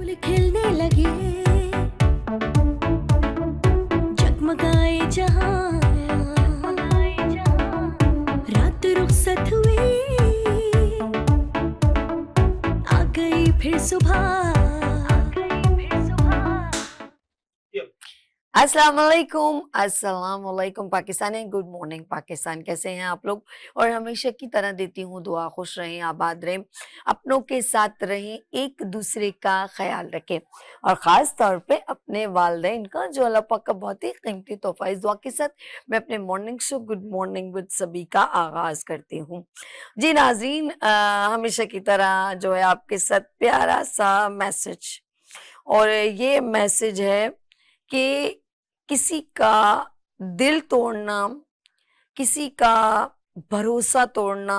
फूल खिलने लगे, जगमगाए जहां, रात रुखसत हुई, आ गई फिर सुबह। अस्सलाम वालेकुम पाकिस्तानी, गुड मॉर्निंग पाकिस्तान। कैसे हैं आप लोग? और हमेशा की तरह देती हूँ दुआ, खुश रहें, आबाद रहें, अपनों के साथ रहें, एक दूसरे का ख्याल रखें और ख़ास तौर पे अपने वालिदैन का, जो अल्लाह पाक का बहुत ही कीमती तोहफ़ा। इस दुआ के साथ मैं अपने morning show good morning with सभी का आगाज़ करती हूँ। जी नाज़रीन, हमेशा की तरह जो है आपके साथ प्यारा सा मैसेज, और ये मैसेज है कि किसी का दिल तोड़ना, किसी का भरोसा तोड़ना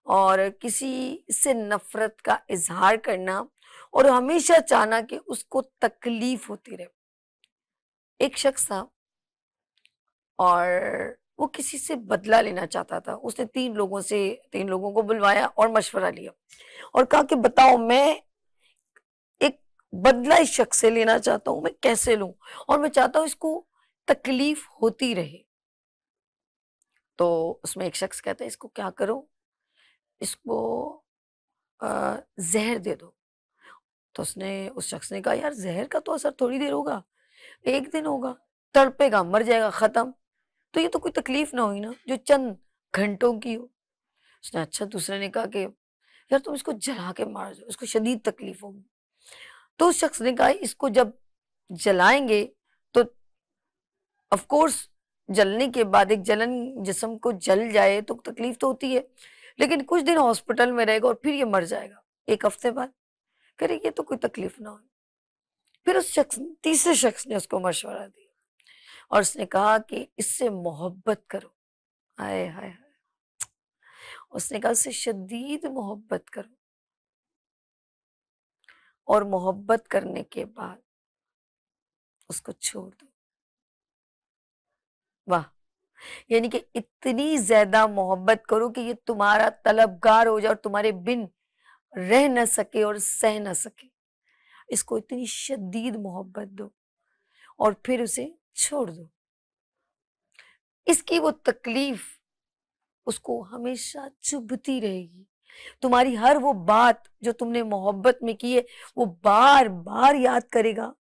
और किसी से नफरत का इजहार करना और हमेशा चाहना कि उसको तकलीफ होती रहे। एक शख्स था और वो किसी से बदला लेना चाहता था। उसने तीन लोगों को बुलवाया और मशवरा लिया और कहा कि बताओ, मैं एक बदला इस शख्स से लेना चाहता हूं, मैं कैसे लूं, और मैं चाहता हूं इसको तकलीफ होती रहे। तो उसमें एक शख्स कहता है, इसको क्या करो, इसको जहर दे दो। तो उस शख्स ने कहा, यार जहर का तो असर थोड़ी देर होगा, एक दिन होगा, तड़पेगा, मर जाएगा, खत्म। तो ये तो कोई तकलीफ ना हुई ना, जो चंद घंटों की हो। उसने अच्छा, दूसरे ने कहा कि यार तुम इसको जला के मार दो, इसको शदीद तकलीफ होगी। तो उस शख्स ने कहा, इसको जब जलाएंगे तो ऑफ कोर्स जलने के बाद एक जलन जिस्म को जल जाए तो तकलीफ तो होती है, लेकिन कुछ दिन हॉस्पिटल में रहेगा और फिर ये मर जाएगा एक हफ्ते बाद। करे ये तो कोई तकलीफ ना हो। फिर तीसरे शख्स ने उसको मशवरा दिया और उसने कहा कि इससे मोहब्बत करो। हाय हाय हाय। उसने कहा उससे शदीद मोहब्बत करो और मोहब्बत करने के बाद उसको छोड़ दो। वाह! यानी कि इतनी ज्यादा मोहब्बत करो कि ये तुम्हारा तलबगार हो जाए और तुम्हारे बिन रह न सके और सह न सके। इसको इतनी शदीद मोहब्बत दो और फिर उसे छोड़ दो। इसकी वो तकलीफ उसको हमेशा चुभती रहेगी। तुम्हारी हर वो बात जो तुमने मोहब्बत में की है, वो बार बार याद करेगा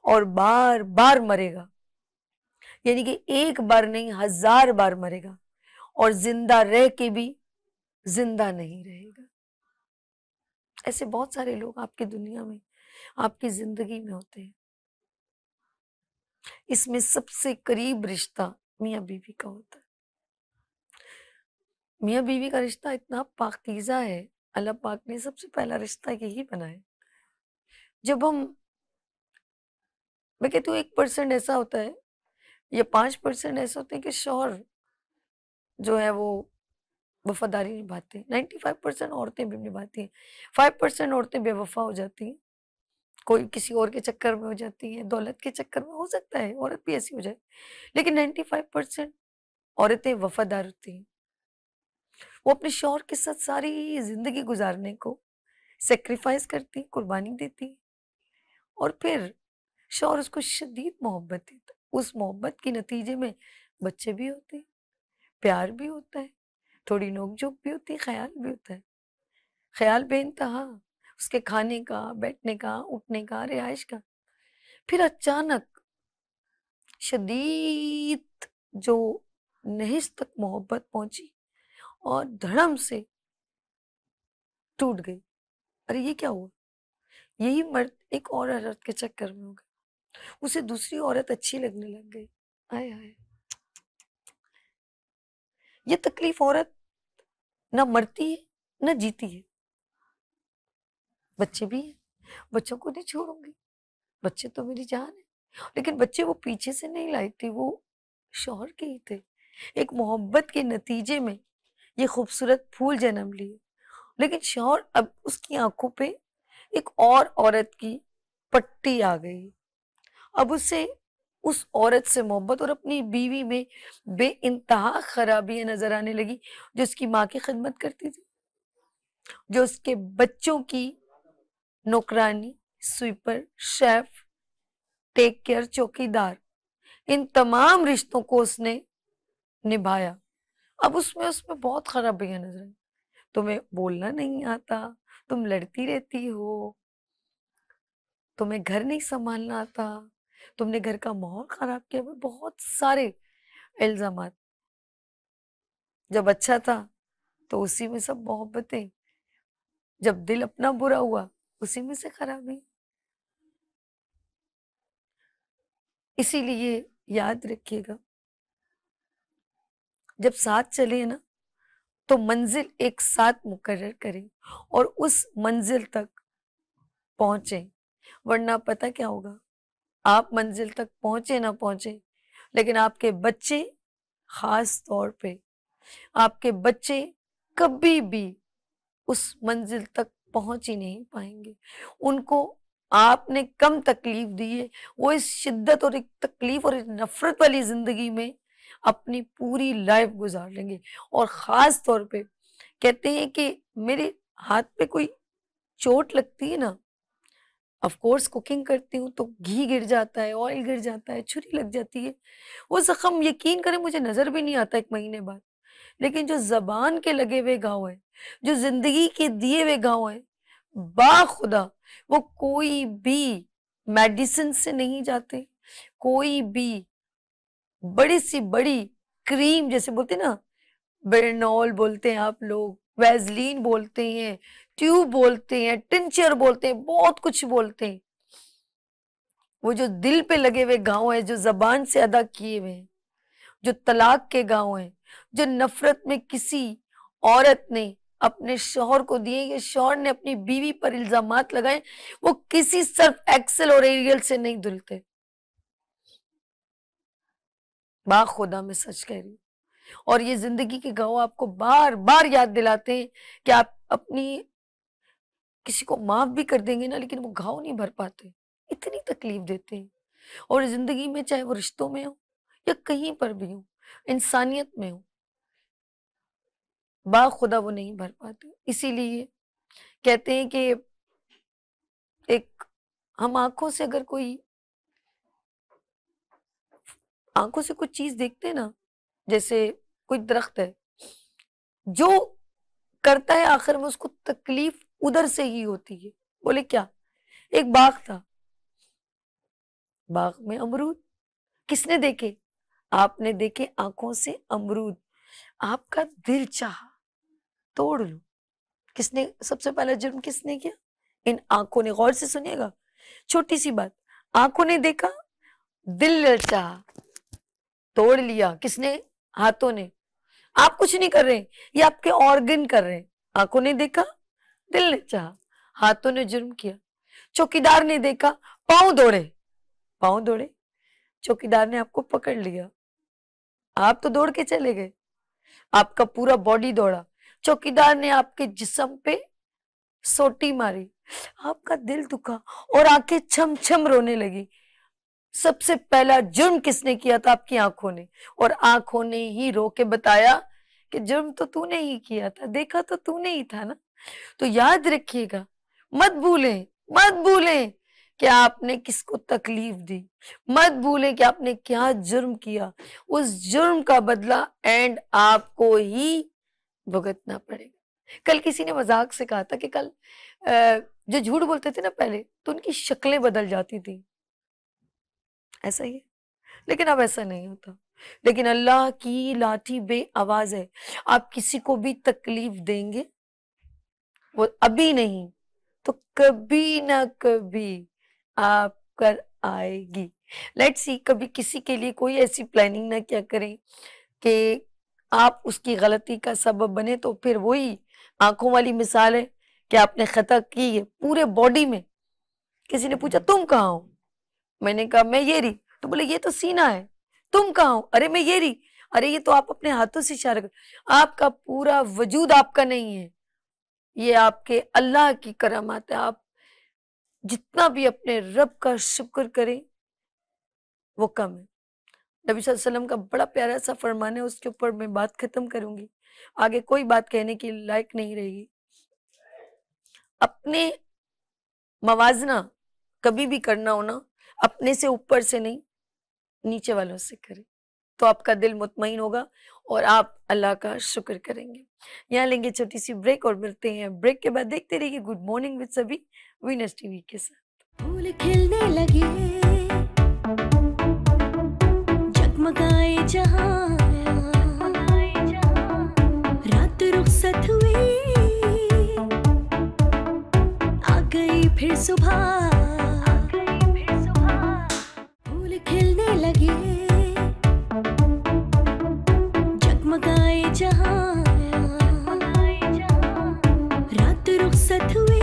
और बार बार मरेगा। यानी कि एक बार नहीं, 1000 बार मरेगा और जिंदा रह के भी जिंदा नहीं रहेगा। ऐसे बहुत सारे लोग आपकी दुनिया में, आपकी जिंदगी में होते हैं। इसमें सबसे करीब रिश्ता मियाँ बीवी का होता है। मियाँ बीवी का रिश्ता इतना पाकीज़ा है, अल्लाह पाक ने सबसे पहला रिश्ता यही बनाया। जब मैं कहती हूँ 1% ऐसा होता है या 5% ऐसे होते हैं कि शौहर जो है वो वफादारी निभाते हैं। 95% औरतें भी निभाती हैं। 5% औरतें बेवफा हो जाती हैं, कोई किसी और के चक्कर में हो जाती है, दौलत के चक्कर में, हो सकता है औरत भी ऐसी हो जाए, लेकिन 95% औरतें वफादार होती हैं। वो अपने शौहर के साथ सारी जिंदगी गुजारने को सेक्रीफाइस करती, कुर्बानी देती, और फिर शौहर उसको शदीद मोहब्बत देता है। उस मोहब्बत के नतीजे में बच्चे भी होते हैं, प्यार भी होता है, थोड़ी नोक-झोंक भी होती है, ख्याल भी होता है। ख्याल बेइंतहा, उसके खाने का, बैठने का, उठने का, रिहाइश का। फिर अचानक शदीद जो नहिस तक मोहब्बत पहुंची और धड़म से टूट गई। अरे ये क्या हुआ? यही मर्द एक और औरत के चक्कर में हो गया, उसे दूसरी औरत अच्छी लगने लग गई। हाय हाय! ये तकलीफ औरत ना मरती है ना जीती है। बच्चे भी हैं, बच्चों को नहीं छोड़ूंगी, बच्चे तो मेरी जान है, लेकिन बच्चे वो पीछे से नहीं लाई थी, वो शौहर के ही थे। एक मोहब्बत के नतीजे में ये खूबसूरत फूल जन्म लिए, लेकिन शौहर अब उसकी आंखों पे एक और औरत की पट्टी आ गई। अब उसे उस औरत से मोहब्बत और अपनी बीवी में बेइंतहा खराबियां नजर आने लगी, जो उसकी माँ की खिदमत करती थी, जो उसके बच्चों की नौकरानी स्वीपर, शेफ, टेक केयर, चौकीदार, इन तमाम रिश्तों को उसने निभाया। अब उसमें उसमें बहुत खराबियां नजर आई। तुम्हें बोलना नहीं आता, तुम लड़ती रहती हो, तुम्हें घर नहीं संभालना आता, तुमने घर का माहौल खराब किया, बहुत सारे इल्जामात। जब अच्छा था तो उसी में सब मोहब्बतें, जब दिल अपना बुरा हुआ उसी में से खराबी। इसीलिए याद रखिएगा, जब साथ चले ना तो मंजिल एक साथ मुकर्रर करें और उस मंजिल तक पहुंचे, वरना पता क्या होगा, आप मंजिल तक पहुंचे ना पहुंचे, लेकिन आपके बच्चे, खास तौर पे आपके बच्चे कभी भी उस मंजिल तक पहुंच ही नहीं पाएंगे। उनको आपने कम तकलीफ दी है, वो इस शिद्दत और एक तकलीफ और एक नफरत वाली जिंदगी में अपनी पूरी लाइफ गुजार लेंगे। और खास तौर पे कहते हैं कि मेरे हाथ पे कोई चोट लगती है ना, ऑफ कोर्स कुकिंग करती हूँ तो घी गिर जाता है, ऑयल गिर जाता है, छुरी लग जाती है, वो जख्म यकीन करें मुझे नजर भी नहीं आता 1 महीने बाद। लेकिन जो जबान के लगे हुए घाव है, जो जिंदगी के दिए हुए घाव है, बाखुदा वो कोई भी मेडिसिन से नहीं जाते, कोई भी बड़ी सी बड़ी क्रीम, जैसे बोलते हैं ना, बेरनॉल बोलते हैं आप लोग, वैसलीन बोलते हैं, ट्यूब बोलते हैं, टिंचर बोलते हैं, बहुत कुछ बोलते हैं। वो जो दिल पे लगे हुए घाव है, जो जबान से अदा किए हुए हैं, जो तलाक के घाव हैं, जो नफरत में किसी औरत ने अपने शौहर को दिए या शौहर ने अपनी बीवी पर इल्जामात लगाए, वो किसी सर्फ एक्सेल और एरियल से नहीं धुलते। बाखुदा मैं सच कह रही हूँ। और ये जिंदगी के घाव आपको बार बार याद दिलाते हैं कि आप अपनी किसी को माफ भी कर देंगे ना, लेकिन वो घाव नहीं भर पाते, इतनी तकलीफ देते हैं। और जिंदगी में चाहे वो रिश्तों में हो या कहीं पर भी हो, इंसानियत में हो, बाखुदा वो नहीं भर पाते। इसीलिए कहते हैं कि एक हम आंखों से अगर कोई आंखों से कुछ चीज देखते हैं ना, जैसे कोई दरख्त है, जो करता है आखिर में उसको तकलीफ उधर से ही होती है। बोले क्या? एक बाग था, बाग में अमरूद, किसने देखे? आपने देखे आंखों से अमरूद, आपका दिल चाहा तोड़ लो। किसने सबसे पहला जुर्म किसने किया? इन आंखों ने। गौर से सुनिएगा, छोटी सी बात, आंखों ने देखा, दिल चाहा, तोड़ लिया। किसने? हाथों ने। आप कुछ नहीं कर रहे, ये आपके ऑर्गन कर रहे हैं। आंखों ने देखा, दिल ने चाहा, हाथों ने जुर्म किया। चौकीदार ने देखा, पांव दौड़े, पांव दौड़े, चौकीदार ने आपको पकड़ लिया, आप तो दौड़ के चले गए, आपका पूरा बॉडी दौड़ा, चौकीदार ने आपके जिस्म पे सोटी मारी, आपका दिल दुखा और आंखें छम छम रोने लगी। सबसे पहला जुर्म किसने किया था? आपकी आंखों ने। और आंखों ने ही रो के बताया कि जुर्म तो तूने ही किया था, देखा तो तूने ही था ना। तो याद रखिएगा, मत भूलें, मत भूलें कि आपने किसको तकलीफ दी, मत भूलें कि आपने क्या जुर्म किया। उस जुर्म का बदला एंड आपको ही भुगतना पड़ेगा। कल किसी ने मजाक से कहा था कि कल जो झूठ बोलते थे ना पहले, तो उनकी शक्लें बदल जाती थी, ऐसा ही है। लेकिन अब ऐसा नहीं होता। लेकिन अल्लाह की लाठी बे आवाज है, आप किसी को भी तकलीफ देंगे, वो अभी नहीं तो कभी ना कभी आप कर आएगी। लेट्स सी, कभी किसी के लिए कोई ऐसी प्लानिंग ना क्या करें कि आप उसकी गलती का सबब बने। तो फिर वही आंखों वाली मिसाल है कि आपने खता की है पूरे बॉडी में। किसी ने पूछा तुम कहाँ हो, मैंने कहा मैं ये रही, तो बोले ये तो सीना है। तुम कहाँ हो? अरे मैं ये रही। अरे ये तो आप अपने हाथों से इशारा कर, आपका पूरा वजूद आपका नहीं है, ये आपके अल्लाह की करामात है। आप जितना भी अपने रब का शुक्र करें वो कम है। नबी सल्लल्लाहु अलैहि वसल्लम का बड़ा प्यारा सा फरमान है, उसके ऊपर मैं बात खत्म करूंगी, आगे कोई बात कहने की लायक नहीं रहेगी। अपने मवाजना कभी भी करना हो ना, अपने से ऊपर से नहीं, नीचे वालों से करें, तो आपका दिल मुतमईन होगा और आप अल्लाह का शुक्र करेंगे। यहाँ लेंगे छोटी सी ब्रेक और मिलते हैं ब्रेक के बाद। देखते रहिए गुड मॉर्निंग विद सभी विनर्स टीवी के साथ। फूल खिलने लगे, जगमगाए जहां, रात रुखसत हुई, आ गई फिर सुबह, फूल खिलने लगे, जगमगाए जहां, रात रुखसत हुई,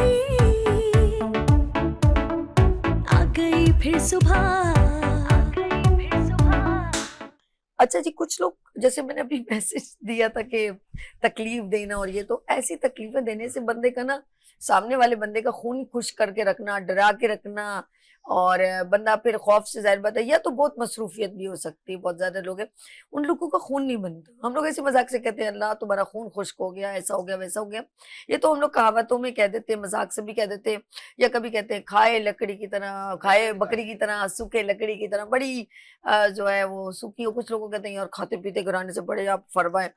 आ गई फिर सुबह। अच्छा जी, कुछ लोग, जैसे मैंने अभी मैसेज दिया था कि तकलीफ देना और ये, तो ऐसी तकलीफें देने से बंदे का ना, सामने वाले बंदे का खून खुश करके रखना, डरा के रखना, और बंदा फिर खौफ से, जाहिर बात है, या तो बहुत मसरूफियत भी हो सकती है, बहुत ज्यादा लोग हैं, उन लोगों का खून नहीं बनता। हम लोग ऐसे मजाक से कहते हैं अल्लाह तुम्हारा खून खुश्क हो गया, ऐसा हो गया, वैसा हो गया। ये तो हम लोग कहावतों में कह देते हैं, मजाक से भी कह देते हैं, या कभी कहते हैं खाए लकड़ी की तरह, खाए बकरी की तरह, सूखे लकड़ी की तरह, बड़ी जो है वो सूखी हो। कुछ लोगों को कहते हैं यार खाते पीते घराने से बड़े आप फरमाए।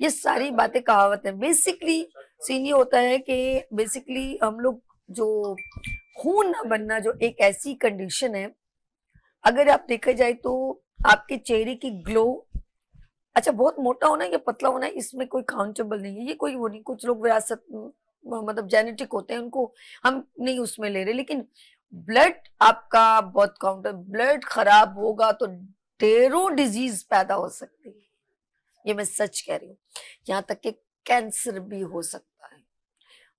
ये सारी बातें कहावत है। बेसिकली सीन ये होता है कि बेसिकली हम लोग जो खून ना बनना, जो एक ऐसी कंडीशन है, अगर आप देखा जाए तो आपके चेहरे की ग्लो, अच्छा बहुत मोटा होना या पतला होना, इसमें कोई काउंटेबल नहीं है, ये कोई वो नहीं। कुछ लोग विरासत मतलब जेनेटिक होते हैं, उनको हम नहीं उसमें ले रहे, लेकिन ब्लड आपका बहुत काउंटर, ब्लड खराब होगा तो ढेरों डिजीज पैदा हो सकती है, ये मैं सच कह रही हूँ। यहाँ तक कि कैंसर भी हो सकता है,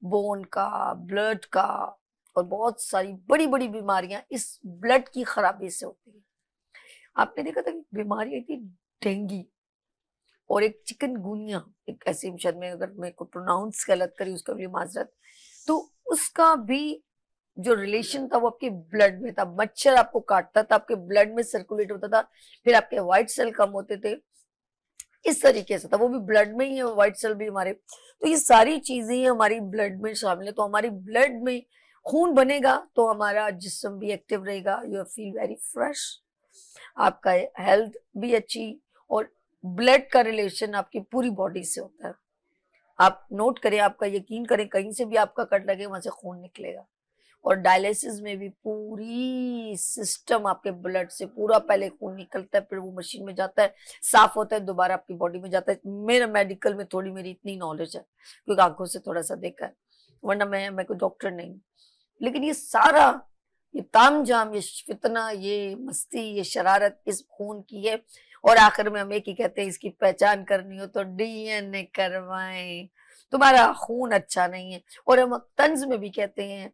बोन का, ब्लड का, और बहुत सारी बड़ी बड़ी बीमारियां इस ब्लड की खराबी से होती है। आपने देखा था कि बीमारी आई थी डेंगी और एक चिकनगुनिया, एक ऐसी, शायद मैं अगर मेरे को प्रोनाउंस गलत करी उसका भी माजरत, तो उसका भी जो रिलेशन था वो आपके ब्लड में था। मच्छर आपको काटता था, आपके ब्लड में सर्कुलेट होता था, फिर आपके व्हाइट सेल कम होते थे, इस तरीके से था, वो भी ब्लड में ही है, व्हाइट सेल भी हमारे। तो ये सारी चीजें हमारी ब्लड में शामिल है। तो हमारी ब्लड में खून बनेगा तो हमारा जिस्म भी एक्टिव रहेगा, यू फील वेरी फ्रेश, आपका हेल्थ भी अच्छी, और ब्लड का रिलेशन आपकी पूरी बॉडी से होता है। आप नोट करें, आपका यकीन करें, कहीं से भी आपका कट लगे वहां से खून निकलेगा। और डायलिसिस में भी पूरी सिस्टम आपके ब्लड से पूरा पहले खून निकलता है, फिर वो मशीन में जाता है, साफ होता है, दोबारा आपकी बॉडी में जाता है। मेरा मेडिकल में थोड़ी मेरी इतनी नॉलेज है क्योंकि आंखों से थोड़ा सा देखा है, वरना मैं कोई डॉक्टर नहीं। लेकिन ये सारा, ये तामझाम, ये फितना, ये मस्ती, ये शरारत इस खून की है। और आखिर में हम एक ही कहते हैं, इसकी पहचान करनी हो तो डीएनए करवाएं, तुम्हारा खून अच्छा नहीं है। और हम तंज में भी कहते हैं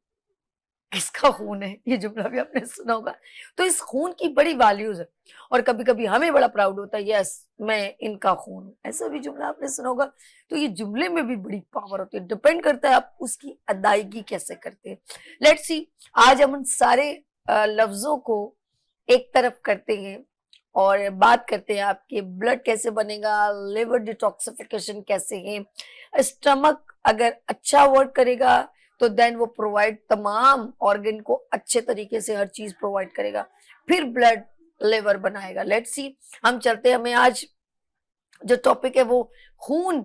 किसका खून है, ये जुमला भी आपने सुना होगा। तो इस खून की बड़ी वैल्यूज है, और कभी कभी हमें बड़ा प्राउड होता है, यस मैं इनका खून हूं, ऐसा भी जुमला आपने सुना होगा। तो ये जुमले में भी बड़ी पावर होती है, डिपेंड करता है आप उसकी अदायगी कैसे करते हैं। लेट्स सी, आज हम उन सारे लफ्जों को एक तरफ करते हैं और बात करते हैं आपके ब्लड कैसे बनेगा, लिवर डिटॉक्सिफिकेशन कैसे है। स्टमक अगर अच्छा वर्क करेगा तो देन वो प्रोवाइड तमाम ऑर्गन को अच्छे तरीके से हर चीज प्रोवाइड करेगा, फिर ब्लड लिवर बनाएगा। लेट्स सी, हम चलते हैं, हमें आज जो टॉपिक है वो खून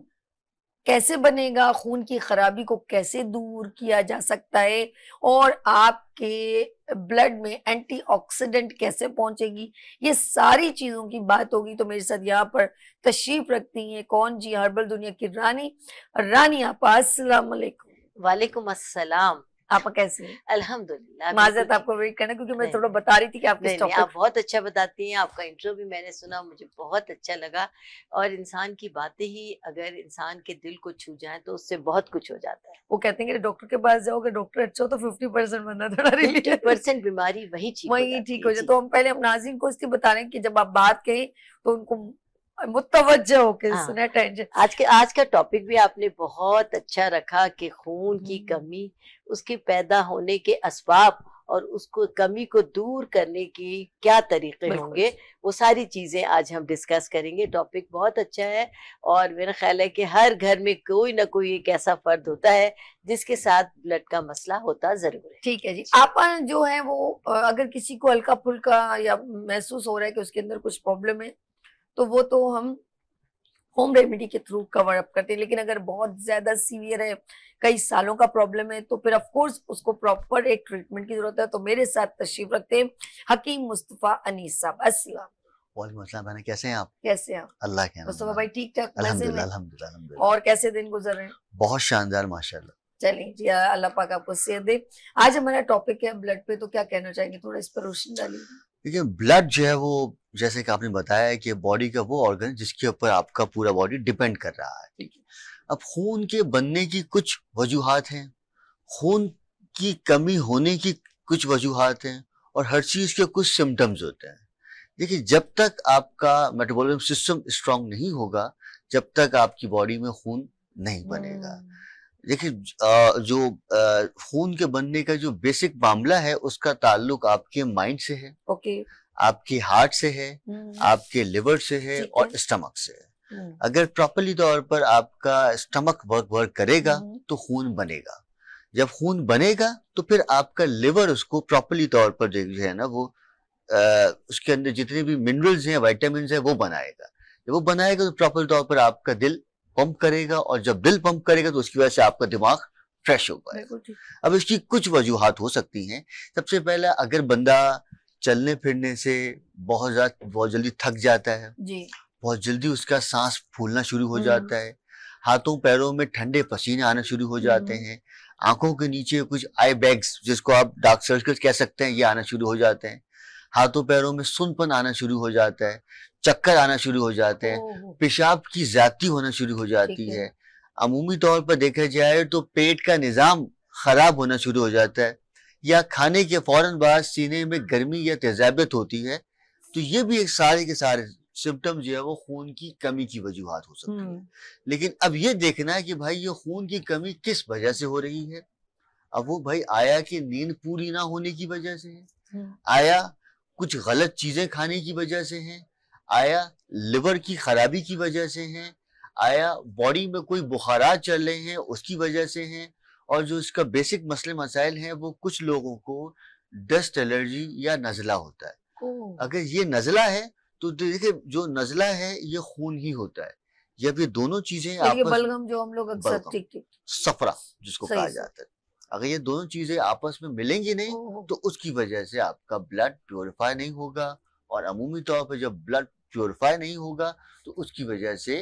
कैसे बनेगा, खून की खराबी को कैसे दूर किया जा सकता है, और आपके ब्लड में एंटीऑक्सीडेंट कैसे पहुंचेगी, ये सारी चीजों की बात होगी। तो मेरे साथ यहाँ पर तशरीफ रखती हैं कौन जी, हर्बल दुनिया की रानी, रानी आपा, अस्सलाम वालेकुम। वालेकुम अस्सलाम। आप कैसे हैं? अल्हम्दुलिल्लाह। माजरत बिल्कुल आपको वेट करना क्योंकि मैं नहीं, थोड़ा बता रही थी कि आप किस नहीं, नहीं, आप टॉपिक। बहुत अच्छा बताती हैं। आपका इंट्रो भी मैंने सुना, मुझे बहुत अच्छा लगा। और इंसान की बातें ही अगर इंसान के दिल को छू जाएं तो उससे बहुत कुछ हो जाता है। वो कहते हैं कि डॉक्टर के पास जाओगे, डॉक्टर अच्छा हो तो 50% बनना थोड़ा 50% बीमारी वही ठीक हो वही जाती ठीक है। हो जाए। जी। तो हम पहले हम नाज़रीन को इसलिए बता रहे हैं कि जब आप बात कहें तो उनको मुतवज्जह होके हाँ। सुने, टेंशन। आज का टॉपिक भी आपने बहुत अच्छा रखा कि खून की कमी, उसके पैदा होने के असबाब और उसको कमी को दूर करने की क्या तरीके बिल्कुल। होंगे, वो सारी चीजें आज हम डिस्कस करेंगे। टॉपिक बहुत अच्छा है और मेरा ख्याल है कि हर घर में कोई ना कोई एक ऐसा फर्द होता है जिसके साथ ब्लड का मसला होता जरूर है। ठीक है जी। आप जो है वो अगर किसी को हल्का फुल्का या महसूस हो रहा है कि उसके अंदर कुछ प्रॉब्लम है, तो वो तो हम होम रेमेडी के थ्रू कवर अप करते हैं, लेकिन अगर बहुत ज्यादा सीवियर है, कई सालों का प्रॉब्लम है, तो फिर ऑफ कोर्स उसको प्रॉपर एक ट्रीटमेंट की जरूरत है। तो मेरे साथ तशरीफ रखते हैं हकीम मुस्तफा अनीस साहब। अस्सलाम। वालेकुम अस्सलाम बहन, कैसे हैं आप? कैसे हैं आप अल्लाह के मुस्तफा नाम भाई? ठीक ठाक मजे अल्हम्दुलिल्लाह में? अल्हम्दुलिल्लाह अल्हम्दुलिल्लाह। और कैसे दिन गुजर रहे हैं? बहुत शानदार माशाल्लाह। चलिए जी, अल्लाह पाक आपको सेहत दे। आज हमारा टॉपिक है ब्लड पे, तो क्या कहना चाहेंगे, थोड़ा इस पर रोशनी डालिए। देखिए ब्लड जो है वो जैसे कि आपने बताया है कि बॉडी का वो ऑर्गन है जिसके ऊपर आपका पूरा बॉडी डिपेंड कर रहा है। ठीक है, अब खून के बनने की कुछ वजूहात हैं, खून की कमी होने की कुछ वजूहात हैं, और हर चीज के कुछ सिम्टम्स होते हैं। देखिए जब तक आपका मेटाबॉलिज्म सिस्टम स्ट्रांग नहीं होगा, जब तक आपकी बॉडी में खून नहीं बनेगा। देखिए जो खून के बनने का जो बेसिक मामला है उसका ताल्लुक आपके माइंड से है, ओके। आपके हार्ट से है, आपके लिवर से है ठीक और है। स्टमक से है। अगर प्रॉपरली तौर पर आपका स्टमक वर्क करेगा तो खून बनेगा। जब खून बनेगा तो फिर आपका लिवर उसको प्रॉपरली तौर पर जो है ना वो उसके अंदर जितने भी मिनरल्स हैं, विटामिन है, वो बनाएगा। जब वो बनाएगा तो प्रॉपर तौर पर आपका दिल पंप करेगा, और जब दिल पंप करेगा तो उसकी वजह से आपका दिमाग फ्रेश हो पाएगा। अब इसकी कुछ वजूहात हो सकती हैं। सबसे पहला, अगर बंदा चलने फिरने से बहुत जल्दी थक जाता है जी, बहुत जल्दी उसका सांस फूलना शुरू हो जाता है, हाथों पैरों में ठंडे पसीने आना शुरू हो जाते हैं, आंखों के नीचे कुछ आई बैग्स जिसको आप डार्क सर्कल्स कह सकते हैं, ये आना शुरू हो जाते हैं, हाथों पैरों में सुनपन आना शुरू हो जाता है, चक्कर आना शुरू हो जाते हैं, पेशाब की ज्यादती होना शुरू हो जाती है। अमूमी तौर पर देखा जाए तो पेट का निजाम खराब होना शुरू हो जाता है, या खाने के फौरन बाद सीने में गर्मी या तेजाबियत होती है। तो ये भी एक सारे के सारे सिम्टम जो है वो खून की कमी की वजूहात हो सकती है। लेकिन अब ये देखना है कि भाई ये खून की कमी किस वजह से हो रही है। अब वो भाई आया कि नींद पूरी ना होने की वजह से है, आया कुछ गलत चीजें खाने की वजह से हैं, आया लिवर की खराबी की वजह से हैं, आया बॉडी में कोई बुखारात चल रहे हैं उसकी वजह से हैं, और जो इसका बेसिक मसले मसाइल हैं वो कुछ लोगों को डस्ट एलर्जी या नज़ला होता है। अगर ये नज़ला है तो देखिए जो नज़ला है ये खून ही होता है। जब ये दोनों चीजें आपस बलगम जो हम लोग अक्सर ठीक सफरा जिसको कहा जाता है, अगर ये दोनों चीजें आपस में मिलेंगी नहीं तो उसकी वजह से आपका ब्लड प्योरीफाई नहीं होगा, और अमूमी तौर पर जब ब्लड प्योरीफाई नहीं होगा तो उसकी वजह से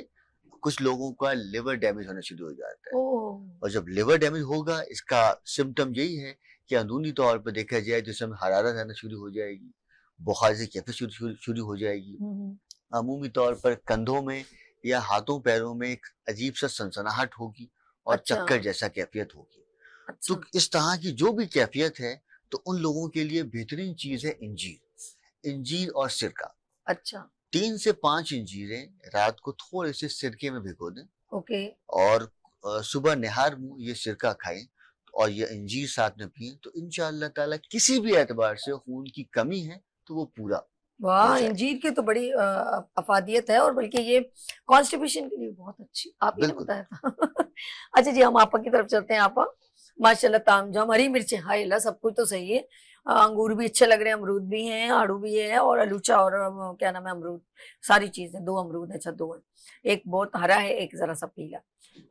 कुछ लोगों का लिवर डैमेज होना शुरू हो जाता है। और जब लिवर डैमेज होगा इसका सिम्टम यही है कि अंदरूनी तौर पर देखा जाए तो इसमें हरारत आना शुरू हो जाएगी, बुखार से कैफियत शुरू हो जाएगी, अमूमी तौर पर कंधों में या हाथों पैरों में एक अजीब सा सनसनाहट होगी और चक्कर जैसा कैफियत होगी। तो इस तरह की जो भी कैफियत है तो उन लोगों के लिए बेहतरीन चीज है इंजीर और सिरका। 3 से 5 इंजीरें रात को थोड़े से सिरके में भिगो दें, ओके, और सुबह निहार मुंह ये सिरका खाएं और ये इंजीर साथ में पिएं, तो इंशाअल्लाह ताला किसी भी एतबार से खून की कमी है तो वो पूरा। वाह, इंजीर की तो बड़ी अफादियत है, और बल्कि ये कॉन्स्टिपेशन के लिए बहुत अच्छी, आप ही ने बताया था। अच्छा जी, हम आपा की तरफ चलते हैं। आपा माशाल्लाह तामझाम, हरी मिर्चें, हाय अल्लाह, सब कुछ तो सही है। अंगूर भी अच्छे लग रहे हैं, अमरूद भी हैं, आड़ू भी है, और अलूचा और क्या नाम है अमरूद, सारी चीजें। 2 अमरूद है, अच्छा 2 है, एक बहुत हरा है, एक जरा सा पीला।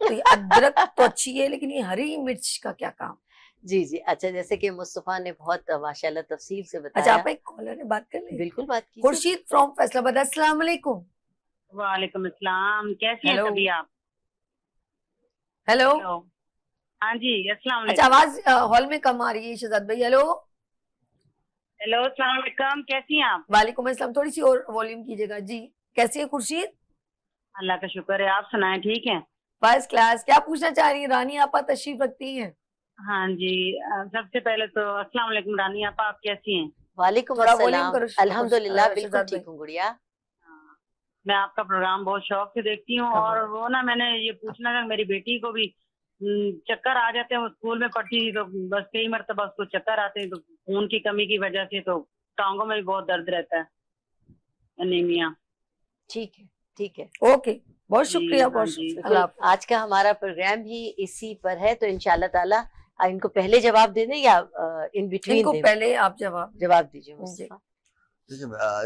तो ये अदरक तो अच्छी है, लेकिन ये हरी मिर्च का क्या काम? जी जी, अच्छा, जैसे कि मुस्तफा ने बहुत माशाल्लाह तफसील से बताया। अच्छा, आप एक कॉलर है, बात कर लें? बिल्कुल बात कीजिए। खुर्शीद फ्रॉम फैसलाबाद, अस्सलाम वालेकुम। वालेकुम अस्सलाम, कैसी हैं सभी आप? हेलो, हाँ जी, अस्सलाम अच्छा, आवाज हॉल में कम आ रही है शहजाद भाई। हेलो हेलो, अस्सलाम वालेकुम, कैसी हैं आप? वालेकुम अस्सलाम, थोड़ी सी और वॉल्यूम कीजिएगा जी। कैसी है खुर्शीद? अल्लाह का शुक्र है, आप सुनाएं, ठीक है? First class. क्या पूछना चाह रही है? रानी आपा तशरीफ रखती हैं। हाँ जी, सबसे पहले तो अस्सलाम वालेकुम रानी आपा, आप कैसी हैं? वालेकुम अस्सलाम, अल्हम्दुलिल्लाह बिल्कुल ठीक हूँ गुड़िया। मैं आपका प्रोग्राम बहुत शौक से देखती हूँ, और वो ना मैंने ये पूछना था, मेरी बेटी को भी चक्कर आ जाते हैं। वो स्कूल में पढ़ती थी तो बस कई मरतबा उसको चक्कर आते हैं, तो खून की कमी की वजह से तो टांगों में भी बहुत दर्द रहता है, एनीमिया। ठीक है, ठीक है। ओके, बहुत जी, शुक्रिया, हाँ बहुत जी। शुक्रिया। बिल्कुल, अल्लाह हाफ़िज़। आज का हमारा प्रोग्राम ही इसी पर है, तो इंशाल्लाह ताला इनको पहले जवाब दे दें या इन बिटवीन इनको दें? पहले आप जवाब जवाब दीजिए जी। मुस्तफा।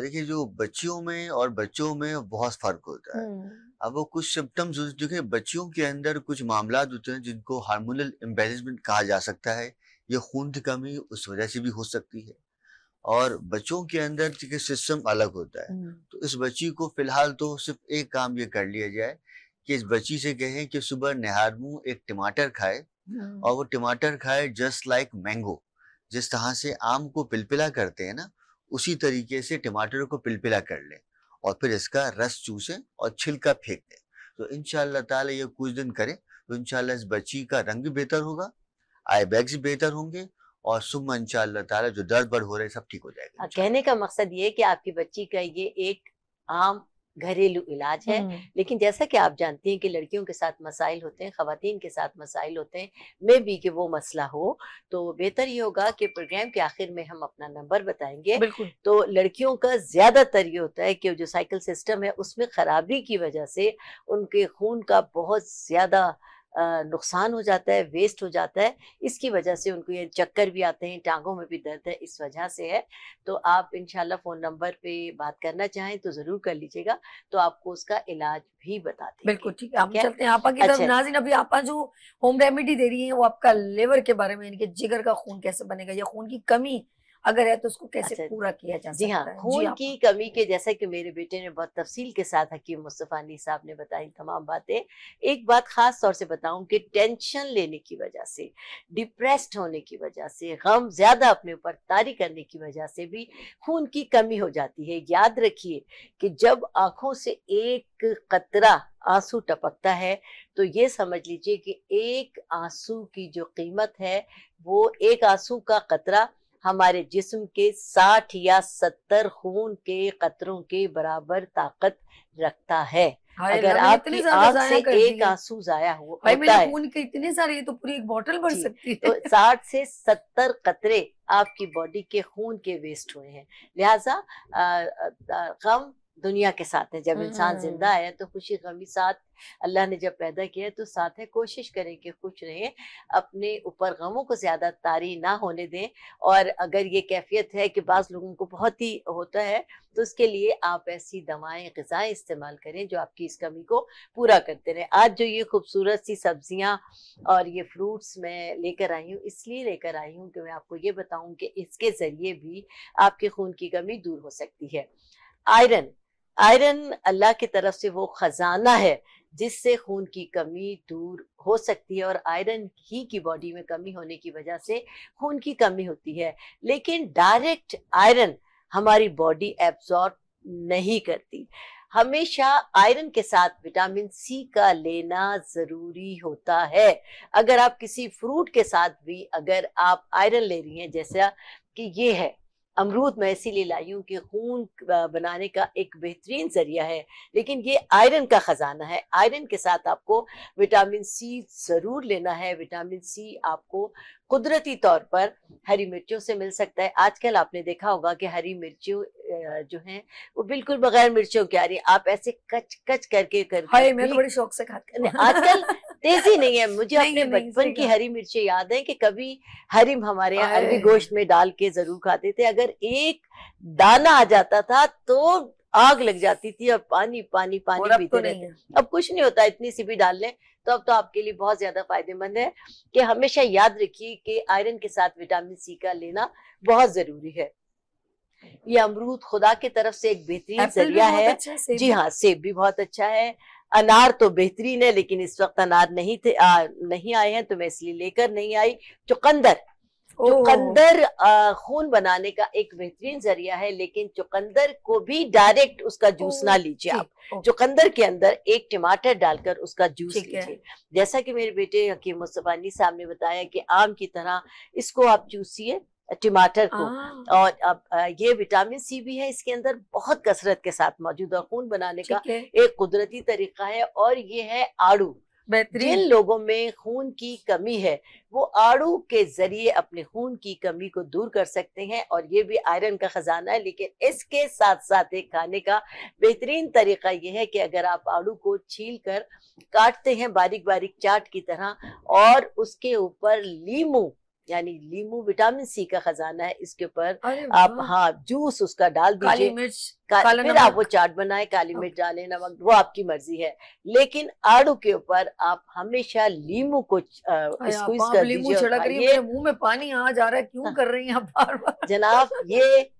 देखिए जो बच्चियों में और बच्चों में बहुत फर्क होता है। अब वो कुछ सिम्टम्स देखिए, बच्चियों के अंदर कुछ मामलात होते हैं जिनको हार्मोनल इम्बैलेंसमेंट कहा जा सकता है। ये खून की कमी उस वजह से भी हो सकती है, और बच्चों के अंदर देखिए सिस्टम अलग होता है। तो इस बच्ची को फिलहाल तो सिर्फ एक काम ये कर लिया जाए कि इस बच्ची से कहें कि सुबह नहार मुंह एक टमाटर खाए, और वो टमाटर खाए जस्ट लाइक मैंगो। जिस तरह से आम को पिलपिला करते हैं ना, उसी तरीके से टमाटर को पिलपिला कर लें, और फिर इसका रस चूसें और छिलका फेंक दें। तो इंशाअल्लाह ताला ये कुछ दिन करें तो इंशाअल्लाह इस बच्ची का रंग भी बेहतर होगा, आई बैग्स भी बेहतर होंगे, और सुबह इंशाअल्लाह ताला जो दर्द बढ़ हो रहे हैं सब ठीक हो जाएगा इंशाअल्लाह। कहने का मकसद ये है कि आपकी बच्ची का ये एक आम घरेलू इलाज है, लेकिन जैसा कि आप जानती हैं कि लड़कियों के साथ मसाइल होते हैं, खवातीन के साथ मसाइल होते हैं, मे बी कि वो मसला हो, तो बेहतर ये होगा कि प्रोग्राम के आखिर में हम अपना नंबर बताएंगे। बिल्कुल। तो लड़कियों का ज्यादातर ये होता है कि जो साइकिल सिस्टम है उसमें खराबी की वजह से उनके खून का बहुत ज्यादा नुकसान हो जाता है, वेस्ट हो जाता है। इसकी वजह से उनको ये चक्कर भी आते हैं, टांगों में भी दर्द है, इस वजह से है। तो आप इंशाल्लाह फोन नंबर पे बात करना चाहें तो जरूर कर लीजिएगा, तो आपको उसका इलाज भी बता देंगे। बिल्कुल ठीक है, आप ठीक है? चलते हैं आपा की तरफ। अच्छा। नाज़रीन, अभी आपा जो होम रेमेडी दे रही है वो आपका लिवर के बारे में, यानी कि जिगर का खून कैसे बनेगा या खून की कमी अगर है तो उसको कैसे अच्छा, पूरा किया जा जी सकता हाँ, है। जी खून आपा। की कमी के जैसा कि मेरे बेटे ने बहुत तफसील के साथ हकीम मुस्तफानी साहब ने बताई तमाम बातें। एक बात खास तौर से बताऊं कि टेंशन लेने की वजह से, डिप्रेस्ड होने की वजह से, गम ज्यादा अपने ऊपर तारी करने की वजह से भी खून की कमी हो जाती है। याद रखिए कि जब आंखों से एक कतरा आंसू टपकता है तो ये समझ लीजिए कि एक आंसू की जो कीमत है वो एक आंसू का कतरा हमारे जिस्म के 60 या 70 खून के कतरों के बराबर ताकत रखता है। हाय अगर अल्लाह, मैंने इतने आपकी ज्यादा आंख जाया से कर एक दिए। आंसू जाया भाई होता मेरे है, खून के इतने सारे, ये तो पूरी एक बोतल भर जी, सकती तो है। 60 से 70 कतरे आपकी बॉडी के खून के वेस्ट हुए हैं। लिहाजा गम दुनिया के साथ है। जब इंसान जिंदा है तो खुशी गमी साथ अल्लाह ने जब पैदा किया है तो साथ है। कोशिश करें कि खुश रहें, अपने ऊपर गमों को ज्यादा तारी ना होने दें। और अगर ये कैफियत है कि बाज़ लोगों को बहुत ही होता है तो उसके लिए आप ऐसी दवाएं, ग़िज़ाएं इस्तेमाल करें जो आपकी इस कमी को पूरा करते रहें। आज जो ये खूबसूरत सी सब्जियां और ये फ्रूट्स मैं लेकर आई हूँ, इसलिए लेकर आई हूँ कि मैं आपको ये बताऊं कि इसके जरिए भी आपके खून की कमी दूर हो सकती है। आयरन, आयरन अल्लाह की तरफ से वो खजाना है जिससे खून की कमी दूर हो सकती है, और आयरन ही की बॉडी में कमी होने की वजह से खून की कमी होती है। लेकिन डायरेक्ट आयरन हमारी बॉडी एब्जॉर्ब नहीं करती। हमेशा आयरन के साथ विटामिन सी का लेना जरूरी होता है। अगर आप किसी फ्रूट के साथ भी अगर आप आयरन ले रही हैं, जैसा कि ये है अमरूद, मैं इसीलिए लाई हूँ कि खून बनाने का एक बेहतरीन जरिया है, लेकिन ये आयरन का खजाना है। आयरन के साथ आपको विटामिन सी जरूर लेना है। विटामिन सी आपको कुदरती तौर पर हरी मिर्चियों से मिल सकता है। आजकल आपने देखा होगा कि हरी मिर्चियों जो हैं वो बिल्कुल बगैर मिर्चियों की आ रही है। आप ऐसे कच कच करके हाय मैं तो बड़ी शौक से खाती हूँ। आजकल तेजी नहीं है। मुझे नहीं अपने है, नहीं, बचपन सही की कहा। हरी मिर्ची याद है कि कभी हरीम हमारे यहाँ अरबी हाय। गोश्त में डाल के जरूर खाते थे। अगर एक दाना आ जाता था तो आग लग जाती थी और पानी पानी और पानी अब पीते तो नहीं रहते। है। अब कुछ नहीं होता, इतनी सी भी डाल लें तो अब तो आपके लिए बहुत ज्यादा फायदेमंद है। कि हमेशा याद रखिए कि आयरन के साथ विटामिन सी का लेना बहुत जरूरी है। ये अमरूद खुदा की तरफ से एक बेहतरीन एप्पल भी जरिया बहुत है। अच्छा है, सेब जी भी। हाँ, सेब भी बहुत अच्छा है। अनार तो बेहतरीन है, लेकिन इस वक्त अनार नहीं थे, नहीं आए हैं तो मैं इसलिए लेकर नहीं आई। चुकंदर, ओह। चुकंदर खून बनाने का एक बेहतरीन जरिया है, लेकिन चुकंदर को भी डायरेक्ट उसका जूस ना लीजिए आप। ठीक, चुकंदर के अंदर एक टमाटर डालकर उसका जूस ठीक है। लीजिए। जैसा कि मेरे बेटे हकीम मुस्तफानी साहब ने बताया कि आम की तरह इसको आप चूसिए टमाटर को। हाँ, और अब ये विटामिन सी भी है इसके अंदर, बहुत कसरत के साथ मौजूद है। खून बनाने का ठीक है। एक कुदरती तरीका है। और ये है आड़ू। बेहतरीन। जिन लोगों में खून की कमी है वो आड़ू के जरिए अपने खून की कमी को दूर कर सकते हैं, और ये भी आयरन का खजाना है। लेकिन इसके साथ साथ एक खाने का बेहतरीन तरीका ये है कि अगर आप आड़ू को छील कर काटते हैं बारीक बारीक चाट की तरह, और उसके ऊपर लीमू, यानी लीमू विटामिन सी का खजाना है, इसके ऊपर अरे आप वाह, हाँ जूस उसका डाल काली दीजिए। मिर्च, काला फिर आप वो नमक। चाट बनाए, काली ओके। मिर्च डालें, नमक, वो आपकी मर्जी है। लेकिन आड़ू के ऊपर आप हमेशा लीमू को अरे स्क्वीज आप कर लीमू दीजिए और छिड़क रही है, खाइए। मेरे मुंह में पानी आ जा रहा है, क्यों कर रही हैं आप बार बार? जनाब, ये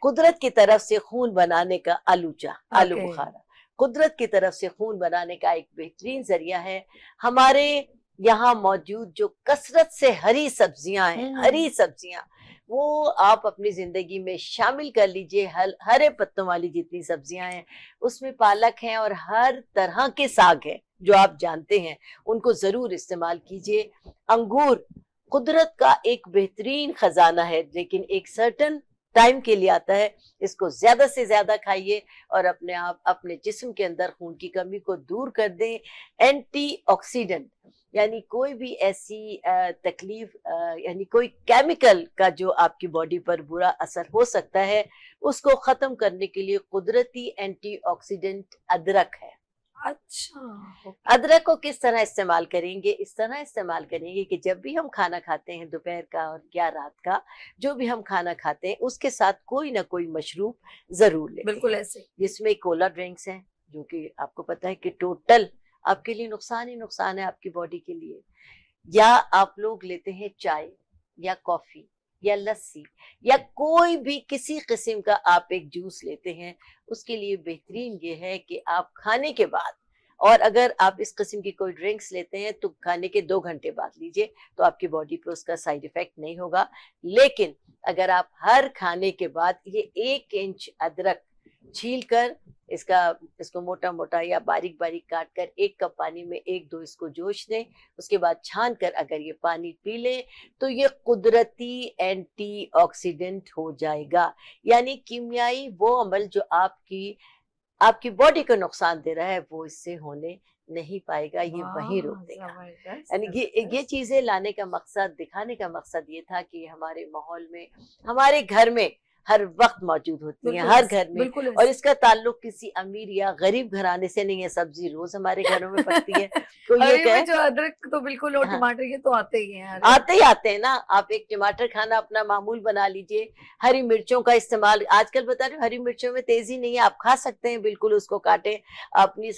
कुदरत की तरफ से खून बनाने का आलू ओके। बुखारा कुदरत की तरफ से खून बनाने का एक बेहतरीन जरिया है। हमारे यहाँ मौजूद जो कसरत से हरी सब्जियां हैं, हरी सब्जियां, वो आप अपनी जिंदगी में शामिल कर लीजिए। हरे पत्तों वाली जितनी सब्जियां हैं उसमें पालक है और हर तरह के साग है जो आप जानते हैं, उनको जरूर इस्तेमाल कीजिए। अंगूर कुदरत का एक बेहतरीन खजाना है, लेकिन एक सर्टन टाइम के लिए आता है। इसको ज्यादा से ज्यादा खाइए और अपने जिस्म के अंदर खून की कमी को दूर कर दें। एंटीऑक्सीडेंट यानी कोई भी ऐसी तकलीफ, यानी कोई केमिकल का जो आपकी बॉडी पर बुरा असर हो सकता है, उसको खत्म करने के लिए कुदरती एंटीऑक्सीडेंट अदरक है। अच्छा, अदरक को किस तरह इस्तेमाल करेंगे? इस तरह इस्तेमाल करेंगे कि जब भी हम खाना खाते हैं, दोपहर का और या रात का, जो भी हम खाना खाते हैं उसके साथ कोई ना कोई मशरूब जरूर लेते बिल्कुल हैं। ऐसे। जिसमें कोला ड्रिंक्स हैं, जो कि आपको पता है कि टोटल आपके लिए नुकसान ही नुकसान है आपकी बॉडी के लिए। या आप लोग लेते हैं चाय या कॉफी या लस्सी या कोई भी किसी किस्म का आप एक जूस लेते हैं, उसके लिए बेहतरीन ये है कि आप खाने के बाद, और अगर आप इस किस्म की कोई ड्रिंक्स लेते हैं तो खाने के 2 घंटे बाद लीजिए, तो आपकी बॉडी पे उसका साइड इफेक्ट नहीं होगा। लेकिन अगर आप हर खाने के बाद ये 1 इंच अदरक छील कर इसको मोटा मोटा या बारीक बारीक काट कर 1 कप पानी में 1-2 इसको जोश दें, उसके बाद छान कर अगर ये पानी पी लें तो ये कुदरती एंटीऑक्सीडेंट हो जाएगा। यानी कीमियाई वो अमल जो आपकी बॉडी को नुकसान दे रहा है वो इससे होने नहीं पाएगा, ये वहीं रोक देगा। यानी ये चीजें लाने का मकसद, दिखाने का मकसद ये था कि हमारे माहौल में, हमारे घर में हर वक्त मौजूद होती है, हर घर में। और इसका ताल्लुक किसी अमीर या गरीब घराने से नहीं है। सब्जी रोज हमारे घरों में पड़ती है। तो ये अरे जो अदरक तो बिल्कुल, और हाँ। टमाटर ये तो आते ही हैं, आते ही आते हैं ना। आप एक टमाटर खाना अपना मामूल बना लीजिए। हरी मिर्चों का इस्तेमाल आजकल बता रही हूँ, हरी मिर्चों में तेजी नहीं है, आप खा सकते हैं बिल्कुल, उसको काटें अपनी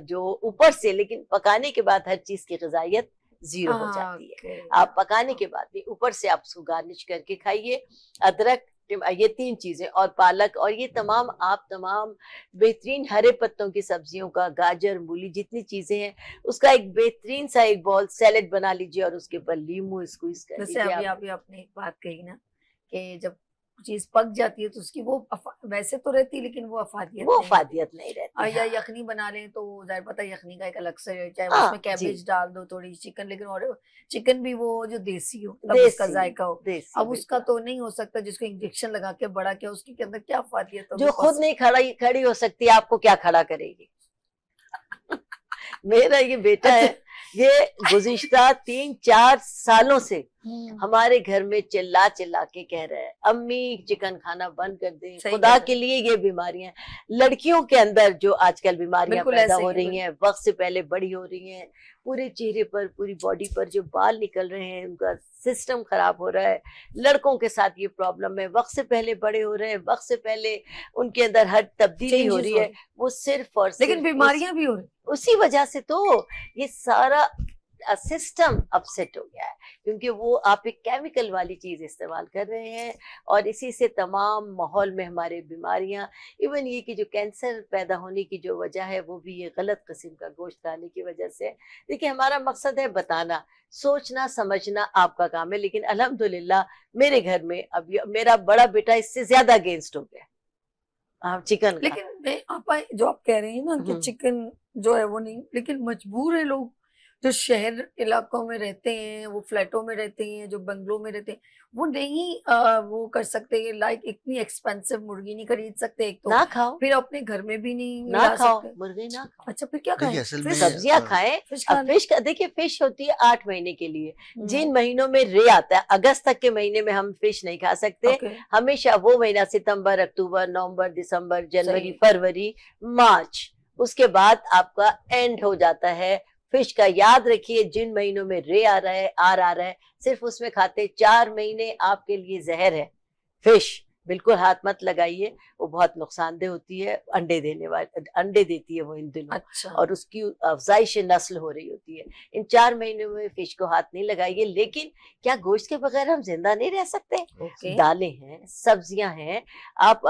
जो ऊपर से, लेकिन पकाने के बाद हर चीज की ग़िज़ाइयत जीरो हो जाती है। आप पकाने के बाद भी ऊपर से आप उसको गार्निश करके खाइए। अदरक, ये 3 चीजें और पालक, और ये तमाम बेहतरीन हरे पत्तों की सब्जियों का, गाजर, मूली, जितनी चीजें हैं उसका एक बेहतरीन सा एक बॉल सैलेड बना लीजिए और उसके ऊपर लीमू स्क्वीज कर जैसे लीजिए। अभी आपने एक बात कही ना कि जब चीज पक जाती है तो उसकी वो वैसे तो रहती है, लेकिन वो अफादियत वो नहीं अफादियत नहीं रहती। या यखनी बना लें तो जाहिर पता है यखनी का एक अलग से, चाहे हाँ, उसमें कैबेज डाल दो, थोड़ी चिकन, लेकिन और चिकन भी वो जो देसी हो, तब देसी, उसका जायका हो। देसी, अब उसका तो नहीं हो सकता जिसको इंजेक्शन लगा के बड़ा किया, उसके के अंदर क्या अफादियत जो खुद नहीं खड़ी हो सकती, आपको क्या खड़ा करेगी? मेरा ये बेटा है, ये गुज़िश्ता 3-4 सालों से हमारे घर में चिल्ला चिल्ला के कह रहा है, अम्मी चिकन खाना बंद कर दें, खुदा के लिए। ये बीमारियां लड़कियों के अंदर जो आजकल बीमारियां पैदा हो रही हैं, वक्त से पहले बड़ी हो रही हैं, पूरे चेहरे पर, पूरी बॉडी पर जो बाल निकल रहे हैं, उनका सिस्टम खराब हो रहा है। लड़कों के साथ ये प्रॉब्लम है, वक्त से पहले बड़े हो रहे हैं, वक्त से पहले उनके अंदर हर तब्दीली हो रही है, वो सिर्फ और लेकिन बीमारियां भी हो रही, उसी वजह से तो ये सारा सिस्टम अपसेट हो गया है, क्योंकि वो आप एक केमिकल वाली चीज इस्तेमाल कर रहे हैं, और इसी से तमाम माहौल में हमारे बीमारियां, इवन ये कि जो कैंसर पैदा होने की जो वजह है वो भी ये गलत किस्म का गोश्त खाने की वजह से। देखिए, हमारा मकसद है बताना, सोचना समझना आपका काम है। लेकिन अल्हम्दुलिल्लाह मेरे घर में अब मेरा बड़ा बेटा इससे ज्यादा अगेंस्ट हो गया चिकन। लेकिन आप जो आप कह रहे हैं ना कि चिकन जो है वो नहीं, लेकिन मजबूर है लोग, जो शहर इलाकों में रहते हैं, वो फ्लैटों में रहते हैं, जो बंगलों में रहते हैं, वो नहीं वो कर सकते, लाइक इतनी एक्सपेंसिव मुर्गी नहीं खरीद सकते एक तो, ना खाओ, फिर अपने घर में भी नहीं ना ला खाओ, सकते। मुर्गी ना खाओ, अच्छा फिर क्या देखिए खाएं? असल फिश? में सब्जियां खाएं। फिश अब खा लें। फिश का देखिए, फिश होती है 8 महीने के लिए, जिन हम्म, महीनों में रे आता है, अगस्त तक के महीने में हम फिश नहीं खा सकते। ओके हमेशा वो महीना सितंबर, अक्टूबर, नवंबर, दिसंबर, जनवरी, सही। फरवरी, मार्च, उसके बाद आपका एंड हो जाता है फिश का। याद रखिए, जिन महीनों में रे आ रहा है, आर आ रहा है, सिर्फ उसमें खाते 4 महीने आपके लिए जहर है फिश। बिल्कुल हाथ मत लगाइए, वो बहुत नुकसानदेह होती है, अंडे देने वाले, अंडे देती है वो इन दिनों, अच्छा और उसकी अफजाइश नस्ल हो रही होती है। इन 4 महीनों में फिश को हाथ नहीं लगाइए। लेकिन क्या गोश्त के बगैर हम जिंदा नहीं रह सकते? ओके दालें हैं, सब्जियां हैं, आप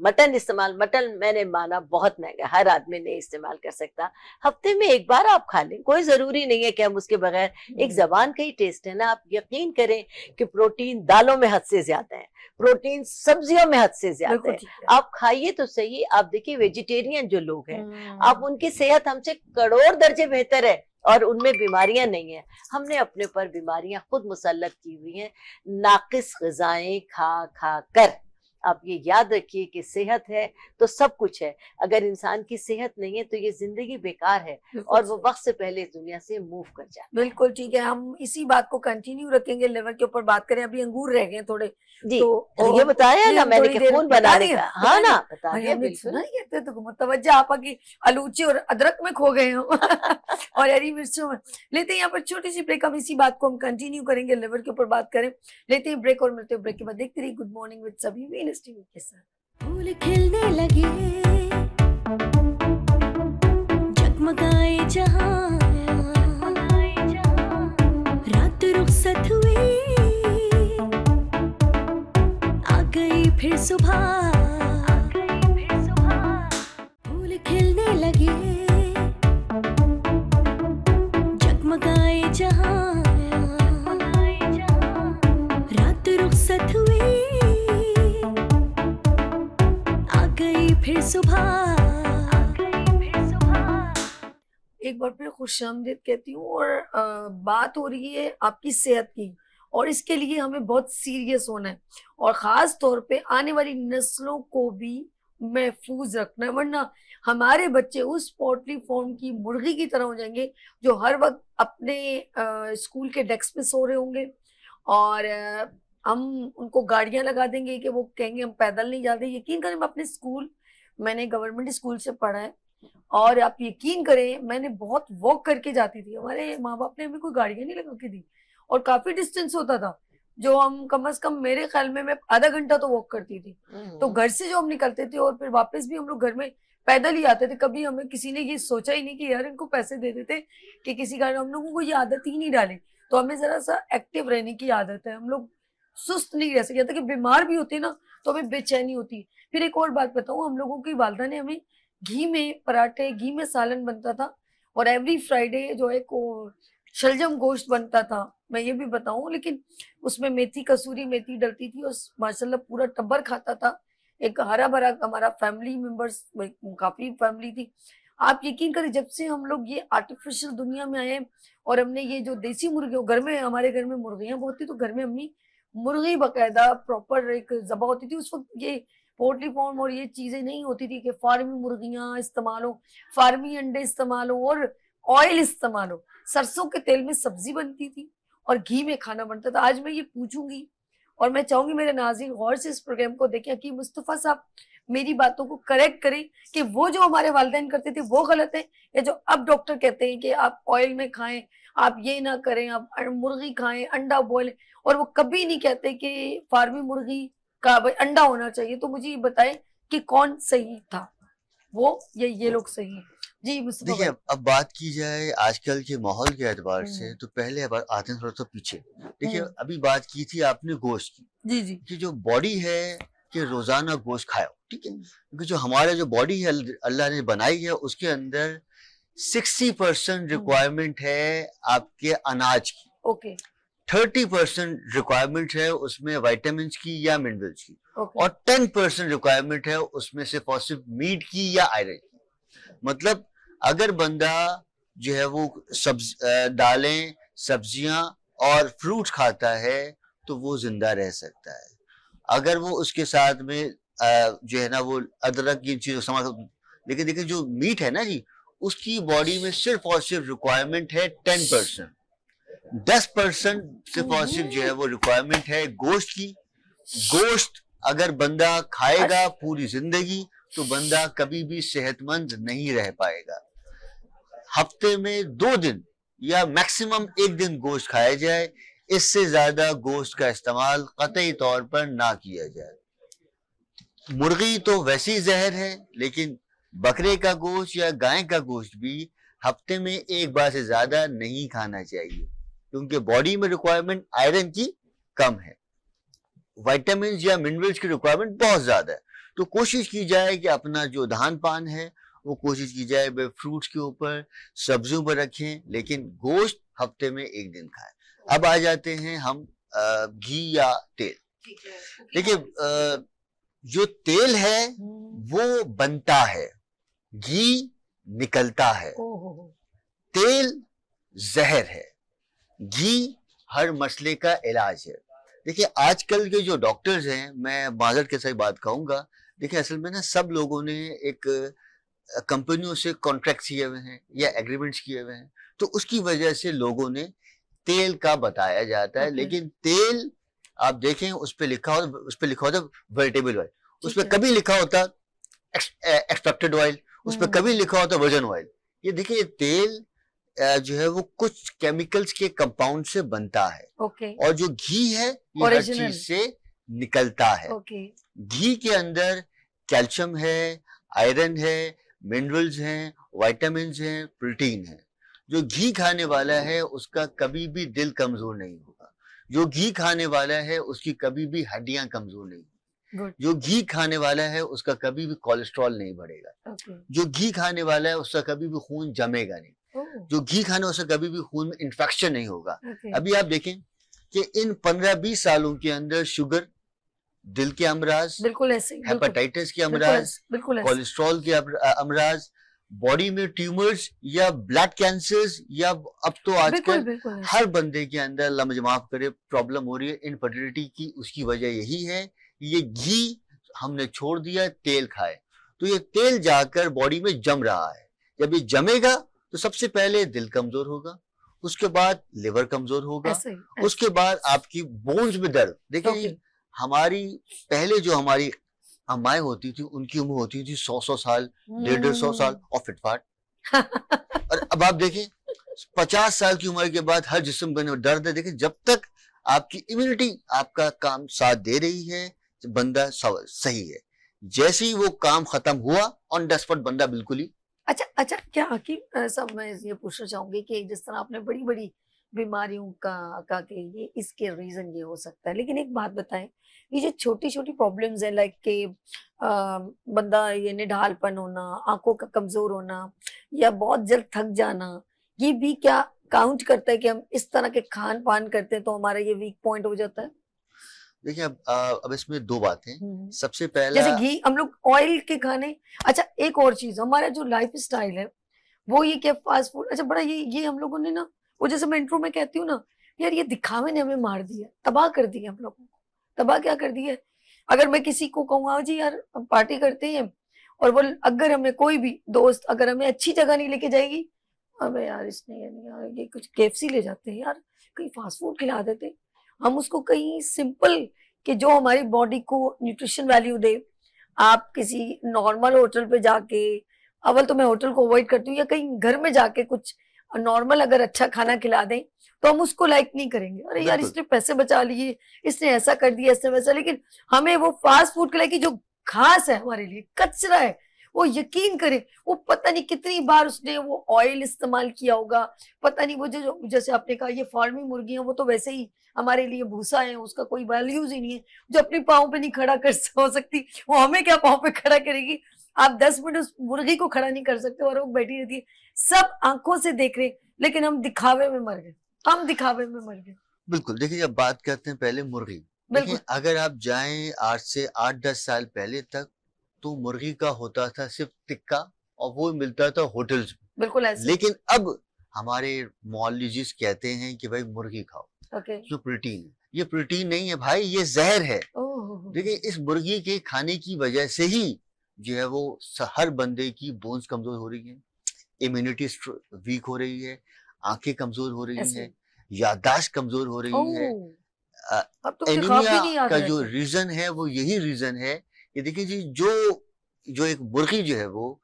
मटन इस्तेमाल, मटन मैंने माना बहुत महंगा, हर आदमी नहीं इस्तेमाल कर सकता। हफ्ते में एक बार आप खा लें, कोई जरूरी नहीं है कि हम उसके बगैर, एक जबान का ही टेस्ट है ना। आप यकीन करें कि प्रोटीन दालों में हद से ज्यादा है, प्रोटीन सब्जियों में हद से ज्यादा बिल्कुल है। ठीक है। आप खाइए तो सही। आप देखिए वेजिटेरियन जो लोग हैं, आप हम्म, उनकी सेहत हमसे करोड़ दर्जे बेहतर है, और उनमें बीमारियां नहीं है। हमने अपने पर बीमारियां खुद मुसल्लत की हुई हैं, नाकिस ग़िज़ाएं खा खा कर। आप ये याद रखिए कि सेहत है तो सब कुछ है। अगर इंसान की सेहत नहीं है तो ये जिंदगी बेकार है, बिल्कुल और वो सही। वक्त से पहले इस दुनिया से मूव कर जाता है। बिल्कुल ठीक है, हम इसी बात को कंटिन्यू रखेंगे, लिवर के ऊपर बात करें। अभी अंगूर रह गए हैं थोड़े, जी, तो तो ये बताया नहीं ना हम मैंने थोड़ी कि देर खून बता बनाने दिया, का। बता हाँ दिया। ना, बता अरे दिया हमने बिल्कुल। सुना नहीं कहते तो मुतवज्जा आपा की अलूची और अदरक में खो गए हम और हरी मिर्चों में। लेते हैं यहाँ पर छोटी सी ब्रेक, हम इसी बात को हम कंटिन्यू करेंगे, लिवर के ऊपर बात करें। लेते हैं ब्रेक, और मिलते हैं ब्रेक के बाद। देखते रहिए गुड मॉर्निंग विद सभी के साथ। फूल खिलने लगे, जगमगाए जहां, रात रुखसत हुई, आ गई फिर सुबह, फूल खिलने लगे, जगमगाए जहां, रात रुखसत हुई, आ गई फिर सुबह। एक बार फिर खुशामदीद कहती हूँ, और बात हो रही है आपकी सेहत की, और इसके लिए हमें बहुत सीरियस होना है, और ख़ास तौर पे आने वाली नस्लों को भी महफूज रखना है, वरना हमारे बच्चे उस पोल्ट्री फार्म की मुर्गी की तरह हो जाएंगे, जो हर वक्त अपने स्कूल के डेस्क पे सो रहे होंगे, और हम उनको गाड़ियां लगा देंगे कि वो कहेंगे हम पैदल नहीं जाते। यकीन करें, मैं अपने स्कूल, मैंने गवर्नमेंट स्कूल से पढ़ा है, और आप यकीन करें मैंने बहुत वॉक करके जाती थी, हमारे माँ बाप ने हमें कोई गाड़ियां नहीं लगा के दी, और काफी डिस्टेंस होता था, जो हम कम से कम मेरे ख्याल में मैं आधा घंटा तो वॉक करती थी। तो घर से जो हम निकलते थे और फिर वापस भी हम लोग घर में पैदल ही आते थे। कभी हमें किसी ने ये सोचा ही नहीं कि यार इनको पैसे दे देते कि किसी कारण, हम लोगों को ये आदत ही नहीं डाली। तो हमें जरा सा एक्टिव रहने की आदत है, हम लोग सुस्त नहीं रह सकते, यहाँ तक कि बीमार भी होते ना तो हमें बेचैनी होती है। फिर एक और बात बताऊं, हम लोगों की वालदा ने हमें घी में पराठे, घी में सालन बनता था, और एवरी फ्राइडे जो है को शलजम गोश्त बनता था, मैं ये भी बताऊं, लेकिन उसमें मेथी, कसूरी मेथी डलती थी, और माशाल्लाह पूरा टब्बर खाता था। एक हरा भरा हमारा फैमिली मेंबर्स, काफी फैमिली थी। आप यकीन करें, जब से हम लोग ये आर्टिफिशियल दुनिया में आए हैं, और हमने ये जो देसी मुर्गियों, घर में, हमारे घर में मुर्गियां बहुत थी, तो घर में अम्मी मुर्गी बकायदा प्रॉपर एक ज़बह होती थी। उस वक्त ये पोल्ट्री फार्म और ये चीजें नहीं होती थी कि फार्मी मुर्गियां इस्तेमाल हो, फार्मी अंडे इस्तेमाल हो, और ऑयल इस्तेमाल हो। सरसों के तेल में सब्जी बनती थी और घी में खाना बनता था। आज मैं ये पूछूंगी, और मैं चाहूंगी मेरे नाज़रीन गौर से इस प्रोग्राम को देखें कि मुस्तफ़ा साहब मेरी बातों को करेक्ट करें कि वो जो हमारे वालिदैन करते थे वो गलत है, या जो अब डॉक्टर कहते हैं कि आप ऑयल में खाएं, आप ये ना करें, आप मुर्गी खाएं, अंडा बॉयल, और वो कभी नहीं कहते कि फार्मी मुर्गी का भाई अंडा होना चाहिए। तो मुझे ये बताएं कि कौन सही था, वो ये लोग सही हैं? जी मुस्तफा देखिए भाई। अब बात की जाए आजकल के माहौल के एतबार से, हम्म, तो पहले अब आते हैं थोड़ा सा पीछे। देखिए हम्म, अभी बात की थी आपने गोश्त की, जी जी, कि जो बॉडी है कि रोजाना गोश्त खाओ, ठीक है, क्योंकि जो हमारा जो बॉडी है अल्लाह ने बनाई है, उसके अंदर 60% रिक्वायरमेंट है आपके अनाज की, ओके 30% रिक्वायरमेंट है उसमें विटामिन की या मिनरल्स की, ओके, और 10% रिक्वायरमेंट है उसमें से सिर्फ मीट की या आयरन की। मतलब अगर बंदा जो है वो दालें, सब्जियां और फ्रूट्स खाता है तो वो जिंदा रह सकता है। अगर वो उसके साथ में जो है ना वो अदरक की चीज इस्तेमाल, लेकिन देखिए जो मीट है ना जी, उसकी बॉडी में सिर्फ और सिर्फ रिक्वायरमेंट है 10%। 10% सिर्फ और सिर्फ जो है वो रिक्वायरमेंट है गोश्त की। गोश्त अगर बंदा खाएगा पूरी जिंदगी तो बंदा कभी भी सेहतमंद नहीं रह पाएगा। हफ्ते में 2 दिन या मैक्सिमम 1 दिन गोश्त खाया जाए, इससे ज्यादा गोश्त का इस्तेमाल कतई तौर पर ना किया जाए। मुर्गी तो वैसी जहर है, लेकिन बकरे का गोश्त या गाय का गोश्त भी हफ्ते में 1 बार से ज्यादा नहीं खाना चाहिए, क्योंकि बॉडी में रिक्वायरमेंट आयरन की कम है, विटामिन या मिनरल्स की रिक्वायरमेंट बहुत ज्यादा है। तो कोशिश की जाए कि अपना जो धान पान है वो कोशिश की जाए वे फ्रूट्स के ऊपर, सब्जियों पर रखें, लेकिन गोश्त हफ्ते में 1 दिन खाएं। अब आ जाते हैं हम घी या तेल। देखिए जो तेल है वो बनता है, घी निकलता है, तेल जहर है, घी हर मसले का इलाज है। देखिए आजकल के जो डॉक्टर्स हैं, मैं माजरत के साथ बात कहूंगा, देखिए असल में ना सब लोगों ने एक कंपनियों से कॉन्ट्रैक्ट किए हुए हैं या एग्रीमेंट्स किए हुए हैं, तो उसकी वजह से लोगों ने तेल का बताया जाता है। लेकिन तेल आप देखें उस पर लिखा होता वेजिटेबल ऑयल, उस पर कभी लिखा होता एक्सट्रैक्टेड ऑयल, उस पर कभी लिखा होता वर्जिन ऑयल। ये देखिए तेल जो है वो कुछ केमिकल्स के कंपाउंड से बनता है। और जो घी है ये हर चीज से निकलता है। घी के अंदर कैल्शियम है, आयरन है, मिनरल्स हैं, विटामिन्स हैं, प्रोटीन है। जो घी खाने वाला है उसका कभी भी दिल कमजोर नहीं होगा, जो घी खाने वाला है उसकी कभी भी हड्डियां कमजोर नहीं होगी, जो घी खाने वाला है उसका कभी भी कोलेस्ट्रॉल नहीं बढ़ेगा, जो घी खाने वाला है उसका कभी भी खून जमेगा नहीं, जो घी खाने उससे कभी भी खून में इंफेक्शन नहीं होगा। अभी आप देखें कि इन 15-20 सालों के अंदर शुगर, दिल के अमराज, बिल्कुल ऐसे, हेपेटाइटिस के अमराज, कोलेस्ट्रॉल के अमराज, बॉडी में ट्यूमर्स या ब्लड कैंसर्स, या अब तो आजकल हर बंदे के अंदर, अल्लाह मुझे माफ करे, प्रॉब्लम हो रही है इनफर्टिलिटी की। उसकी वजह यही है ये घी हमने छोड़ दिया, तेल खाए, तो ये तेल जाकर बॉडी में जम रहा है। जब ये जमेगा तो सबसे पहले दिल कमजोर होगा, उसके बाद लिवर कमजोर होगा, उसके बाद आपकी बोन्स में दर्द। देखिए हमारी पहले जो हमारी अम्माएं होती थी उनकी उम्र होती थी 100 साल, 150 साल और फिटफाट। और अब आप देखें 50 साल की उम्र के बाद हर जिस्म में दर्द है। देखिए जब तक आपकी इम्यूनिटी आपका काम साथ दे रही है बंदा सही है, जैसे ही वो काम खत्म हुआ ऑन द स्पॉट बंदा बिल्कुल ही। अच्छा क्या हकीम सब मैं ये पूछना चाहूंगी कि जिस तरह आपने बड़ी बड़ी बीमारियों का कि ये इसके रीजन ये हो सकता है, लेकिन एक बात बताएं, ये जो छोटी छोटी प्रॉब्लम्स है लाइक के बंदा ये निढालपन होना, आंखों का कमजोर होना या बहुत जल्द थक जाना, ये भी क्या काउंट करता है कि हम इस तरह के खान पान करते हैं तो हमारा ये वीक पॉइंट हो जाता है? देखिए अब इसमें 2 बातें। सबसे पहला जैसे घी, हम लोग ऑयल के खाने। अच्छा एक और चीज, हमारा जो लाइफ स्टाइल है वो ये क्या फास्ट फूड, अच्छा बड़ा ये हम लोगों ने ना, वो जैसे मैं इंट्रो में कहती हूँ ना यार, ये दिखावे ने हमें मार दिया, तबाह कर दिया हम लोगों को। तबाह क्या कर दिया? अगर मैं किसी को कहूँगा जी यार हम पार्टी करते हैं, और वो अगर हमें कोई भी दोस्त अगर हमें अच्छी जगह नहीं लेके जाएगी, अबे यार इसने यार ये कुछ KFC ले जाते हैं यार, कहीं फास्ट फूड खिला देते, हम उसको कहीं सिंपल कि जो हमारी बॉडी को न्यूट्रिशन वैल्यू दे। आप किसी नॉर्मल होटल पे जाके, अव्वल तो मैं होटल को अवॉइड करती हूँ, या कहीं घर में जाके कुछ नॉर्मल अगर अच्छा खाना खिला दें तो हम उसको लाइक नहीं करेंगे, अरे यार इसने पैसे बचा लिए, इसने ऐसा कर दिया, इसने वैसा। लेकिन हमें वो फास्ट फूड खिलाए कि जो घास है हमारे लिए, कचरा है, वो यकीन करें वो पता नहीं कितनी बार उसने वो ऑयल इस्तेमाल किया होगा, पता नहीं वो जो जैसे आपने कहा ये फार्मी मुर्गियां, वो तो वैसे ही हमारे लिए भूसा है, उसका कोई वैल्यूज ही नहीं है, जो अपने पाँव पे नहीं खड़ा कर हो सकती वो हमें क्या पाँव पे खड़ा करेगी। आप 10 मिनट उस मुर्गी को खड़ा नहीं कर सकते और वो बैठी रहती है, सब आंखों से देख रहे, लेकिन हम दिखावे में मर गए, हम दिखावे में मर गए। बिल्कुल। देखिए जब बात करते हैं पहले मुर्गी, देखिए अगर आप जाएं आज से 8-10 साल पहले तक तो मुर्गी का होता था सिर्फ टिक्का, और वो मिलता था होटल्स में। बिल्कुल ऐसे। लेकिन अब हमारे मोलॉजिस्ट कहते हैं कि भाई मुर्गी खाओ, ओके। इसमें प्रोटीन है। ये प्रोटीन नहीं है भाई, ये जहर है। ओह। देखिए, इस मुर्गी के खाने की वजह से ही जो है वो हर बंदे की बोन्स कमजोर हो रही है, इम्यूनिटी वीक हो रही है, आंखें कमजोर हो रही ऐसे। हैं, याददाश्त कमजोर हो रही है। ओह। अब तो मुझे ख्वाब भी एनीमिया नहीं याद का जो रहते। रीजन है वो यही रीजन है कि देखिए जी, जो एक मुर्गी जो है वो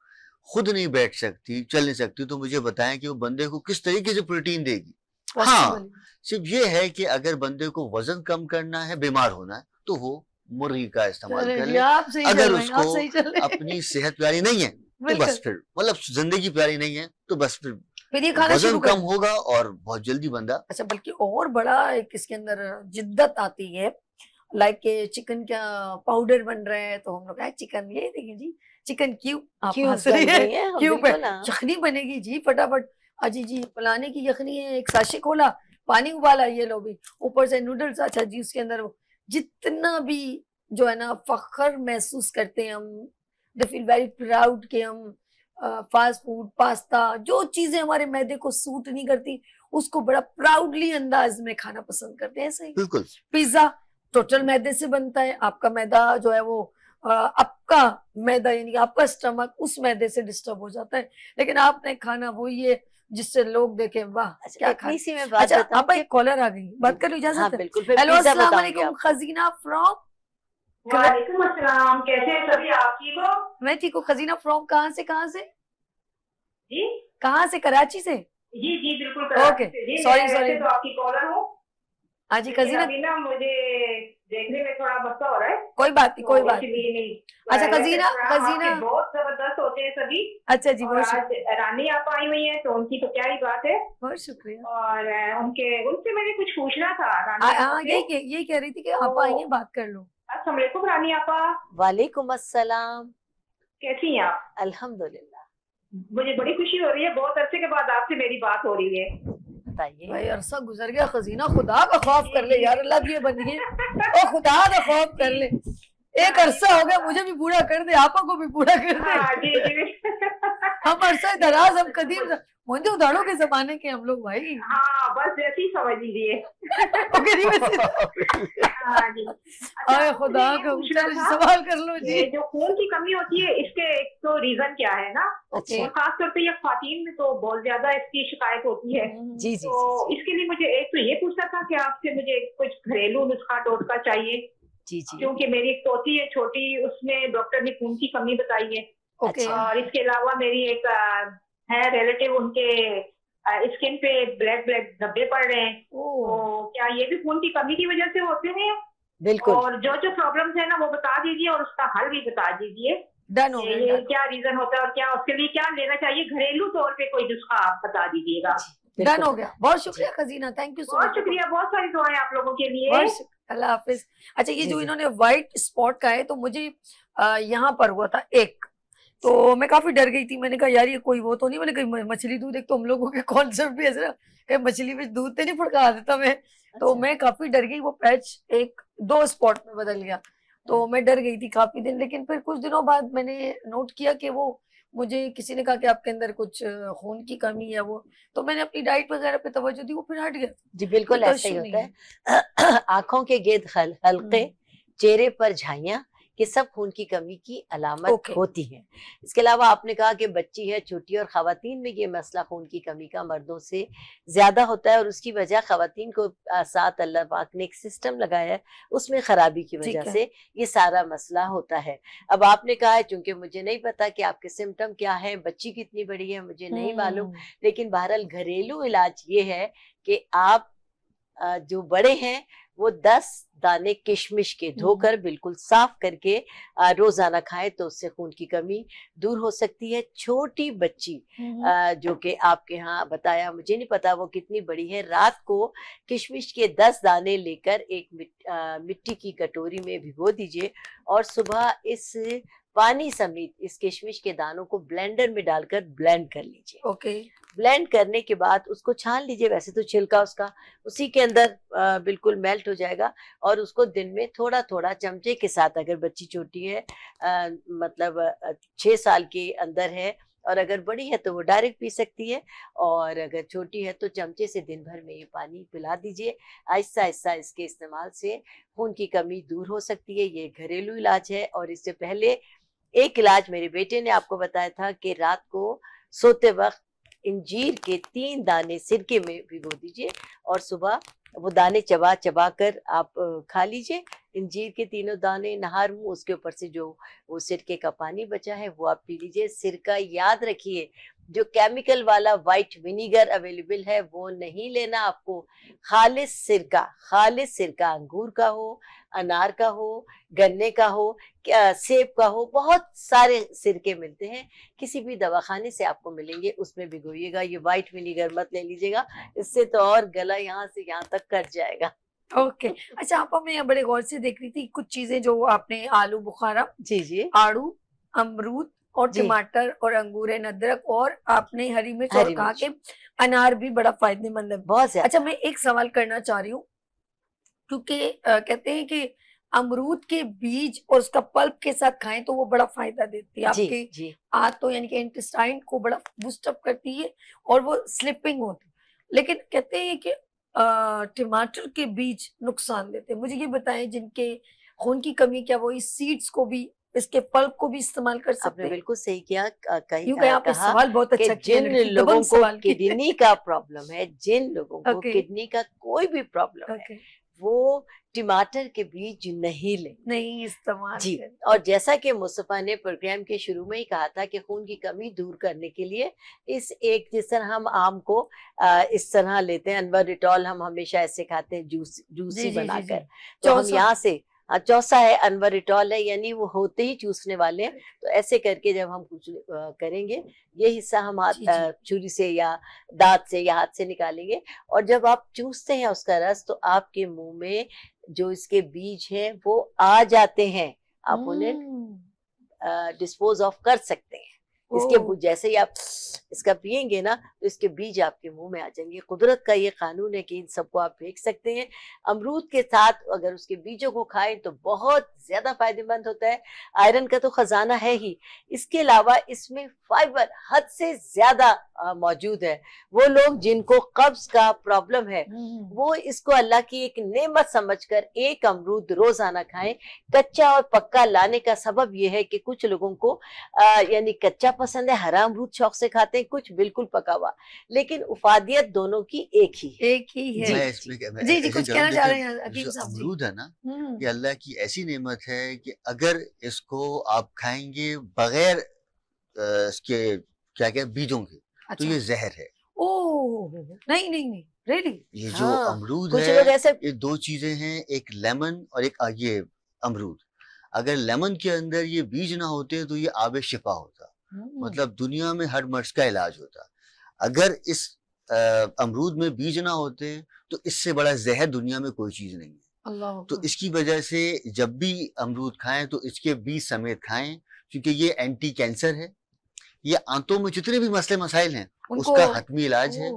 खुद नहीं बैठ सकती, चल नहीं सकती, तो मुझे बताएं कि वो बंदे को किस तरीके से प्रोटीन देगी। हाँ, Possible। सिर्फ ये है कि अगर बंदे को वजन कम करना है, बीमार होना है, तो वो मुर्गी का इस्तेमाल अरे कर जी, ले। आप सही अगर चल रहे हैं, आप उसको सही चल रहे हैं। अपनी सेहत प्यारी नहीं है तो बिल्कुल। बस फिर मतलब जिंदगी प्यारी नहीं है तो बस फिर ये खाना वजन शुरू कम कर। होगा और बहुत जल्दी बंदा। अच्छा, बल्कि और बड़ा एक इसके अंदर जिद्दत आती है, लाइक चिकन का पाउडर बन रहा है तो हम लोग चिकन ये देखिए जी, चिकन क्यूब। आप क्यूब हंस रही बन है, गई है, हाँ, क्यूब बिल्कुल, है, हाँ। यखनी बनेगी जी फटाफट। अजी जी, फलाने की यखनी है, एक साशे खोला, पानी उबाला, ये लो भी, ऊपर से नूडल्स। अच्छा जी, उसके अंदर वो जितना भी जो है ना फख्र महसूस करते हैं हम, दे फील वेरी प्राउड कि हम फास्ट फूड, पास्ता, जो चीजें हमारे मैदे को सूट नहीं करती उसको बड़ा प्राउडली अंदाज में खाना पसंद करते हैं। ऐसे ही बिल्कुल पिज्जा टोटल मैदे से बनता है, आपका मैदा जो है वो आपका मैदा यानी कि आपका स्टमक उस मैदे से डिस्टर्ब हो जाता है, लेकिन आपने खाना वही है जिससे लोग देखें वाह अच्छा, क्या इतनी खा। सी मैं बात अच्छा, बताऊं आप कि एक कॉलर आ गई, बात कर लो, हाँ इजाजत है? बिल्कुल, फिर हेलो, पिज्जा अस्सलाम बताऊंगी वालेकुम, आपको। खजीना फ्रॉम। वालेकुम अस्सलाम, कैसे हैं सभी? आप ठीक हो? मैं ठीक हूँ। खजीना फ्रॉम कहाँ से? जी कहाँ से? कराची से? जी जी, बिल्कुल कराची ओके, से। जी, सॉरी मैं सॉरी। वैसे तो आपकी कॉलर हूँ, हाँ जी लेकिन खजीना, अभी ना मुझे देखने में थोड़ा मसला हो रहा है, कोई बात नहीं, कोई तो बात नहीं। इसलिए नहीं। अच्छा वैसे खजीना, प्रोग्राम आपके खजीना, बहुत जबरदस्त होते हैं सभी। अच्छा जी, और बहुत आज शुक्रिया, रानी आप आई हुई हैं तो उनकी तो क्या ही बात है। बहुत शुक्रिया। और उनसे मैंने कुछ पूछना था रानी आपा हाँ, से। यही कह रही थी कि आप तो आइए, बात कर लो। अस्सलाम वालेकुम रानी आपा, वालेकुम अस्सलाम। कैसी हैं आप? अल्हम्दुलिल्लाह। मुझे बड़ी खुशी हो रही है, बहुत अरसे के बाद आपसे मेरी बात हो रही है। बताइए। भाई अरसा गुजर गया खजीना, खुदा का खौफ कर ले यार, अल्लाह की ये बंदी है, ओ खुदा का खौफ कर ले। एक अरसा हो गया, मुझे भी बूढ़ा कर दे, आपा को भी बूढ़ा कर दे। हाँ जी जी। हम अरसा दराज, हम कदीम मुझे उदाड़ों के जमाने के हम लोग भाई। हाँ, बस ऐसे ही समझ लीजिए। ओके जी, वैसे हाँ जी। आए खुदा मुझे ये का, पूछना चलो जी, था सवाल कर लो कि जी। जो खून की कमी होती है इसके एक तो रीजन क्या है ना, ओके। और खासतौर पे ये ख्वातीन में तो बहुत ज्यादा इसकी शिकायत होती है। जी जी तो जी इसके लिए मुझे एक तो ये पूछना था कि आपसे मुझे कुछ घरेलू नुस्खा टोटका चाहिए, जी जी। क्योंकि मेरी एक पोती है छोटी, उसमें डॉक्टर ने खून की कमी बताई है। ओके। अच्छा। और इसके अलावा मेरी एक है रिलेटिव, उनके स्किन पे ब्लैक ब्लैक धब्बे पड़ रहे हैं, ओ, तो क्या ये भी खून की कमी की वजह से होते हैं? बिल्कुल। और जो जो प्रॉब्लम्स है ना वो बता दीजिए और उसका हल भी बता दीजिए। डन हो ये गया, क्या रीजन होता है और क्या उसके लिए क्या लेना चाहिए, घरेलू तौर पे कोई नुस्खा आप बता दीजिएगा। डन हो गया। बहुत शुक्रिया खजीना, थैंक यू सो बहुत मच। शुक्रिया, बहुत सारी दुआएं आप लोगों के लिए। बहुत शुक्रिया, अल्लाह हाफिज। अच्छा, ये जी, जो जी। इन्होंने व्हाइट स्पॉट का है, तो मुझे यहाँ पर हुआ था एक, तो मैं काफी डर गई थी। मैंने कहा यार ये कोई वो तो नहीं, मैंने कहा मछली दूध, एक तो हम लोगों के कॉन्सेप्ट भी ऐसे ना, मछली में दूध तो नहीं फड़का देता मैं, तो अच्छा। मैं काफी डर गई। वो पैच एक दो स्पॉट में बदल गया, तो मैं डर गई थी काफी दिन। लेकिन फिर कुछ दिनों बाद मैंने नोट किया कि वो, मुझे किसी ने कहा कि आपके अंदर कुछ खून की कमी है, वो तो मैंने अपनी डाइट वगैरह पे तवज्जो दी, वो फिर हट गया। जी बिल्कुल, कोई ऐसा ही इशू होता नहीं है। आंखों के गिर्द हल्के, चेहरे पर झाइयां, ये सब खून की कमी की अलामत ओके। होती हैं। इसके अलावा आपने कहा कि बच्ची है छोटी, और खवातीन में ये मसला खून की कमी का मर्दों से ज्यादा होता है, और उसकी वजह खवातीन को साथ अल्लाह पाक ने एक सिस्टम लगाया है, उसमें खराबी की ठीक वजह है। से ये सारा मसला होता है। अब आपने कहा है, चूंकि मुझे नहीं पता कि आपके सिम्टम क्या है, बच्ची कितनी बड़ी है मुझे नहीं मालूम, लेकिन बहरहाल घरेलू इलाज ये है कि आप जो बड़े हैं वो 10 दाने किशमिश के धोकर बिल्कुल साफ करके रोजाना खाएं, तो उससे खून की कमी दूर हो सकती है। छोटी बच्ची जो कि आपके यहाँ बताया, मुझे नहीं पता वो कितनी बड़ी है, रात को किशमिश के 10 दाने लेकर एक मिट्टी की कटोरी में भिगो दीजिए, और सुबह इस पानी समेत इस किशमिश के दानों को ब्लेंडर में डालकर ब्लेंड कर लीजिए। ओके। ब्लेंड करने के बाद उसको छान लीजिए, वैसे तो छिलका उसका उसी के अंदर बिल्कुल मेल्ट हो जाएगा, और उसको दिन में थोड़ा थोड़ा चमचे के साथ, अगर बच्ची छोटी है मतलब 6 साल के अंदर है और अगर बड़ी है तो वो डायरेक्ट पी सकती है, और अगर छोटी है तो चमचे से दिन भर में ये पानी पिला दीजिए। आहिस्ता आहिस्ता इसके इस्तेमाल से खून की कमी दूर हो सकती है। ये घरेलू इलाज है। और इससे पहले एक इलाज मेरे बेटे ने आपको बताया था कि रात को सोते वक्त इंजीर के 3 दाने सिरके में भिगो दीजिए और सुबह वो दाने चबा चबा कर आप खा लीजिए। इंजीर के 3 दाने नहर मुंह, उसके ऊपर से जो वो सिरके का पानी बचा है वो आप पी लीजिए। सिरका याद रखिए, जो केमिकल वाला व्हाइट विनीगर अवेलेबल है वो नहीं लेना आपको। खालिस सिरका अंगूर का हो, अनार का हो, गन्ने का हो, सेब का हो, बहुत सारे सिरके मिलते हैं, किसी भी दवाखाने से आपको मिलेंगे, उसमें भिगोइएगा। ये व्हाइट विनीगर मत ले लीजिएगा, इससे तो और गला यहाँ से यहाँ तक कट जाएगा। ओके। अच्छा आपा, मैं यहाँ बड़े गौर से देख रही थी कुछ चीजें जो आपने, आलू बुखारा, जी जी, आड़ू, अमरूद और जी। टमाटर और अंगूर अदरक, और आपने हरी मिर्च, और हरी कहा मिर्च। कि अनार भी बड़ा फायदेमंद है। बहुत ज्यादा। अच्छा मैं एक सवाल करना चाह रही हूँ, क्योंकि कहते हैं कि अमरूद के बीज और उसका पल्प के साथ खाएं तो वो बड़ा फायदा देती है, जी आपके जी, आंतों यानी कि इंटेस्टाइन को बड़ा बूस्टअप करती है और वो स्लिपिंग होती है। लेकिन कहते हैं कि टमाटर के बीज नुकसान देते हैं। मुझे ये बताएं, जिनके खून की कमी, क्या वो इस सीड्स को भी, इसके पल्प को भी इस्तेमाल कर सकते आपने हैं? बिल्कुल सही किया। क्योंकि आपने कहा सवाल बहुत कि अच्छा किया, जिन लड़की लोगों दबंग को सवाल किया। किडनी का प्रॉब्लम है, जिन लोगों को Okay. किडनी का कोई भी प्रॉब्लम है, ओके, वो टमाटर के बीज नहीं ले। नहीं इस्तेमाल जी, करें। और जैसा कि मुस्तफा ने प्रोग्राम के शुरू में ही कहा था कि खून की कमी दूर करने के लिए इस एक, जिस तरह हम आम को इस तरह लेते हैं, अनवरिटॉल हम हमेशा ऐसे खाते हैं जूसी जी जी जी बनाकर, जी। तो हम चौसा। यहाँ से चौसा है, अनवरिटॉल है, यानी वो होते ही चूसने वाले हैं। तो ऐसे करके जब हम कुछ करेंगे, ये हिस्सा हम हाथ जी, जी। छुरी से या दांत से या हाथ से निकालेंगे, और जब आप चूसते हैं उसका रस, तो आपके मुंह में जो इसके बीज हैं वो आ जाते हैं, आप उन्हें डिस्पोज ऑफ कर सकते हैं। इसके ओह। जैसे ही आप इसका पिएंगे ना, तो इसके बीज आपके मुंह में आ जाएंगे। कुदरत का ये कानून है कि इन सबको आप फेंक सकते हैं। अमरूद के साथ अगर उसके बीजों को खाएं तो बहुत ज्यादा फायदेमंद होता है। आयरन का तो खजाना है ही, इसके अलावा इसमें फाइबर हद से ज्यादा मौजूद है। वो लोग जिनको कब्ज का प्रॉब्लम है, वो इसको अल्लाह की एक नेमत समझकर एक अमरूद रोजाना खाएं। कच्चा और पक्का लाने का सबब यह है कि कुछ लोगों को यानी कच्चा पसंद है, हरा अमरूद शौक से खाते हैं, कुछ बिल्कुल पका हुआ, लेकिन उफादियत दोनों की एक ही है। एक ही है। मैं इसमें मैं जी जी, ऐसे कुछ जरूर कहना चाह रहे देखिए, हैं हकीम जो साहब जी? अमरूद है ना, हम्म, ये अल्लाह की ऐसी नेमत है कि अगर इसको आप खाएंगे बगैर इसके क्या क्या बीजों के, तो अच्छा। ये जहर है। ओह नहीं नहीं नहीं, रियली? ये जो हाँ, अमरूद कुछ है, लोग ऐसे ये 2 चीजें हैं, एक लेमन और एक ये अमरूद। अगर लेमन के अंदर ये बीज ना होते तो ये आबे शिफा होता, मतलब दुनिया में हर मर्ज का इलाज होता। अगर इस अमरूद में बीज ना होते तो इससे बड़ा जहर दुनिया में कोई चीज नहीं है। अल्लाह तो इसकी वजह से जब भी अमरूद खाएं तो इसके बीज समेत खाएं, क्योंकि ये एंटी कैंसर है। ये आंतों में जितने भी मसले मसाइल हैं उसका हतमी इलाज है।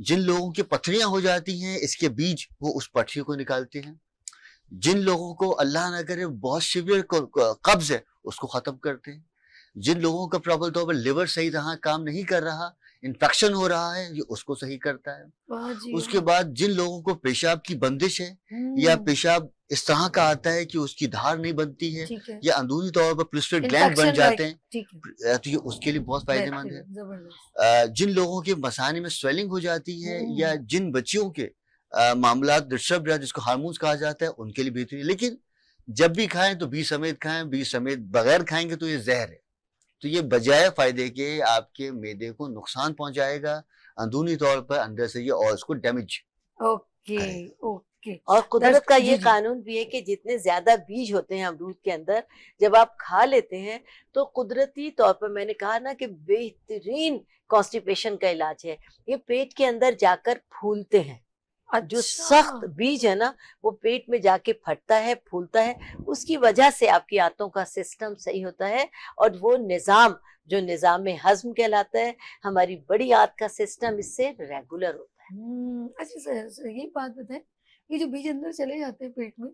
जिन लोगों की पथरियां हो जाती हैं, इसके बीज वो उस पथरी को निकालते हैं। जिन लोगों को अल्लाह ना करे बहुत सीवियर कब्ज है, उसको खत्म करते हैं। जिन लोगों का प्रॉपर तौर पर लिवर सही तरह काम नहीं कर रहा, इन्फेक्शन हो रहा है, ये उसको सही करता है। वाह जी उसके वाह। बाद जिन लोगों को पेशाब की बंदिश है, या पेशाब इस तरह का आता है कि उसकी धार नहीं बनती है, ठीक है। या अंदरूनी तौर पर प्रोस्टेट ग्लैंड बन Infection, जाते right, ठीक है। हैं, तो ये उसके लिए बहुत फायदेमंद है। बेहतरीन, जबरदस्त। जिन लोगों के मसाने में स्वेलिंग हो जाती है, या जिन बच्चियों के मामला डिस्टर्ब या जिसको हार्मोन्स कहा जाता है, उनके लिए बेहतरीन है। लेकिन जब भी खाएं तो बीज समेत खाएं, बीज समेत बगैर खाएंगे तो ये जहर है। तो ये बजाय फायदे के आपके मैदे को नुकसान पहुंचाएगा, अंदरूनी तौर पर अंदर से ये और उसको डैमेज ओके करेगा। ओके। और कुदरत का जी, ये जी। कानून भी है कि जितने ज्यादा बीज होते हैं अमरूद के अंदर, जब आप खा लेते हैं तो कुदरती तौर पर, मैंने कहा ना कि बेहतरीन कॉन्स्टिपेशन का इलाज है। ये पेट के अंदर जाकर फूलते हैं। जो सख्त बीज है ना, वो पेट में जाके फटता है, फूलता है, उसकी वजह से आपकी आंतों का सिस्टम सही होता है। और वो निजाम जो निजाम में हजम कहलाता है, हमारी बड़ी आंत का सिस्टम इससे रेगुलर होता है। अच्छा सर, ये बात बताएं, ये जो बीज अंदर चले जाते हैं पेट में,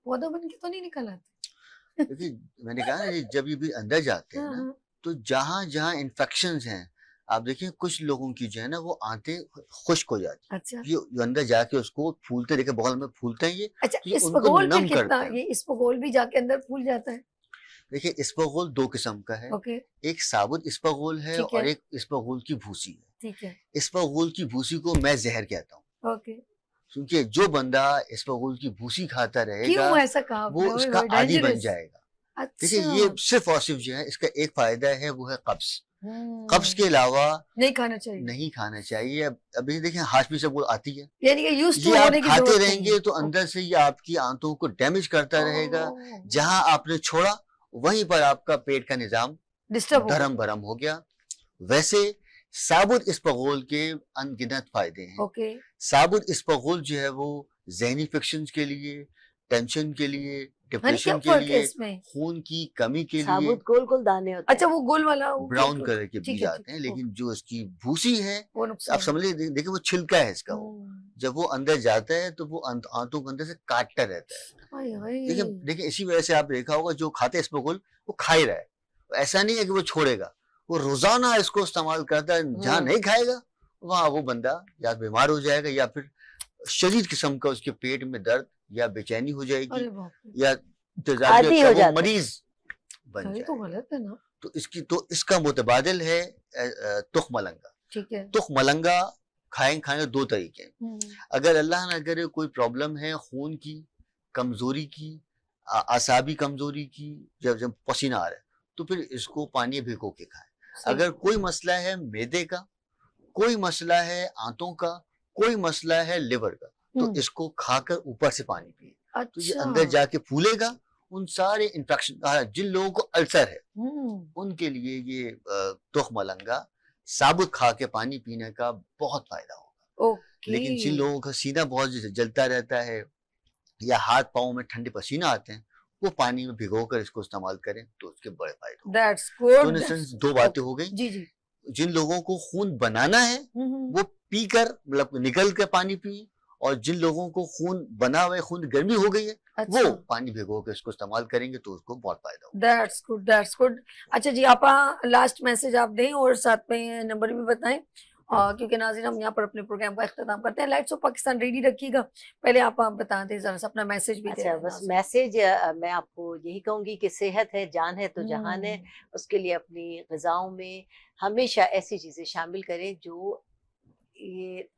पौधा बन के तो नहीं निकल आते? क्योंकि मैंने कहा ना, जब ये भी अंदर जाते हैं ना, हाँ, तो जहां जहां इन्फेक्शंस हैं, आप देखिए कुछ लोगों की जो है ना वो आंतें खुश्क हो जाती है, अच्छा ये अंदर जाके उसको फूलते, देखिए बगल में फूलते हैं ये, अच्छा, तो ये उनको इसबगोल पे नम कितना, करता है। ये इसबगोल भी जाके अंदर फूल जाता है? देखिए इसबगोल दो किस्म का है, ओके, एक साबुत इसबगोल है ठीक और है, एक इसबगोल की भूसी है। ठीक है, इसबगोल की भूसी को मैं जहर कहता हूँ, ओके। क्योंकि जो बंदा इसबगोल की भूसी खाता रहेगा क्यों ऐसा कहा वो आपने? ओए इसका होए, आदी बन डेंजरस। जाएगा। देखिए अच्छा। ये सिर्फ और सिर्फ जो है इसका एक फायदा है, वो है कब्ज। कब्ज के अलावा नहीं खाना चाहिए, नहीं खाना चाहिए। अभी देखिए हाशमी से वो आती है, यानी कि यूज्ड टू ये आप होने की खाते जरूरत नहीं रहेंगे है। तो अंदर से ये आपकी आंतों को डैमेज करता रहेगा। ओह, जहां आपने छोड़ा वहीं पर आपका पेट का निजाम डिस्टर्ब होगा। धर्म भरम हो गया। वैसे साबुत इसबगोल के अनगिनत फायदे हैं। ओके, साबुत इसबगोल जो है वो ज़हनी फिक्शंस के लिए, टेंशन के लिए, यानी क्या डिप्रेशन के फर्क है लिए, इसमें? खून की कमी के लिए साबुत गोल गोल दाने होते अच्छा हैं। वो गोल वाला, okay brown okay colour okay, के ठीक बीज है आते हैं, ठीक है, लेकिन जो इसकी भूसी है वो आप नुकसान। समझ लीजिए, देखिए वो छिलका है इसका, वो जब वो अंदर जाता है तो वो आंतों के अंदर से काटता रहता है। हाय देखिए हाय। देखिए इसी वजह से आप देखा होगा जो खाते हैं इसबगोल वो खा ही रहा है, ऐसा नहीं है कि वो छोड़ेगा, वो रोजाना इसको इस्तेमाल करता है। जहां नहीं खाएगा वहां वो बंदा या बीमार हो जाएगा या फिर शदीद किस्म का उसके पेट में दर्द या बेचैनी हो जाएगी अरे बाप रे, या आदी हो वो जाता है। मरीज बन ये तो जाएगा। गलत है ना। तो इसका मुतबादिल है तुख मलंगा। ठीक है। तुख मलंगा खाएंगे दो तरीके हैं। हम्म, अगर अल्लाह ना करे कोई प्रॉब्लम है खून की, कमजोरी की, आसाबी कमजोरी की, जब जब पसीना आ रहा है तो फिर इसको पानी में भिगो के खाएं। सही। अगर कोई मसला है मैदे का, कोई मसला है आंतों का, कोई मसला है लिवर का, तो इसको खाकर ऊपर से पानी पिए, तो ये अच्छा। अंदर जाके फूलेगा। उन सारे इन्फेक्शन, जिन लोगों को अल्सर है उनके लिए ये तुख मलंगा साबुत खा के पानी पीने का बहुत फायदा होगा। ओके। लेकिन जिन लोगों का सीना बहुत जलता रहता है या हाथ पाँव में ठंडे पसीना आते हैं, वो पानी में भिगोकर इसको इस्तेमाल करें तो उसके बड़े फायदे होंगे। दैट्स तो गुड। इन सेंस दो बातें हो गई। जी जी। जिन लोगों को खून बनाना है वो पीकर मतलब निकल के पानी पिए, और जिन लोगों को खून बना हुआ है, खून गर्मी हो गई है, अच्छा, वो पानी भिगो के इसको इस्तेमाल करेंगे तो उसको बहुत फायदा होगा। That's good that's good. अच्छा जी, आप लास्ट मैसेज आप दें और साथ में नंबर भी बताएं, क्योंकि नाज़रीन हम यहाँ पर अपने प्रोग्राम का इख्तिताम करते हैं। लाइट्स ऑफ पाकिस्तान रेडी रखिएगा, पहले आप बता दें जरा सा अपना मैसेज भी दे अच्छा, दें बस नाज़रीन। मैसेज मैं आपको यही कहूंगी कि सेहत है जान है तो जहान है। उसके लिए अपनी ग़िज़ाओं में हमेशा ऐसी चीज़ें शामिल करें जो ये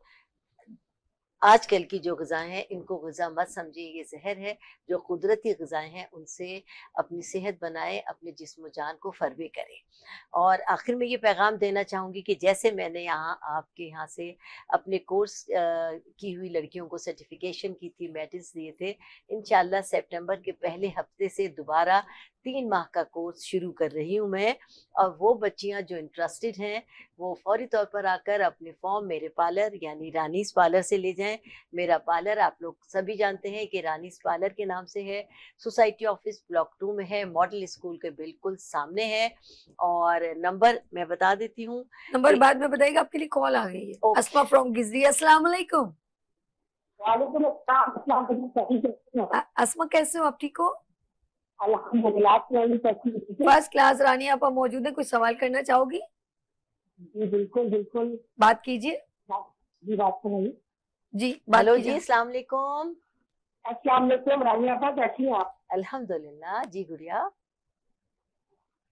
आजकल की जो ग़िज़ाएँ हैं इनको ग़िज़ा मत समझिए, ये ज़हर है। जो कुदरती ग़िज़ाएँ हैं उनसे अपनी सेहत बनाएं, अपने जिस्म जान को फरबे करें। और आखिर में ये पैगाम देना चाहूँगी कि जैसे मैंने यहाँ आपके यहाँ से अपने कोर्स की हुई लड़कियों को सर्टिफिकेशन की थी, मेडल्स दिए थे, इंशाअल्लाह सितंबर के पहले हफ्ते से दोबारा 3 माह का कोर्स शुरू कर रही हूँ मैं। और वो बच्चियाँ जो इंटरेस्टेड हैं वो फौरी तौर पर आकर अपने फॉर्म मेरे पार्लर यानी रानीस पार्लर से ले जाएं। मेरा पार्लर आप लोग सभी जानते हैं कि रानीस पार्लर के नाम से है, सोसाइटी ऑफिस ब्लॉक 2 में है, मॉडल स्कूल के बिल्कुल सामने है। और नंबर मैं बता देती हूँ। नंबर बाद में बताइएगा, आपके लिए कॉल आ गई है। ओके। अस्मा फ्रॉम गिजरी, अस्सलाम वालेकुम। अस्मा कैसे हो आप, ठीक हो? फर्स्ट क्लास रानी, आप मौजूद है, कुछ सवाल करना चाहोगी? जी बिल्कुल बिल्कुल, बात कीजिए जी बात सुनाइए। जी। बात हेलो कीजिए। जी, अस्सलाम वालेकुम। अस्सलाम वालेकुम रानिया साहब, कैसी हैं आप? अल्हम्दुलिल्लाह जी गुड़िया।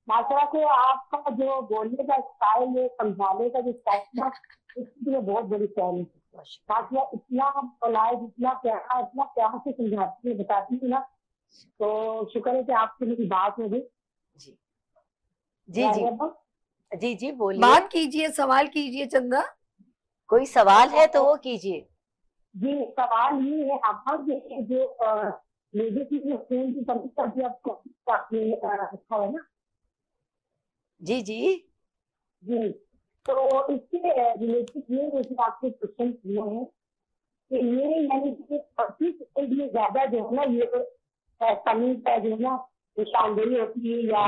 माशाल्लाह से आपका जो बोलने का स्टाइल है, समझाने का जो स्टाइल है, इसकी तो बहुत बड़ी फैन है। माशाल्लाह इतना पोलाइट, इतना प्यार से समझाती है, बताती है ना, तो शुक्र है कि आपसे मेरी बात हो गई। जी जी जी जी जी बोलिए। बात कीजिए, सवाल कीजिए चंदा। कोई सवाल है तो वो कीजिए। जी सवाल ये है, अब जो लेडीज की जो खून की कमी का जो आपने रखा है ना। जी जी जी, तो इसके रिलेटेड ये मुझे आपसे क्वेश्चन किए हैं कि ये यानी कि 25 एज में ज्यादा जो है ना ये कमी का जो है ना निशानदेही होती है या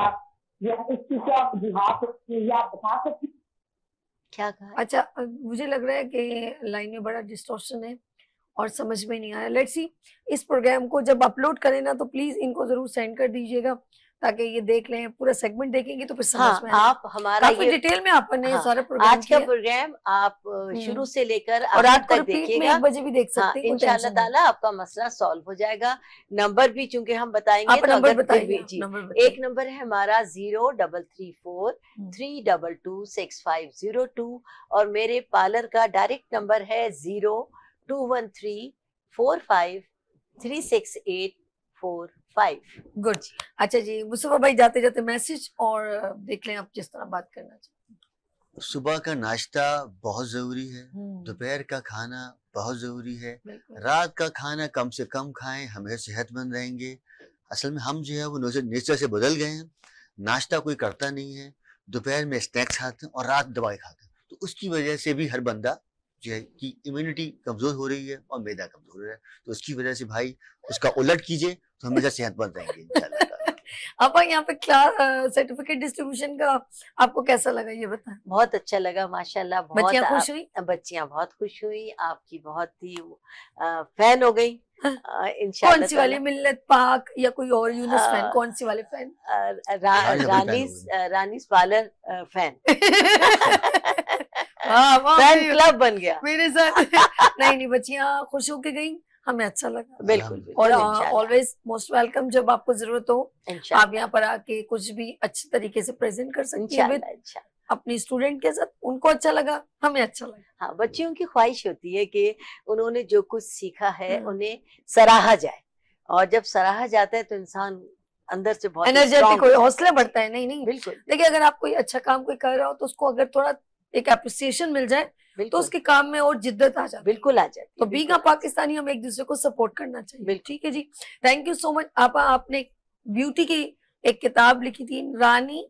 इसकी क्या वजूहात होती है, या आप बता सकती हैं? क्या कहा? अच्छा, मुझे लग रहा है कि लाइन में बड़ा डिस्टॉर्शन है और समझ में नहीं आया। लेट्स सी, इस प्रोग्राम को जब अपलोड करें ना तो प्लीज़ इनको ज़रूर सेंड कर दीजिएगा ताकि ये देख लें, पूरा सेगमेंट देखेंगे तो फिर समझ हाँ, में आएगा। आप हमारा काफी ये डिटेल में आपने हाँ, सारा प्रोग्राम आज का किया प्रोग्राम आप शुरू से लेकर और आखिर रात को तक रिपीट में देखिएगा। 1 बजे भी देख हाँ, सकते हैं, कोई इंशाल्लाह टेंशन नहीं। ताला आपका मसला सॉल्व हो जाएगा। नंबर भी चूंकि हम बताएंगे आप तो नंबर अगर फिर भी बताइए, जी, नंबर एक बताइए। नंबर है हमारा 0334-322-6502 और मेरे पार्लर का डायरेक्ट नंबर है 0213453684 गुड। अच्छा जी, मुस्तफा भाई जाते जाते मैसेज और देख लें आप जिस तरह बात करना चाहते सुबह का नाश्ता बहुत जरूरी है, हैं। दोपहर का खाना बहुत जरूरी है, बिल्कुल। रात का खाना कम से कम खाएं, हमें सेहतमंद रहेंगे। असल में हम जो है वो नेचर से बदल गए हैं, नाश्ता कोई करता नहीं है, दोपहर में स्नैक्स खाते हैं और रात दवाई खाते हैं, तो उसकी वजह से भी हर बंदा जो है कि इम्यूनिटी कमजोर हो रही है और मैदा कमजोर हो रहा है, तो उसकी वजह से भाई उसका उलट कीजिए तो हमेशा सेहतमंद रहेंगे इंशाल्लाह ताला। अब यहाँ पे क्लास सर्टिफिकेट डिस्ट्रीब्यूशन का आपको कैसा लगा ये बताएं। बहुत अच्छा लगा माशाल्लाह। बहुत बच्चियां खुश हुई? बच्चियां बहुत खुश हुई, आपकी बहुत ही फैन हो गई हाँ। इंशाल्लाह कौन सी वाली, मिल्लत पाक या कोई और यूनुस फैन, कौन सी वाले फैन? रानीस पार्लर फैन हाँ, वाह, फैन क्लब बन गया मेरे साथ। नहीं बच्चियां खुश होके गई, हमें अच्छा लगा। बिल्कुल और इंशाल्लाह ऑलवेज मोस्ट वेलकम, जब आपको जरूरत हो आप इंशाल्लाह यहाँ पर आके कुछ भी अच्छे तरीके से प्रेजेंट कर सकती हैं इंशाल्लाह इंशाल्लाह। अपनी स्टूडेंट के साथ। उनको अच्छा लगा, हमें अच्छा लगा। हाँ, बच्चियों की ख्वाहिश होती है कि उन्होंने जो कुछ सीखा है हम्म। उन्हें सराहा जाए, और जब सराहा जाता है तो इंसान अंदर से बहुत एनर्जेटिक strong हो, हो जाता हौसला है। बढ़ता है। नहीं बिल्कुल देखिए, अगर आप कोई अच्छा काम कोई कर रहा हो तो उसको अगर थोड़ा एक अप्रिसिएशन मिल जाए तो बिल्कुल उसके काम में और जिद्दत आ जाती है। बिल्कुल आ जाती तो है, बीइंग बिल्कुल अ पाकिस्तानी हम एक दूसरे को सपोर्ट करना चाहिए। बिल्कुल। ठीक है जी, थैंक यू सो मच। आपने ब्यूटी की एक किताब लिखी थी, रानी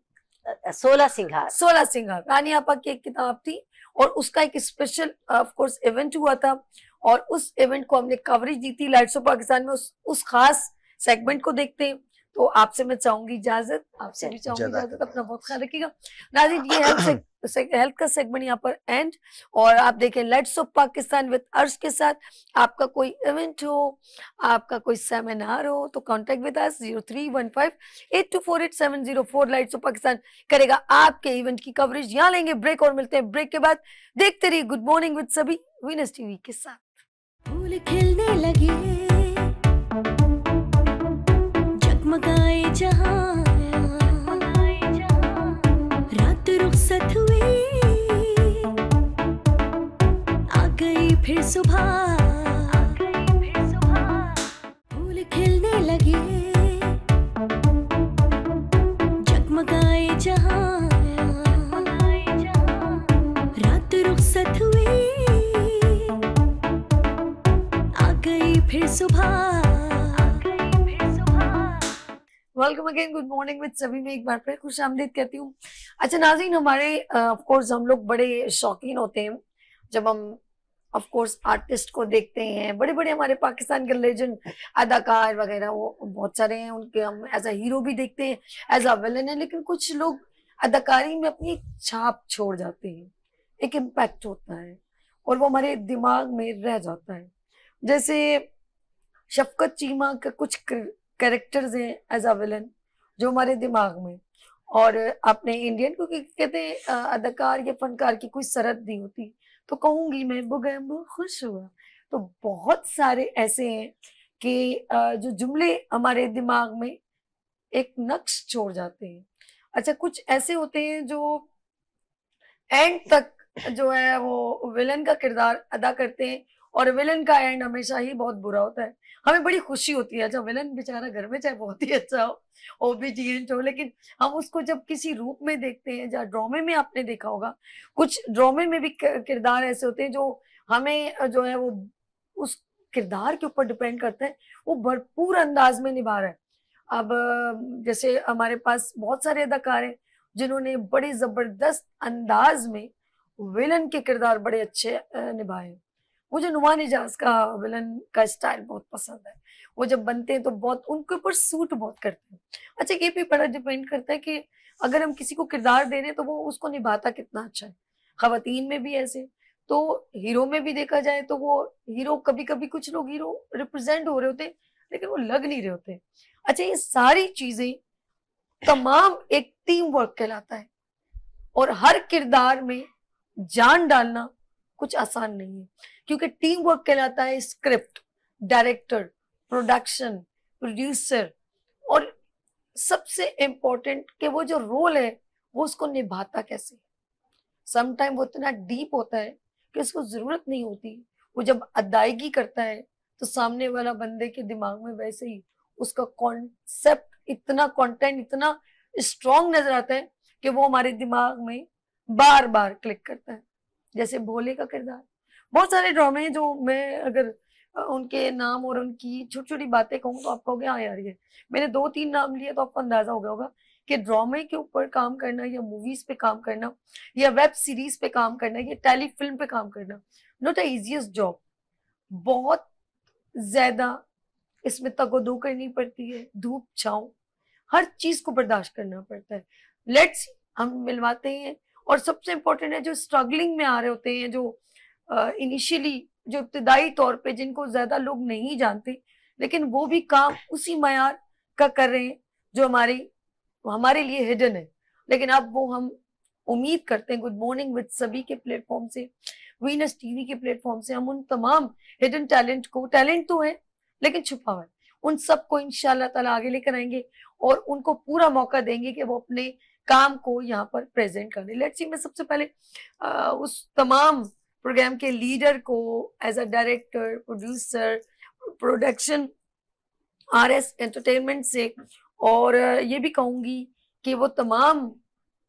16 सिंगार। 16 सिंगार, रानी आपा की एक किताब थी और उसका एक स्पेशल ऑफ कोर्स इवेंट हुआ था और उस इवेंट को हमने कवरेज दी थी लाइट्स ऑफ पाकिस्तान में। उस खास सेगमेंट को देखते हैं। तो आपसे मैं चाहूंगी इजाजत, आपसे भी चाहूंगी इजाजत। अपना बहुत ख्याल रखिएगा नाज़रीन। ये हेल्थ का सेगमेंट यहाँ पर एंड, और आप देखें लाइट्स ऑफ पाकिस्तान विद अर्श के साथ। आपका कोई इवेंट हो, आपका कोई सेमिनार हो तो contact with us 0315824870 lights off Pakistan करेगा आपके इवेंट की कवरेज। यहाँ लेंगे ब्रेक और मिलते हैं ब्रेक के बाद। देखते रहिए गुड मॉर्निंग विद सभी वीनस टीवी के साथ। फूल खिलने लगे, जगमगाए जहां, रात रुखसत हुई, आ गई फिर सुबह, फूल खिलने लगे, जगमगाए जहां, रात रुखसत हुई, आ गई फिर सुबह। Welcome again, good morning with सभी में एक बार फिर खुश आमदीद कहती हूँ। अच्छा नाज़रीन, हमारे ऑफ कोर्स हम लोग बड़े शौकीन होते हैं जब हम ऑफ कोर्स आर्टिस्ट को देखते हैं। बड़े बड़े हमारे पाकिस्तान के लेजेंड अदाकार वगैरह वो बहुत सारे हैं, उनके हम एज अ हीरो भी देखते हैं, एज अ विलन है। लेकिन कुछ लोग अदाकारी में अपनी छाप छोड़ जाते हैं, एक इम्पैक्ट होता है और वो हमारे दिमाग में रह जाता है। जैसे शफकत चीमा का कुछ कैरेक्टर्स हैं एज अ विलन जो हमारे दिमाग में, और अपने इंडियन, क्योंकि कहते हैं अदाकार या फनकार की कोई सरहद नहीं होती, तो कहूंगी मैं वो खुश हुआ। तो बहुत सारे ऐसे हैं कि जो जुमले हमारे दिमाग में एक नक्श छोड़ जाते हैं। अच्छा, कुछ ऐसे होते हैं जो एंड तक जो है वो विलन का किरदार अदा करते हैं और विलन का एंड हमेशा ही बहुत बुरा होता है। हमें बड़ी खुशी होती है जब विलन बेचारा घर में चाहे बहुत ही अच्छा हो, ओबीडिएंट हो, लेकिन हम उसको जब किसी रूप में देखते हैं, या ड्रामे में आपने देखा होगा, कुछ ड्रामे में भी किरदार ऐसे होते हैं जो हमें जो है वो उस किरदार के ऊपर डिपेंड करता है, वो भरपूर अंदाज में निभा रहा है। अब जैसे हमारे पास बहुत सारे अदाकार हैं जिन्होंने बड़े जबरदस्त अंदाज में विलन के किरदार बड़े अच्छे निभाए हैं। मुझे नुमान इजाज का विलन का स्टाइल बहुत पसंद है। वो जब बनते हैं तो बहुत उनके ऊपर सूट बहुत करते हैं। अच्छा, ये भी बड़ा डिपेंड करता है कि अगर हम किसी को किरदार दे रहे हैं तो वो उसको निभाता कितना अच्छा है। खवातीन में भी ऐसे, तो हीरो में भी देखा जाए तो वो हीरो, कभी कभी कुछ लोग हीरो रिप्रेजेंट हो रहे होते हैं लेकिन वो लग नहीं रहे होते। अच्छा, ये सारी चीजें तमाम एक टीम वर्क कहलाता है, और हर किरदार में जान डालना कुछ आसान नहीं है, क्योंकि टीम वर्क कहलाता है स्क्रिप्ट, डायरेक्टर, प्रोडक्शन, प्रोड्यूसर, और सबसे इम्पोर्टेंट कि वो जो रोल है वो उसको निभाता कैसे। समटाइम वो इतना डीप होता है कि उसको जरूरत नहीं होती, वो जब अदायगी करता है तो सामने वाला बंदे के दिमाग में वैसे ही उसका कॉन्सेप्ट, इतना कंटेंट इतना स्ट्रॉन्ग नजर आता है कि वो हमारे दिमाग में बार बार क्लिक करता है। जैसे भोले का किरदार, बहुत सारे ड्रामे हैं जो मैं अगर उनके नाम और उनकी छोटी छोटी बातें कहूँ तो आप कहोगे हाँ यार, ये मैंने 2-3 नाम लिए तो आपको अंदाजा हो गया होगा कि ड्रामे के ऊपर काम करना या मूवीज पे काम करना या वेब सीरीज पे काम करना या टेलीफिल्म पे काम करना नॉट अ इजीएस्ट जॉब। बहुत ज्यादा इसमें तगोदो करनी पड़ती है, धूप छांव हर चीज को बर्दाश्त करना पड़ता है। लेट्स हम मिलवाते हैं, और सबसे इम्पोर्टेंट है जो स्ट्रगलिंग में आ रहे होते हैं, जो इनिशियली जो इब्तदाई तौर पे जिनको ज्यादा लोग नहीं जानते, लेकिन वो भी काम उसी मयार का कर रहे हैं जो हमारे लिए हिडन है, लेकिन अब वो हम उम्मीद करते हैं गुड मॉर्निंग विद सभी के प्लेटफॉर्म से, वीनस टीवी के प्लेटफॉर्म से हम उन तमाम हिडन टैलेंट को, टैलेंट तो है लेकिन छुपा हुआ है, उन सबको इंशाल्लाह ताला आगे लेकर आएंगे और उनको पूरा मौका देंगे कि वो अपने काम को यहाँ पर प्रेजेंट करें। लेट्स सी, मैं सबसे पहले उस तमाम प्रोग्राम के लीडर को as a director, producer, production RS entertainment से, और ये भी कहूंगी कि वो तमाम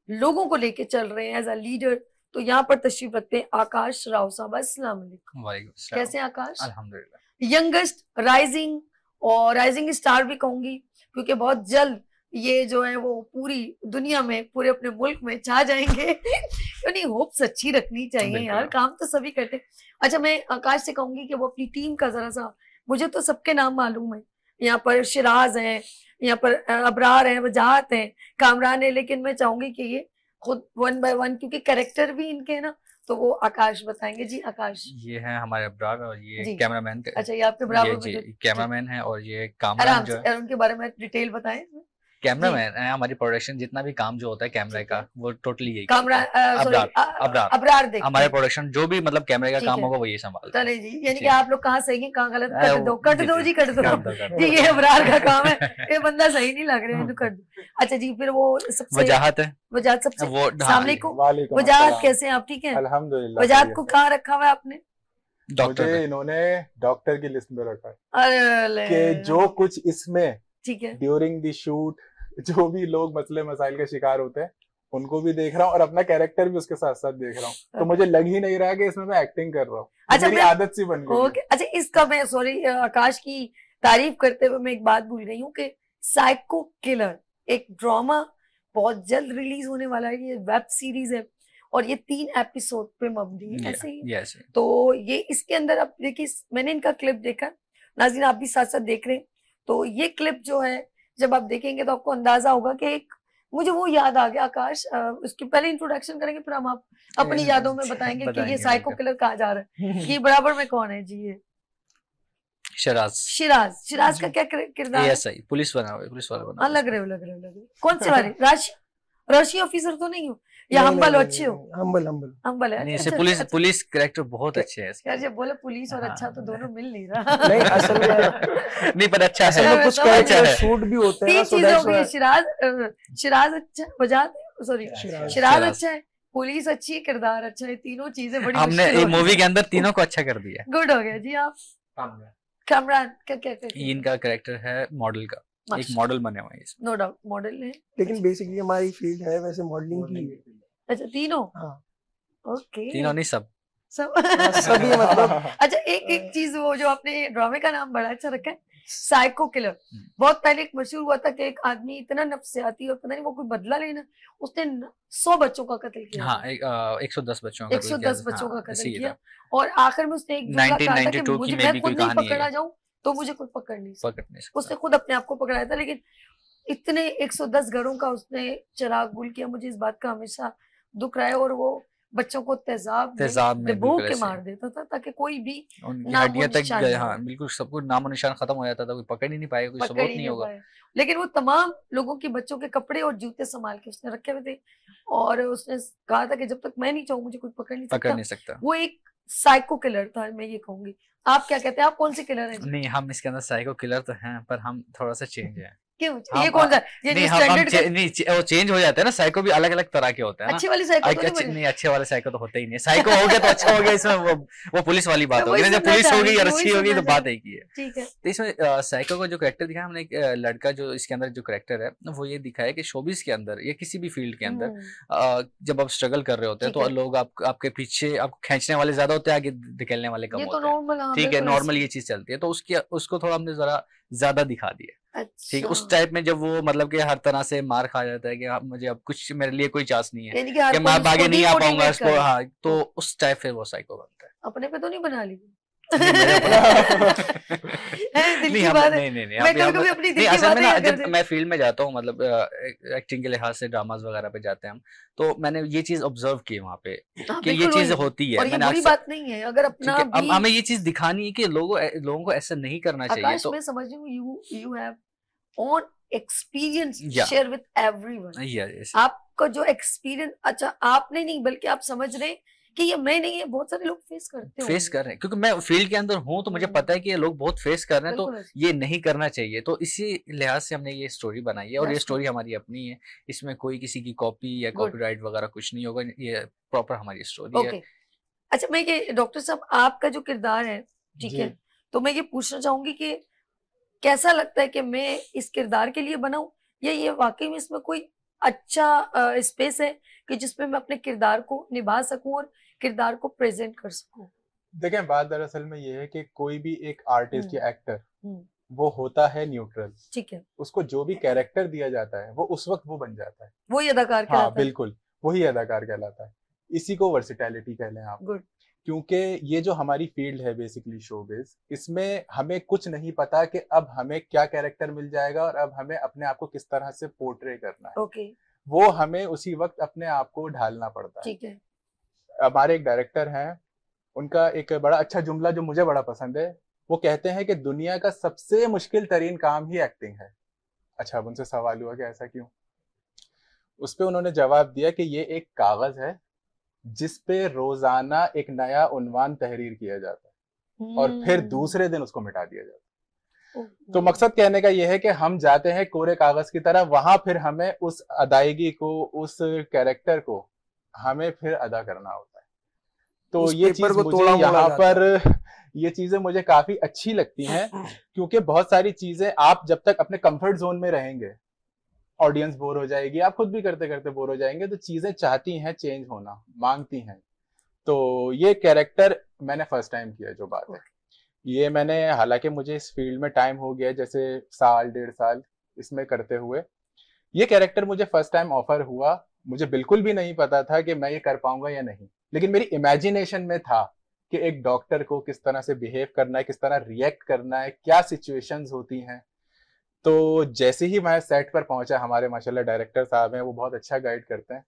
लोगों को लेके चल रहे हैं एज अ लीडर, तो यहाँ पर तशरीफ रखते हैं आकाश राव साहब। अस्सलाम वालेकुम। वालेकुम सलाम। कैसे हैं आकाश? अल्हम्दुलिल्लाह। यंगेस्ट राइजिंग और राइजिंग स्टार भी कहूंगी, क्योंकि बहुत जल्द ये जो है वो पूरी दुनिया में, पूरे अपने मुल्क में छा जाएंगे। यानी होप्स अच्छी रखनी चाहिए यार, काम तो सभी करते हैं। अच्छा, मैं आकाश से कहूंगी कि वो अपनी टीम का जरा सा, मुझे तो सबके नाम मालूम है, यहाँ पर शिराज हैं, यहाँ पर अबरार हैं, वजाहत हैं, कामरान है, लेकिन मैं चाहूंगी कि ये खुद वन बाय वन, क्योंकि कैरेक्टर भी इनके है ना, तो वो आकाश बताएंगे। जी आकाश। ये है हमारे अब्रार और ये जी। कैमरामैन। अच्छा, ये आपके बराबर जी, में कैमरामैन है, और ये कामरान आराम जो से है उनके बारे में डिटेल बताएं। कैमरामैन है। हमारी प्रोडक्शन जितना भी काम जो होता है कैमरे ठीक का, है। वो टोटली यही कामरान अबरार, अबरार। अबरार देखते हमारे हैं। प्रोडक्शन जो भी मतलब कैमरे का ठीक काम है। होगा वो ये संभालता है। चले जी, यानी जी। कि आप लोग कहाँ सही हैं कहाँ गलत, अरे कट वो- दो कट जी, दो जी। जी, कट दो कर दो, कर दो। जी, ये अबरार का काम है, ये बंदा सही नहीं लग रहा है तो कर दो। अच्छा जी, फिर वो सबसे वजाहत है वजाहत सबसे, वो। अस्सलाम वालेकुम। वालेकुम वजाहत अस्सलाम। कैसे हैं आप? ठीक है। अल्हम्दुलिल्लाह। वजाहत बढ़िया। को कहाँ रखा हुआ है आपने? डॉक्टर मुझे है। इन्होंने डॉक्टर की लिस्ट में रखा है अरे कि जो कुछ इसमें ठीक है। ड्यूरिंग द शूट जो भी लोग मसले मसाइल के शिकार होते हैं उनको भी देख रहा हूँ और अपना कैरेक्टर भी उसके साथ साथ देख रहा हूँ, तो मुझे लग ही नहीं रहा कि इसमें मैं एक्टिंग कर रहा हूँ। अच्छा, मेरी मैं- आदत सी बन गई है। ओके। अच्छा, इसका मैं सॉरी आकाश की तारीफ करते हुए मैं एक बात भूल गई हूँ कि साइको किलर एक ड्रामा बहुत जल्द रिलीज होने वाला है। ये वेब सीरीज है और ये 3 एपिसोड पे मबनी है, ऐसे ही। यस। तो ये इसके अंदर आप देखिए, मैंने इनका क्लिप देखा, नाज़रीन आप भी साथ साथ देख रहे हैं, तो ये क्लिप जो है जब आप देखेंगे तो आपको अंदाजा होगा कि एक मुझे वो याद आ गया। आकाश, उसकी पहले इंट्रोडक्शन करेंगे, फिर हम आप अपनी यादों में बताएंगे कि ये साइको किलर कहा जा रहा है। ये बराबर में कौन है जी? ये शराज। शिराज का क्या किरदार है? एएसआई पुलिस बना हुआ है, पुलिस वाला बना हाँ, हुआ है। लग रहे हो। कौन से वाले? राशि ऑफिसर तो नहीं हो या हम्बल? अच्छे हो? हम्बल है। नहीं, अच्छा, इसे पुलिस अच्छा। पुलिस कैरेक्टर बहुत अच्छे हैं इसके। यार जब बोले पुलिस और हाँ। अच्छा तो दोनों मिल नहीं रहा। नहीं, असल में नहीं, पर अच्छा असल है, में कुछ समझ अच्छा है। शूट भी होते हैं ना, 3 so चीजें हो that's गई। why- शिराज अच्छा, वजाहत सॉरी शिराज। शिराज शिराज। अच्छा है, पुलिस अच्छी है, किरदार अच्छा है, तीनों चीजें बड़ी हमने मुश्किल एक हो गई। मूवी के अंदर तीनों को अच्छा कर दिया। गुड हो गया जी। आप कामरान क्या क्या ये इनका कैरेक्टर है मॉडल का, एक मॉडल बने हुए हैं इसमें। नो डाउट मॉडल है। लेकिन बेसिकली हमारी फील्ड है वैसे मॉडलिंग की। अच्छा, तीनों? हाँ। ओके। तीनों नहीं, सब। सब सभी मतलब अच्छा, एक चीज वो जो आपने ड्रामे का नाम बड़ा अच्छा रखा है, साइको किलर। बहुत पहले एक मशहूर हुआ था कि एक आदमी इतना नफ्सियाती और पता नहीं वो कोई बदला लेना, उसने 100 बच्चों का कत्ल किया। हाँ, 110 बच्चों का 110 किया। बच्चों का हाँ, कत्ल इसी किया, था। और आखिर में उसने एक जुमला कहा था कि 1992 मुझे, की में मैं भी खुद कोई नहीं कहानी है पकड़ा ये। जाऊं तो मुझे कोई पकड़ नहीं सकता। पकड़ नहीं सकता। उसने खुद अपने आप को पकड़ाया था, लेकिन इतने 110 घरों का उसने चिराग गुल किया। मुझे इस बात का हमेशा दुख रहा है, और वो बच्चों को तेजाब में डुबो बिल्कुल के ऐसे मार देता था ताकि कोई भी उनकी नामो हड्डियां तक निशान गए, नहीं हाँ हो, बिल्कुल सब कुछ नामो निशान खत्म हो जाता था, कोई पकड़ ही नहीं पाएगा, कोई पकड़ सबूत ही नहीं नहीं होगा। पाए। लेकिन वो तमाम लोगों के बच्चों के कपड़े और जूते संभाल के उसने रखे हुए थे और उसने कहा था कि जब तक मैं नहीं चाहूँ मुझे कोई पकड़ नहीं पकड़ सकता। नहीं सकता। वो एक साइको किलर था, मैं ये कहूंगी। आप क्या कहते हैं, आप कौन से किलर हैं जी? नहीं, हम इसके अंदर साइको किलर तो हैं, पर हम थोड़ा सा चेंज है। क्यों, ये हम कौन सा, ये नहीं, जो हम स्टैंडर्ड नहीं वो चेंज हो जाते हैं ना, साइको भी अलग अलग तरह के होते हैं ना। अच्छे वाली साइको तो नहीं बने? नहीं, अच्छे वाले साइको तो होते ही नहीं, साइको हो गया तो अच्छा हो गया, इसमें वो पुलिस वाली बात मैं होगी वही ना, जब सुनना पुलिस चाह हो रही गई थी, और वही अच्छी हो गई सुनना तो चाह बात रही एक ही है। ठीक है। तो इसमें साइको का जो कैरेक्टर दिखाया हमने, एक लड़का जो इसके अंदर जो कैरेक्टर है वो ये दिखाया कि शोबिस के अंदर या किसी भी फील्ड के अंदर जब आप स्ट्रगल कर रहे होते हैं ठीक तो है। लोग आपके पीछे आपको खींचने वाले ज्यादा होते हैं, आगे धकेलने वाले कम ये तो होते हैं। नॉर्मल, हाँ ठीक है, बिल्कुल नॉर्मल ऐसे। ये चीज चलती है, तो उसको थोड़ा हमने जरा ज्यादा दिखा दिया। ठीक है, उस अच्छा, टाइप में जब वो मतलब कि हर तरह से मार खा जाता है कि हाँ, मुझे अब कुछ मेरे लिए कोई चांस नहीं है यानी कि हर कि कोई मैं अब आगे उसको नहीं आ पाऊंगा demotivate इसको, करे। हाँ, तो उस टाइप से वो साइको बनता है। अपने पे तो नहीं बना ली? नहीं, मेरे है, दिल नहीं, की हम बात है। नहीं, मैं कभी-कभी अपनी दिल नहीं, की असल में बातें ना कर जब देती- मैं फील्ड में जाता हूँ, मतलब एक्टिंग के लिहाज से ड्रामाज वगैरह पे जाते हैं हम, तो मैंने ये चीज ऑब्जर्व की वहाँ पे हाँ, कि ये बिल्कुल चीज वही। होती है। और ये मैंने बुरी अक्सर, बात नहीं है अगर ठीक अपना है, अब भी हमें ये चीज दिखानी है कि लोगों को ऐसा नहीं करना चाहिए। आकाश, तो मैं समझ रही हूँ you have own experience to Yeah. share with everyone. yes, आपका जो एक्सपीरियंस, अच्छा आपने नहीं बल्कि आप समझ रहे हैं कि ये मैं नहीं, ये बहुत सारे लोग फेस करते फेस कर रहे हैं, क्योंकि मैं फील्ड के अंदर हूँ तो मुझे पता है कि ये लोग बहुत फेस कर रहे हैं, तो बिल्कुल ऐसे। ये नहीं करना चाहिए। तो इसी लिहाज से हमने ये स्टोरी बनाई है और ये That's स्टोरी हमारी अपनी है, इसमें कोई किसी की कॉपी या Good. कॉपीराइट वगैरह कुछ नहीं होगा, ये प्रॉपर हमारी स्टोरी है। ओके, अच्छा मैं ये डॉक्टर साहब आपका जो किरदार है, ठीक जी। है, तो मैं ये पूछना चाहूंगी कि कैसा लगता है कि मैं इस किरदार के लिए बनाऊं या ये वाकई में इसमें कोई अच्छा स्पेस है कि जिसमें मैं अपने किरदार को निभा सकूं और किरदार को प्रेजेंट कर सकूं? देखें, बात दरअसल में ये है कि कोई भी एक आर्टिस्ट या एक्टर हम्म, वो होता है न्यूट्रल। ठीक है, उसको जो भी कैरेक्टर दिया जाता है वो उस वक्त वो बन जाता है। वही अदाकार हाँ कहलाता है। बिल्कुल, वही अदाकार कहलाता है। इसी को वर्सिटैलिटी कह लें आप। गुड, क्योंकि ये जो हमारी फील्ड है बेसिकली शोबिज, इसमें हमें कुछ नहीं पता कि अब हमें क्या कैरेक्टर मिल जाएगा और अब हमें अपने आप को किस तरह से पोर्ट्रे करना है। ओके, वो हमें उसी वक्त अपने आप को ढालना पड़ता है। ठीक है, हमारे एक डायरेक्टर हैं, उनका एक बड़ा अच्छा जुमला जो मुझे बड़ा पसंद है, वो कहते हैं कि दुनिया का सबसे मुश्किल तरीन काम ही एक्टिंग है। अच्छा, अब उनसे सवाल हुआ कि ऐसा क्यों? उस पे उन्होंने जवाब दिया कि ये एक कागज है जिस पे रोजाना एक नया उन्वान तहरीर किया जाता है और फिर दूसरे दिन उसको मिटा दिया जाता है। तो मकसद कहने का यह है कि हम जाते हैं कोरे कागज की तरह, वहां फिर हमें उस अदायगी को, उस कैरेक्टर को हमें फिर अदा करना होता है। तो उस ये पेपर चीज को मुझे तोड़ा मोड़ा यहाँ जाता पर ये चीजें मुझे काफी अच्छी लगती हैं, क्योंकि बहुत सारी चीजें आप जब तक अपने कंफर्ट जोन में रहेंगे, ऑडियंस बोर हो जाएगी, आप खुद भी करते करते बोर हो जाएंगे, तो चीजें चाहती हैं चेंज होना, मांगती हैं। तो ये कैरेक्टर मैंने फर्स्ट टाइम किया, जो बात है ये मैंने, हालांकि मुझे इस फील्ड में टाइम हो गया, जैसे साल 1.5 साल इसमें करते हुए, ये कैरेक्टर मुझे फर्स्ट टाइम ऑफर हुआ। मुझे बिल्कुल भी नहीं पता था कि मैं ये कर पाऊंगा या नहीं, लेकिन मेरी इमेजिनेशन में था कि एक डॉक्टर को किस तरह से बिहेव करना है, किस तरह रिएक्ट करना है, क्या सिचुएशंस होती हैं। तो जैसे ही मैं सेट पर पहुंचा, हमारे माशाल्लाह डायरेक्टर साहब हैं, वो बहुत अच्छा गाइड करते हैं।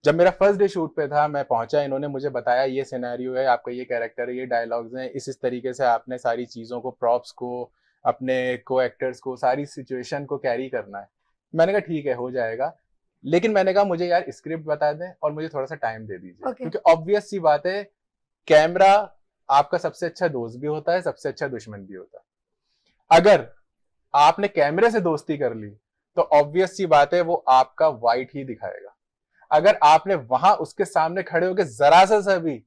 जब मेरा फर्स्ट डे शूट पे था, मैं पहुंचा, इन्होंने मुझे बताया ये सिनेरियो है, आपका ये कैरेक्टर है, ये डायलॉग्स हैं, इस तरीके से आपने सारी चीज़ों को, प्रॉप्स को, अपने को एक्टर्स को, सारी सिचुएशन को कैरी करना है। मैंने कहा ठीक है, हो जाएगा। लेकिन मैंने कहा मुझे यार स्क्रिप्ट बता दें और मुझे थोड़ा सा टाइम दे दीजिए, क्योंकि ऑब्वियस सी बात है, कैमरा आपका सबसे अच्छा दोस्त भी होता है, सबसे अच्छा दुश्मन भी होता है। अगर आपने कैमरे से दोस्ती कर ली तो ऑब्वियस सी बात है वो आपका वाइट ही दिखाएगा। अगर आपने वहां उसके सामने खड़े होकर जरा सा भी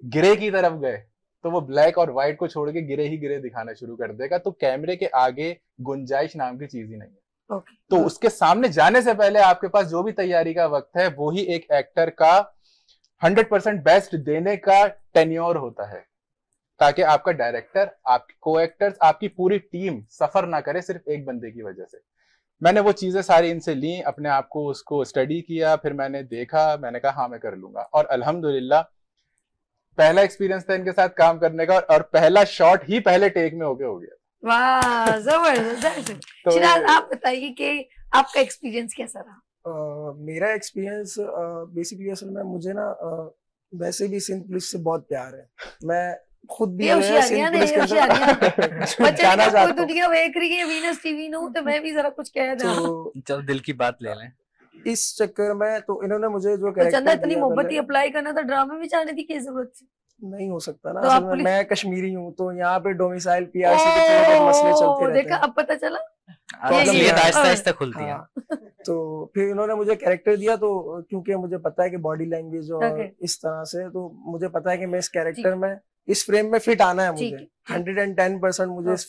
गिरे की तरफ गए तो वो ब्लैक और व्हाइट को छोड़ के गिरे ही गिरे दिखाना शुरू कर देगा। तो कैमरे के आगे गुंजाइश नाम की चीज ही नहीं है। तो उसके सामने जाने से पहले आपके पास जो भी तैयारी का वक्त है, वो ही एक एक्टर का 100% बेस्ट देने का टेन्योर होता है, ताकि आपका डायरेक्टर, आपके को एक्टर्स, आपकी पूरी टीम सफर ना करे सिर्फ एक बंदे की वजह से। मैंने वो चीजें सारी इनसे ली, अपने आप को उसको स्टडी किया, फिर मैंने देखा, मैंने कहा हाँ मैं कर लूंगा। और अल्हम्दुलिल्लाह पहला एक्सपीरियंस था इनके साथ काम करने का, और पहला शॉट ही पहले टेक में हो गया। वाह, जबरदस्त। तो चिराग, आप बताइए कि आपका एक्सपीरियंस कैसा रहा? मेरा एक्सपीरियंस बेसिकली असल में मुझे ना वैसे भी सिंध पुलिस से बहुत प्यार है। मैं खुद भी ये जो है होशियारियां सिंध ने पुलिस के होशियारियां अंदर बच्चे जाना ने कोई चाहता हूँ। दुनिया देख रही है वीनस टीवी नो तो मैं भी जरा कुछ कह दा तो चलो दिल की बात ले लें। इस चक्कर में तो इन्होंने मुझे जो तो चंदा कैरेक्टर इतनी दिया मोहब्बत ही पहले, अप्लाई करना था, ड्रामे में जाने की क्या जरूरत थी? नहीं हो सकता ना। तो असल आप में पुलिस मैं कश्मीरी हूँ तो यहाँ पे डोमिसाइल पीआरसी के थोड़े बहुत मसले चलते रहते देखा हैं। अब पता चला। प्रॉब्लम असलियत ये है। आहिस्ता आहिस्ता खुलती है। हाँ, तो फिर इन्होंने मुझे कैरेक्टर दिया, तो क्योंकि मुझे पता है कि बॉडी लैंग्वेज और Okay. इस तरह से, तो मुझे पता है कि मैं इस कैरेक्टर में इस फ्रेम में फिट आना है ठीक मुझे। है, 110% मुझे इस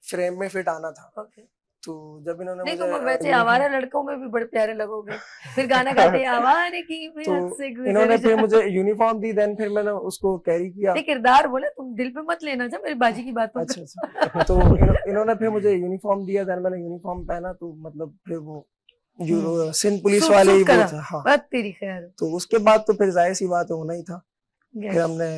फ्रेम में फिट आना था। ओके। तो जब इन्होंने नहीं मुझे तो वैसे आवारा लड़कों में भी बड़े प्यारे लगोगे, फिर गाना गाते आवारे की तो मेहनत से गुजर इन्होंने फिर जा। मुझे यूनिफॉर्म दी, देन फिर मैंने उसको कैरी किया। ये किरदार बोले, तुम दिल पे मत लेना जा मेरी बाजी की बातों को। अच्छा तो इन्होंने फिर मुझे यूनिफॉर्म दिया, देन मैंने यूनिफॉर्म पहना, तो मतलब फिर वो जो सिंध पुलिस सूट वाले ही सूट वो करा। था। हाँ, बात तेरी खैर। तो उसके बाद तो फिर जाहिर सी बात है होना ही था। फिर हमने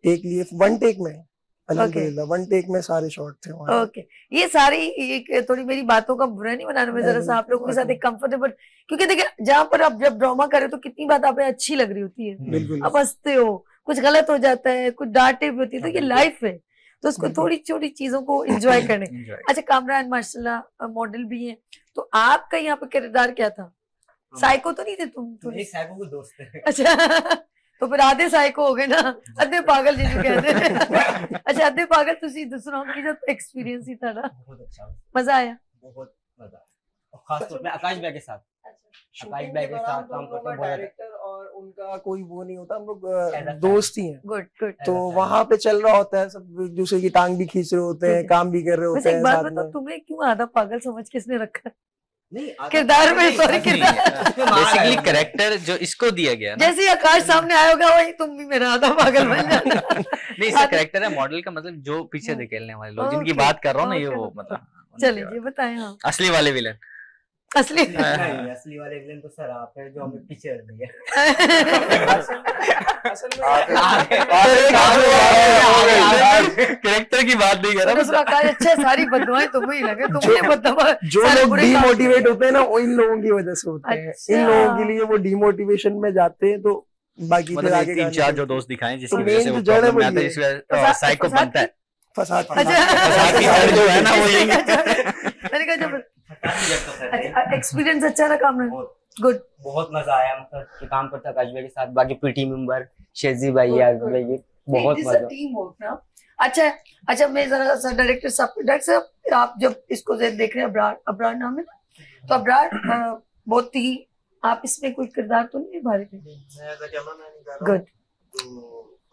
टेक लिए, 1 टेक में अल्हम्दुलिल्लाह 1 टेक में सारे शॉट थे वहाँ। ओके, ये सारी एक थोड़ी मेरी बातों का बुरा नहीं बनाना, मैं जरा सा आप लोगों के साथ एक कंफर्टेबल, क्योंकि देखिए जहाँ पर आप जब ड्रामा करे तो कितनी बात आप अच्छी लग रही होती है, बिल्कुल। आप हंसते हो, कुछ गलत हो जाता है, कुछ डांटे भी होती है, तो ये लाइफ है, तो उसको बिल्कुल। थोड़ी छोटी चीजों को एंजॉय करने। Enjoy। अच्छा, कामरान माशाल्लाह मॉडल भी है, तो आपका यहाँ पे किरदार क्या था? साइको तो नहीं थे तुम थोड़ी? साइको के दोस्त है। अच्छा तो फिर आधे साइको हो गए ना, अद्धे पागल जिन्हें कहते हैं। अच्छा, अद्धे पागल तुसी दूसरों की जो एक्सपीरियंस ही था ना, बहुत अच्छा, मजा आया? बहुत मजा, और खास तौर पे आकाश भाई के साथ। आकाश भाई के साथ काम करते हैं, बहुत डायरेक्टर और उनका कोई वो नहीं होता, हम लोग As a दोस्त ही हैं। Good good. तो वहां पे चल रहा होता है, सब एक दूसरे की टांग भी खींच रहे होते हैं, काम भी कर रहे होते वैसे एक हैं बात साथ बताओ, में। तुम्हें क्यों आधा पागल समझ किसने रखा? नहीं किरदार में, सॉरी किरदार, बेसिकली कैरेक्टर जो इसको दिया गया ना, जैसे ही आकाश सामने आया होगा वही तुम भी मेरा आधा पागल बन जाना। नहीं इसका कैरेक्टर है मॉडल का, मतलब जो पीछे धकेलने वाले लोग जिनकी Okay, बात कर रहा हूँ ना, ये okay, वो मतलब चलिए ये बताएं। हाँ, असली वाले विलन। असली नहीं, असली वाले विलन तो सर आप है जो हमें पीछे रख दिया। कैरेक्टर की बात नहीं कर रहा दूसरा आकाश अच्छा है, सारी बददुआएं तुम्हें ही लगे, तुमने बददुआ जो सारे लोग बुरे काम डीमोटिवेट होते हैं ना, वो इन लोगों की वजह से होते हैं। अच्छा। इन लोगों के लिए वो डीमोटिवेशन में जाते हैं, तो बाकी फिर मतलब आगे तीन गाने चार चलते जो हैं। दोस्त दिखाएं जिसकी तो वजह से main वो जो जड़ है प्रॉब्लम में वो आता है, ये जिसकी फसाद- वजह साइको फसाद बनता है। फसाद की अच्छा फसाद की जड़ जो है ना वो यही है। मैंने कहा जब एक्सपीरियंस अच्छा रहा काम में। बहुत गुड। बहुत मजा आया, मतलब कि काम करता आकाश भाई के साथ, बाकी पीटी मेंबर शेजी भाई, यार भाई, बहुत मजा। टीम वर्क ना। अच्छा अच्छा, मैं जरा सा डायरेक्टर साहब आप जब इसको देख रहे हैं, अब्रार नाम है ना, तो अब्रार बहुत ही, आप इसमें कोई किरदार तो नहीं निभा रहे थे? गुड।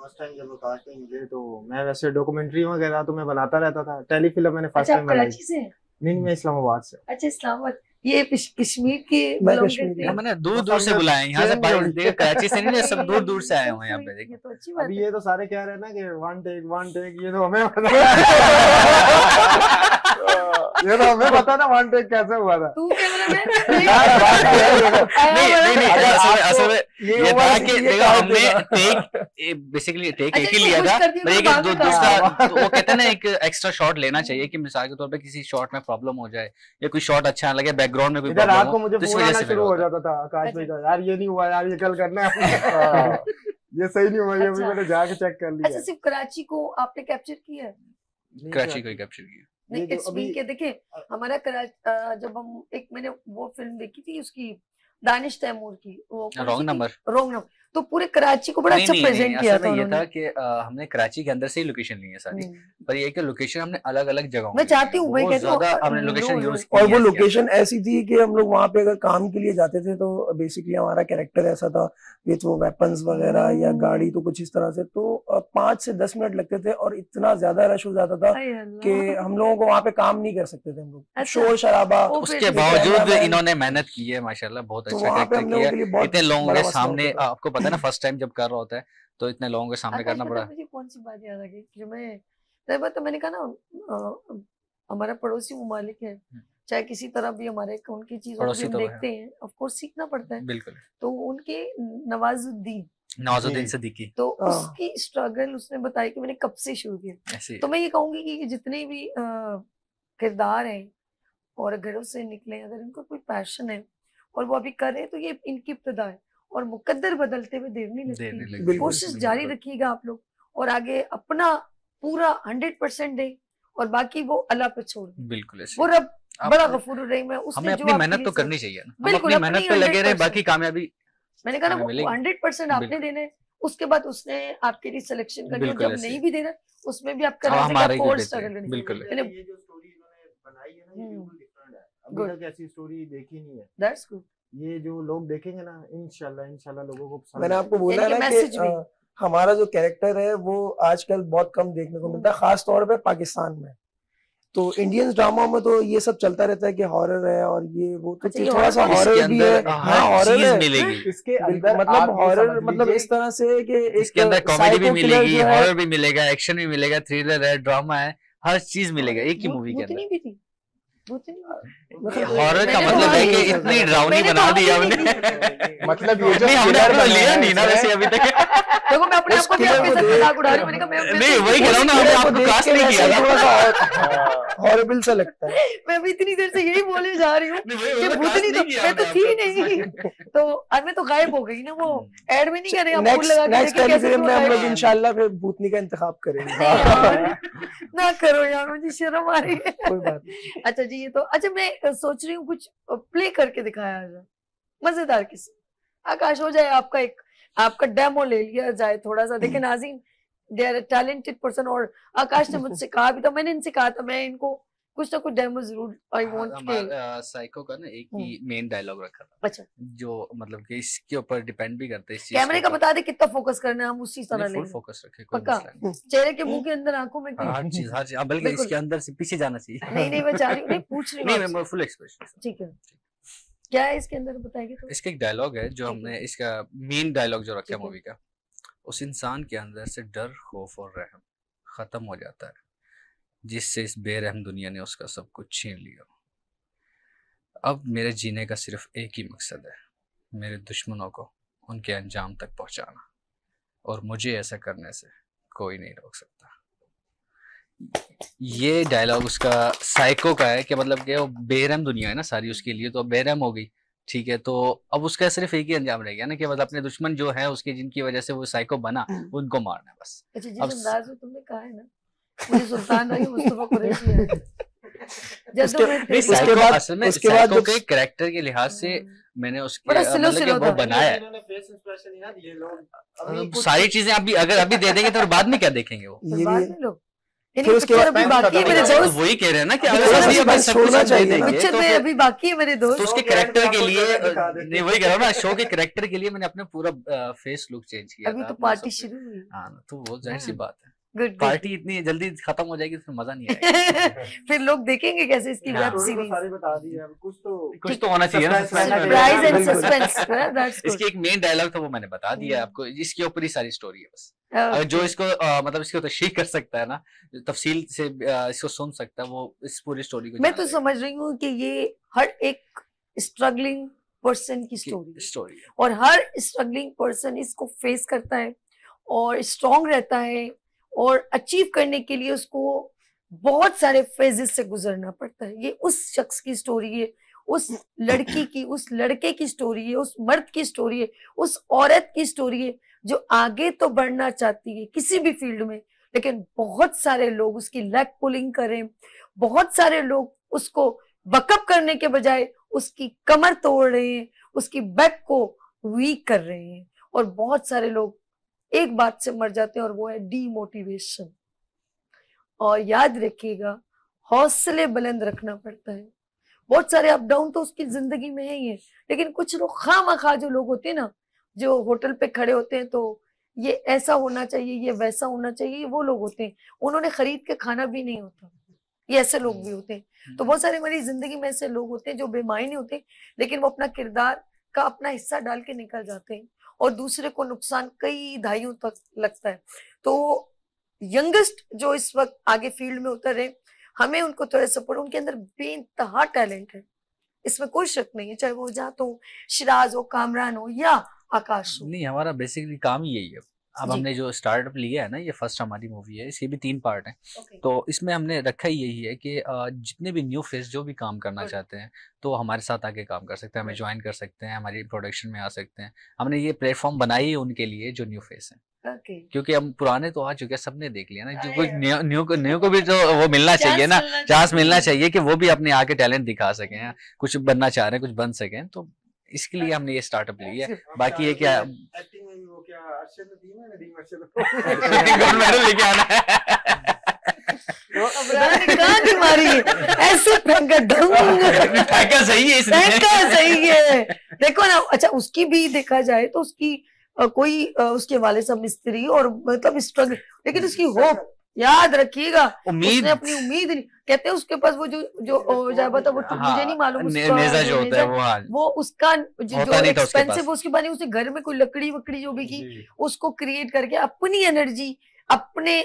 फर्स्ट टाइम जब आकाश भाई मिले तो मैं वैसे डॉक्यूमेंट्री वगैरह तो मैं बनाता रहता था, टेलीफिल्म मैंने फर्स्ट अच्छा, टाइम आप बनाई। कराची से हैं? नहीं, मैं इस्लामाबाद से। अच्छा, इस्लामाबाद, ये कश्मीर के मैं belong कश्मीर करते का। हैं? मैंने दूर दूर से बुलाए यहाँ से, देखिए कराची से नहीं, सब दूर दूर से आए हुए हैं यहाँ पे। ये तो अच्छी बात अभी है। ये तो सारे कह रहे हैं ना कि वन टेक, ये तो हमें पता ये तो हमें पता ना वन टेक कैसे हुआ था। तू कैमरामैन नहीं नहीं, असल में ये ये था हुआ कि ये देखो कहा हमने था। बेसिकली टेक अच्छा, एक ही इसको लिया खुश था, कर दिया, पर एक बाद में कहा। दूसरा तो वो कहते हैं ना एक एक्स्ट्रा शॉट लेना चाहिए कि मिसाल के तौर पे किसी शॉट में प्रॉब्लम हो जाए या कोई शॉट अच्छा ना लगे, बैकग्राउंड में कोई इधर रात प्रॉब्लम को हो, मुझे तो इस फोन वजह आना से फिर शुरू हो होता है। जाता था आकाश भाई का, यार ये नहीं हुआ, यार ये कल करना है। ये सही नहीं हुआ, ये अभी अच्छा। मैंने जाके चेक कर लिया। अच्छा, सिर्फ कराची को आपने कैप्चर किया है? कराची को ही कैप्चर किया। नहीं, ये जो इट्स अभी मीन के देखे हमारा जब हम मैंने वो फिल्म देखी थी उसकी, दानिश तैमूर की, वो रॉन्ग नंबर। रॉन्ग नंबर, तो पूरे कराची को बड़ा नहीं अच्छा नहीं प्रेजेंट नहीं, किया असल था में ये उन्होंने। था कि हमने कराची के अंदर से ही लोकेशन ली है सारी, हम्म। पर ये कि लोकेशन हमने अलग अलग जगहों मैं पे चाहती ली है। हूँ, मैं बहुत कहती हूँ, ज्यादा हमने लोकेशन लो, यूज लो। की और वो है इसके लोकेशन ऐसी थी कि हम लोग वहां पे अगर काम के लिए जाते थे तो बेसिकली हमारा कैरेक्टर ऐसा था विथ वो वेपन्स वगैरह या गाड़ी, तो कुछ इस तरह से, तो 5 से 10 मिनट लगते थे और इतना ज्यादा रश हो जाता था हाय अल्लाह। कि हम लोगों को वहां पे काम नहीं कर सकते थे हम लोग। अच्छा। शोर शराबा, ओ, उसके फिर बावजूद कैमरामैन, इन्होंने मेहनत की है माशाल्लाह, बहुत तो अच्छा वहाँ पे कैरेक्टर हम लोगों किया के लिए है। बहुत इतने लोगों बड़ा के मसला सामने, होता था। आपको पता है ना फर्स्ट टाइम जब कर रहा होता है तो इतने लोगों के सामने आकाश, करना पता पड़ा। है मुझे कौन सी बात याद आ गई कि तो मैंने कहा ना, हमारा पड़ोसी ममालिक है, चाहे किसी तरह भी हमारे उनकी चीजों को भी पड़ोसी हम तो है। देखते हैं, ऑफ कोर्स सीखना पड़ता है। बिल्कुल। तो उनके नवाजुद्दीन, नवाजुद्दीन सिद्दीकी तो हाँ। उसकी स्ट्रगल उसने बताई कि मैंने कब से शुरू किया। ऐसे तो मैं ये कहूंगी कि जितने भी किरदार हैं और घरों से निकले, अगर इनको कोई पैशन है और वो अभी कर रहे हैं तो ये इनकी इब्तिदा है। और मुकद्दर बदलते हुए देर नहीं देर नहीं लगती। लगती। कोशिश जारी रखिएगा आप लोग और आगे अपना पूरा 100% दें और बाकी वो अल्लाह पे छोड़ दें। बिल्कुल ऐसे वो रब बड़ा आप- गफूर रहीम है, उसने हमें जो अपनी आपके मेहनत लिए तो सोचा- करनी चाहिए ना, हम बिल्कुल, अपनी मेहनत अपनी पे लगे रहे, 100%। बाकी कामयाबी मैंने कहा ना हमें वो मिलेगी। 100% आपने बिल्कुल। देना है, उसके बाद उसने आपके लिए सिलेक्शन करनी है, बिल्कुल जब ऐसे नहीं ही। भी देना उसमें भी आपका हाँ, राज़ है कि हमारे आपको लिए और बेहतर स्ट्रगल है, करनी बिल्कुल। है। ये जो स्टोरी इन्होंने बनाई है ना, ये हम्म। बिल्कुल डिफरेंट है। अभी Good. तक ऐसी स्टोरी देखी नहीं है। That's good. ये जो लोग देखेंगे ना, इंशाल्लाह लोगों को पसंद मैंने आएगा। आपको बोला यानी कि ना कि मैसेज भी। हमारा जो कैरेक्टर है वो आजकल बहुत कम देखने को मिलता है, खास तौर पे पाकिस्तान में। तो इंडियन ड्रामा में तो ये सब चलता रहता है कि हॉरर है और ये वो, तो अच्छा, ये थोड़ा सा horror इसके हॉरर भी है। अंदर हाँ, हर हॉरर चीज है। मिलेगी। इसके बिल्कुल, अंदर मतलब आप ये हॉरर समझ मतलब लीजिए इस तरह से कि इसके अंदर कॉमेडी भी साइको किलर मिलेगी, जो है, हॉरर भी मिलेगा, एक्शन भी मिलेगा, थ्रिलर है, ड्रामा है, हर चीज मिलेगा एक ही मूवी के भूतनी अंदर। भी थी, भूतनी हॉरर का मैंने तो मतलब है हाथ कि नहीं इतनी किया। डरावनी मैंने तो बना हाथ दी ही हमने। नहीं किया। मतलब ये जो नहीं, हमने killer अपना बने लिया हैं नहीं ना इसमें, वैसे अभी तक। देखो मैं अपने आप को भी उस आपके killer साथ को मजाक उड़ा रही हूँ, मैंने कहा मैं नहीं, वही कह रहा हूँ ना, killer हमने को आपको देख कास्ट के नहीं वैसे किया ही था। थोड़ा सा हॉरिबल सा लगता है। मैं अभी इतनी देर से यही बोलने जा रही हूँ नहीं, वही कि मतलब भूतनी cast तो नहीं किया मैं तो हमने थी आपको। नहीं, तो आज मैं तो गायब हो गई ना, वो ऐड में नहीं कर रहे, आप फूल नेक्स्ट लगा के नेक्स्ट देखिए कैसे टेलीफिल्म में वो हम लोग गायब। इंशाल्लाह फिर भूतनी का इंतखाब करेंगे। नहीं यार, ना करो यार, मुझे शर्म आ रही है। कोई बात नहीं। अच्छा जी, ये तो अच्छा मैं सोच रही हूँ कुछ प्ले करके दिखाया जाए, मजेदार किस्सा। आकाश, हो जाए आपका एक, आपका डेमो ले लिया जाए थोड़ा सा। देखिए नाज़रीन, दे आर टैलेंटेड पर्सन, और आकाश ने मुझसे कहा भी था, मैंने इनसे कहा था मैं इनको कुछ ना कुछ डेमो जरूर आई वांट के। हमारा साइको का ना एक ही मेन डायलॉग रखा था, अच्छा, जो मतलब कि इसके ऊपर डिपेंड भी करता है इस चीज कैमरे के का ऊपर। बता दे कितना फोकस करना है, हम उसी तरह नहीं, फुल लेंगे। फोकस रखे, कोई पक्का? मसला नहीं। चेहरे के, मुंह के अंदर, आंखों में कहीं? हर चीज, हर चीज, बल्कि बिल्कुल। इसके अंदर से पीछे जाना चाहिए। नहीं नहीं, मैं चाह रही हूँ, नहीं पूछ रही हूँ नहीं, आपसे। मैं फुल एक्सप्रेशन। ठीक है, क्या है इसके अंदर बताएंगे तो? इसका एक डायलॉग है जो ठीक हमने, इसका मेन डायलॉग जो रखा ठीक है है। मूवी का, उस इंसान के अंदर से डर, खौफ और रहम खत्म हो जाता है जिससे इस बेरहम दुनिया ने उसका सब कुछ छीन लिया। अब मेरे जीने का सिर्फ एक ही मकसद है, मेरे दुश्मनों को उनके अंजाम तक पहुंचाना, और मुझे ऐसा करने से कोई नहीं रोक सकता। ये डायलॉग उसका साइको का है कि मतलब कि वो बेरहम दुनिया है ना सारी उसके लिए, तो अब बेरहम हो गई, ठीक है, तो अब उसका सिर्फ एक ही अंजाम रह गया ना कि मतलब अपने दुश्मन जो है उसके, जिनकी वजह से वो साइको बना, उनको मारना है बस। अच्छा, जिस अब अंदाज में तुमने कहा है ना, मुझे सुल्तान रही मुस्तफा कुरैशी है। नहीं, उसके बाद साइको के कैरेक्टर के लिहाज से मैंने उसके बड़ा स्लो मतलब कि स्लो वो था। बनाया है। इन्होंने फेस एक्सप्रेशन ही ना दिए लोग। अभी कुछ सारी चीजें अभी अगर अभी दे देंगे तो बाद में क्या देखेंगे वो? ये बाद भी में लोग, यानी फिर उसके पिक्चर बाद अभी बाकी है मेरे खत्म हो दोस्त, वही कह रहे हैं ना कि अभी अगर थोड़ा अभी सा अभी suspense सब कुछ छोड़ना हम दे चाहिए ना। देंगे पिक्चर तो में फिर अभी बाकी है मेरे दोस्त। तो उसके शो के कैरेक्टर अंदर के आपको लिए जगह दिखा देते नहीं, वही कह रहा हूँ ना, शो के कैरेक्टर के लिए मैंने अपने पूरा फेस लुक चेंज किया अभी था तो अपने पार्टी सब शुरू हुई। हाँ, तो वो जाहिर सी बात है, गुड पार्टी इतनी जल्दी खत्म हो जाएगी तो फिर मजा नहीं आएगा। फिर लोग देखेंगे कैसे इसकी हाँ। वेब स्टोरी तो सीरीज। सारी बता दी है, अब कुछ तो होना चाहिए ना Suspense suspense रहना में। सरप्राइज एंड बिल्कुल। Suspense, that's good. इसकी एक मेन डायलॉग था वो मैंने बता दिया आपको, इसके ऊपर ही सारी स्टोरी है बस। अगर जो इसको मतलब इसको तशरीह कर सकता है ना, तफसील से इसको सुन सकता है, वो इस पूरी स्टोरी को मैं जान तो लेगा। समझ रही हूँ कि ये हर एक स्ट्रगलिंग पर्सन की स्टोरी है, स्टोरी है। और हर स्ट्रगलिंग पर्सन इसको फेस करता है और स्ट्रांग रहता है, और अचीव करने के लिए उसको बहुत सारे फेजेस से गुजरना पड़ता है। ये उस शख्स की स्टोरी है, उस लड़की की, उस लड़के की स्टोरी है, उस मर्द की स्टोरी है, उस औरत की स्टोरी है जो आगे तो बढ़ना चाहती है किसी भी फील्ड में, लेकिन बहुत सारे लोग उसकी लेग पुलिंग करें, बहुत सारे लोग उसको बकअप करने के बजाय उसकी कमर तोड़ रहे हैं, उसकी बैक को वीक कर रहे हैं, और बहुत सारे लोग एक बात से मर जाते हैं और वो है डीमोटिवेशन। और याद रखिएगा, हौसले बुलंद रखना पड़ता है। बहुत सारे अप डाउन तो उसकी जिंदगी में है ही है, लेकिन कुछ लोग खामखा जो लोग होते हैं ना, जो होटल पे खड़े होते हैं तो ये ऐसा होना चाहिए, ये वैसा होना चाहिए, वो लोग होते हैं, उन्होंने खरीद के खाना भी नहीं होता, ये ऐसे लोग भी होते हैं। तो बहुत सारे हमारी जिंदगी में ऐसे लोग होते हैं जो बेमायने होते हैं, लेकिन वो अपना किरदार का अपना हिस्सा डाल के निकल जाते हैं और दूसरे को नुकसान कई दहाइयों तक लगता है। तो यंगेस्ट जो इस वक्त आगे फील्ड में उतर रहे, हमें उनको थोड़ा सपोर्ट, उनके अंदर बेइंतहा टैलेंट है, इसमें कोई शक नहीं है, चाहे वो जात हो, शिराज हो, कामरान हो या आकाश हो। नहीं, हमारा बेसिकली काम ही यही है, अब जी। हमने जो स्टार्टअप लिया है ना, ये फर्स्ट हमारी मूवी है, इसके भी 3 पार्ट हैं। ओके। तो इसमें हमने रखा ही यही है कि जितने भी न्यू फेस जो भी काम करना गुड। चाहते हैं तो हमारे साथ आके काम कर सकते हैं, हमें ज्वाइन कर सकते हैं, हमारी प्रोडक्शन में आ सकते हैं। हमने ये प्लेटफॉर्म बनाई है उनके लिए जो न्यू फेस हैं, ओके। क्योंकि हम पुराने तो आ चुके हैं, सबने देख लिया ना, जो अरे कोई यार। न्यू को भी तो वो मिलना चाहिए ना, मिलना चांस मिलना चाहिए। चाहिए कि वो भी अपने आके टैलेंट दिखा सकें, कुछ बनना चाह रहे हैं, कुछ बन सकें। तो इसके लिए हमने ये स्टार्टअप लिया है। बाकी ये क्या एक्टिंग में भी वो क्या अर्शद नदीम है, नदीम अर्शद गोल्ड मेडल लेके आना है। अबरार ने कहाँ की मारी है? ऐसे फेंका ढंग फेंका सही है इसने। फेंका सही है। देखो ना, अच्छा उसकी भी देखा जाए तो उसकी कोई उसके वाले सब मिस्त्री और मतलब स्ट्रगल, लेकिन उसकी होप याद रखिएगा, उम्मीद। उसने अपनी उम्मीद नहीं, कहते हैं उसके पास वो जो जाबा था वो मुझे नहीं मालूम उसका नेजा जो होता है नेजा, वो, हाँ, वो उसका होता जो नहीं था उसके एक्सपेंसिव पास। उसकी बनी, उसने घर में कोई लकड़ी वकड़ी जो भी की जी। उसको क्रिएट करके अपनी एनर्जी अपने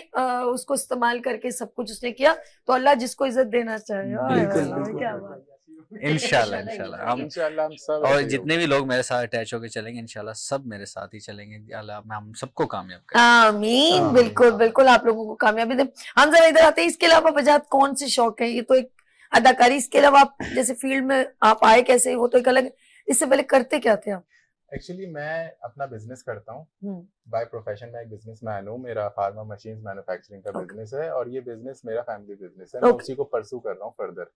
उसको इस्तेमाल करके सब कुछ उसने किया। तो अल्लाह जिसको इज्जत देना चाहे। बिल्कुल, वाह, बिल्कुल। क्या बात। इंशाल्लाह इंशाल्लाह हम इंशाल्लाह हम सब और ऐसे ही जितने भी लोग मेरे साथ अटैच होके चलेंगे इंशाल्लाह सब मेरे साथ ही चलेंगे। अल्लाह हम सबको कामयाब करें। आमीन। आमीन। बिल्कुल बिल्कुल, आप लोगों को कामयाबी दे। हम जरा इधर आते हैं, इसके अलावा वजाहत कौन से शौक है? ये तो एक अदाकारी, इसके अलावा आप जैसे फील्ड में आप आए कैसे, वो तो एक अलग, इससे पहले करते क्या थे आप? एक्चुअली मैं अपना बिजनेस करता हूँ हम्म, बाय प्रोफेशन। मैं एक बिजनेसमैन हूँ, मेरा फार्मा मशीन्स मैन्युफैक्चरिंग का Okay. बिजनेस है और ये बिजनेस मेरा फैमिली बिजनेस है। मैं Okay. उसी को परसू कर रहा हूँ फर्दर।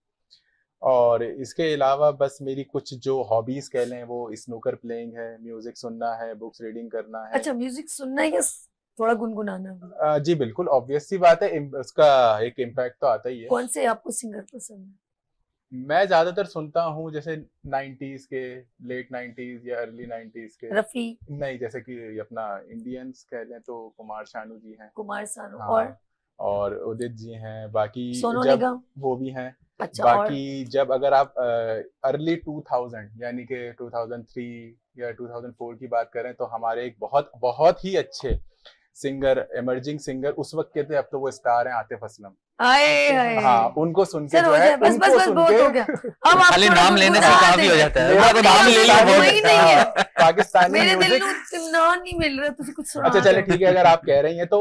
और इसके अलावा बस मेरी कुछ जो हॉबीज कह लें वो स्नूकर प्लेइंग है, म्यूजिक सुनना है, बुक्स रीडिंग करना है। अच्छा म्यूजिक सुनना है या थोड़ा गुनगुनाना भी? जी बिल्कुल, ऑब्वियस सी बात है, उसका एक इम्पैक्ट तो आता ही है। कौन से आपको सिंगर पसंद है? मैं ज्यादातर सुनता हूँ जैसे 90s के, लेट 90s या अर्ली 90s के। रफी, नहीं, जैसे कि अपना इंडियंस कह लें तो कुमार शानू जी हैं। कुमार सानू, हाँ, और उदित जी हैं। बाकी सोनू जब निगम। वो भी हैं। अच्छा, और बाकी जब अगर आप अर्ली 2000 यानी कि 2003 या 2004 की बात करें तो हमारे एक बहुत बहुत ही अच्छे सिंगर, एमर्जिंग सिंगर उस वक्त के थे, अब तो वो स्टार हैं, आतिफ असलम। आए हाय। हाँ, उनको सुन के चल जो हो है, जाए, बस उनको बस बस सुन बहुत के हो गया। अब आप खाली थोड़ा नाम लेने से गुनगुना काफी हो दें। जाता है। मेरा तो अपने नाम ले लिया पाकिस्तानी बहुत। वही नहीं है। पाकिस्तानी मेरे दिल म्यूजिक। ਨੂੰ ਨਾਂ नहीं मिल रहा, तुझे कुछ सुना अच्छा दो। चले ठीक है, अगर आप कह रही हैं तो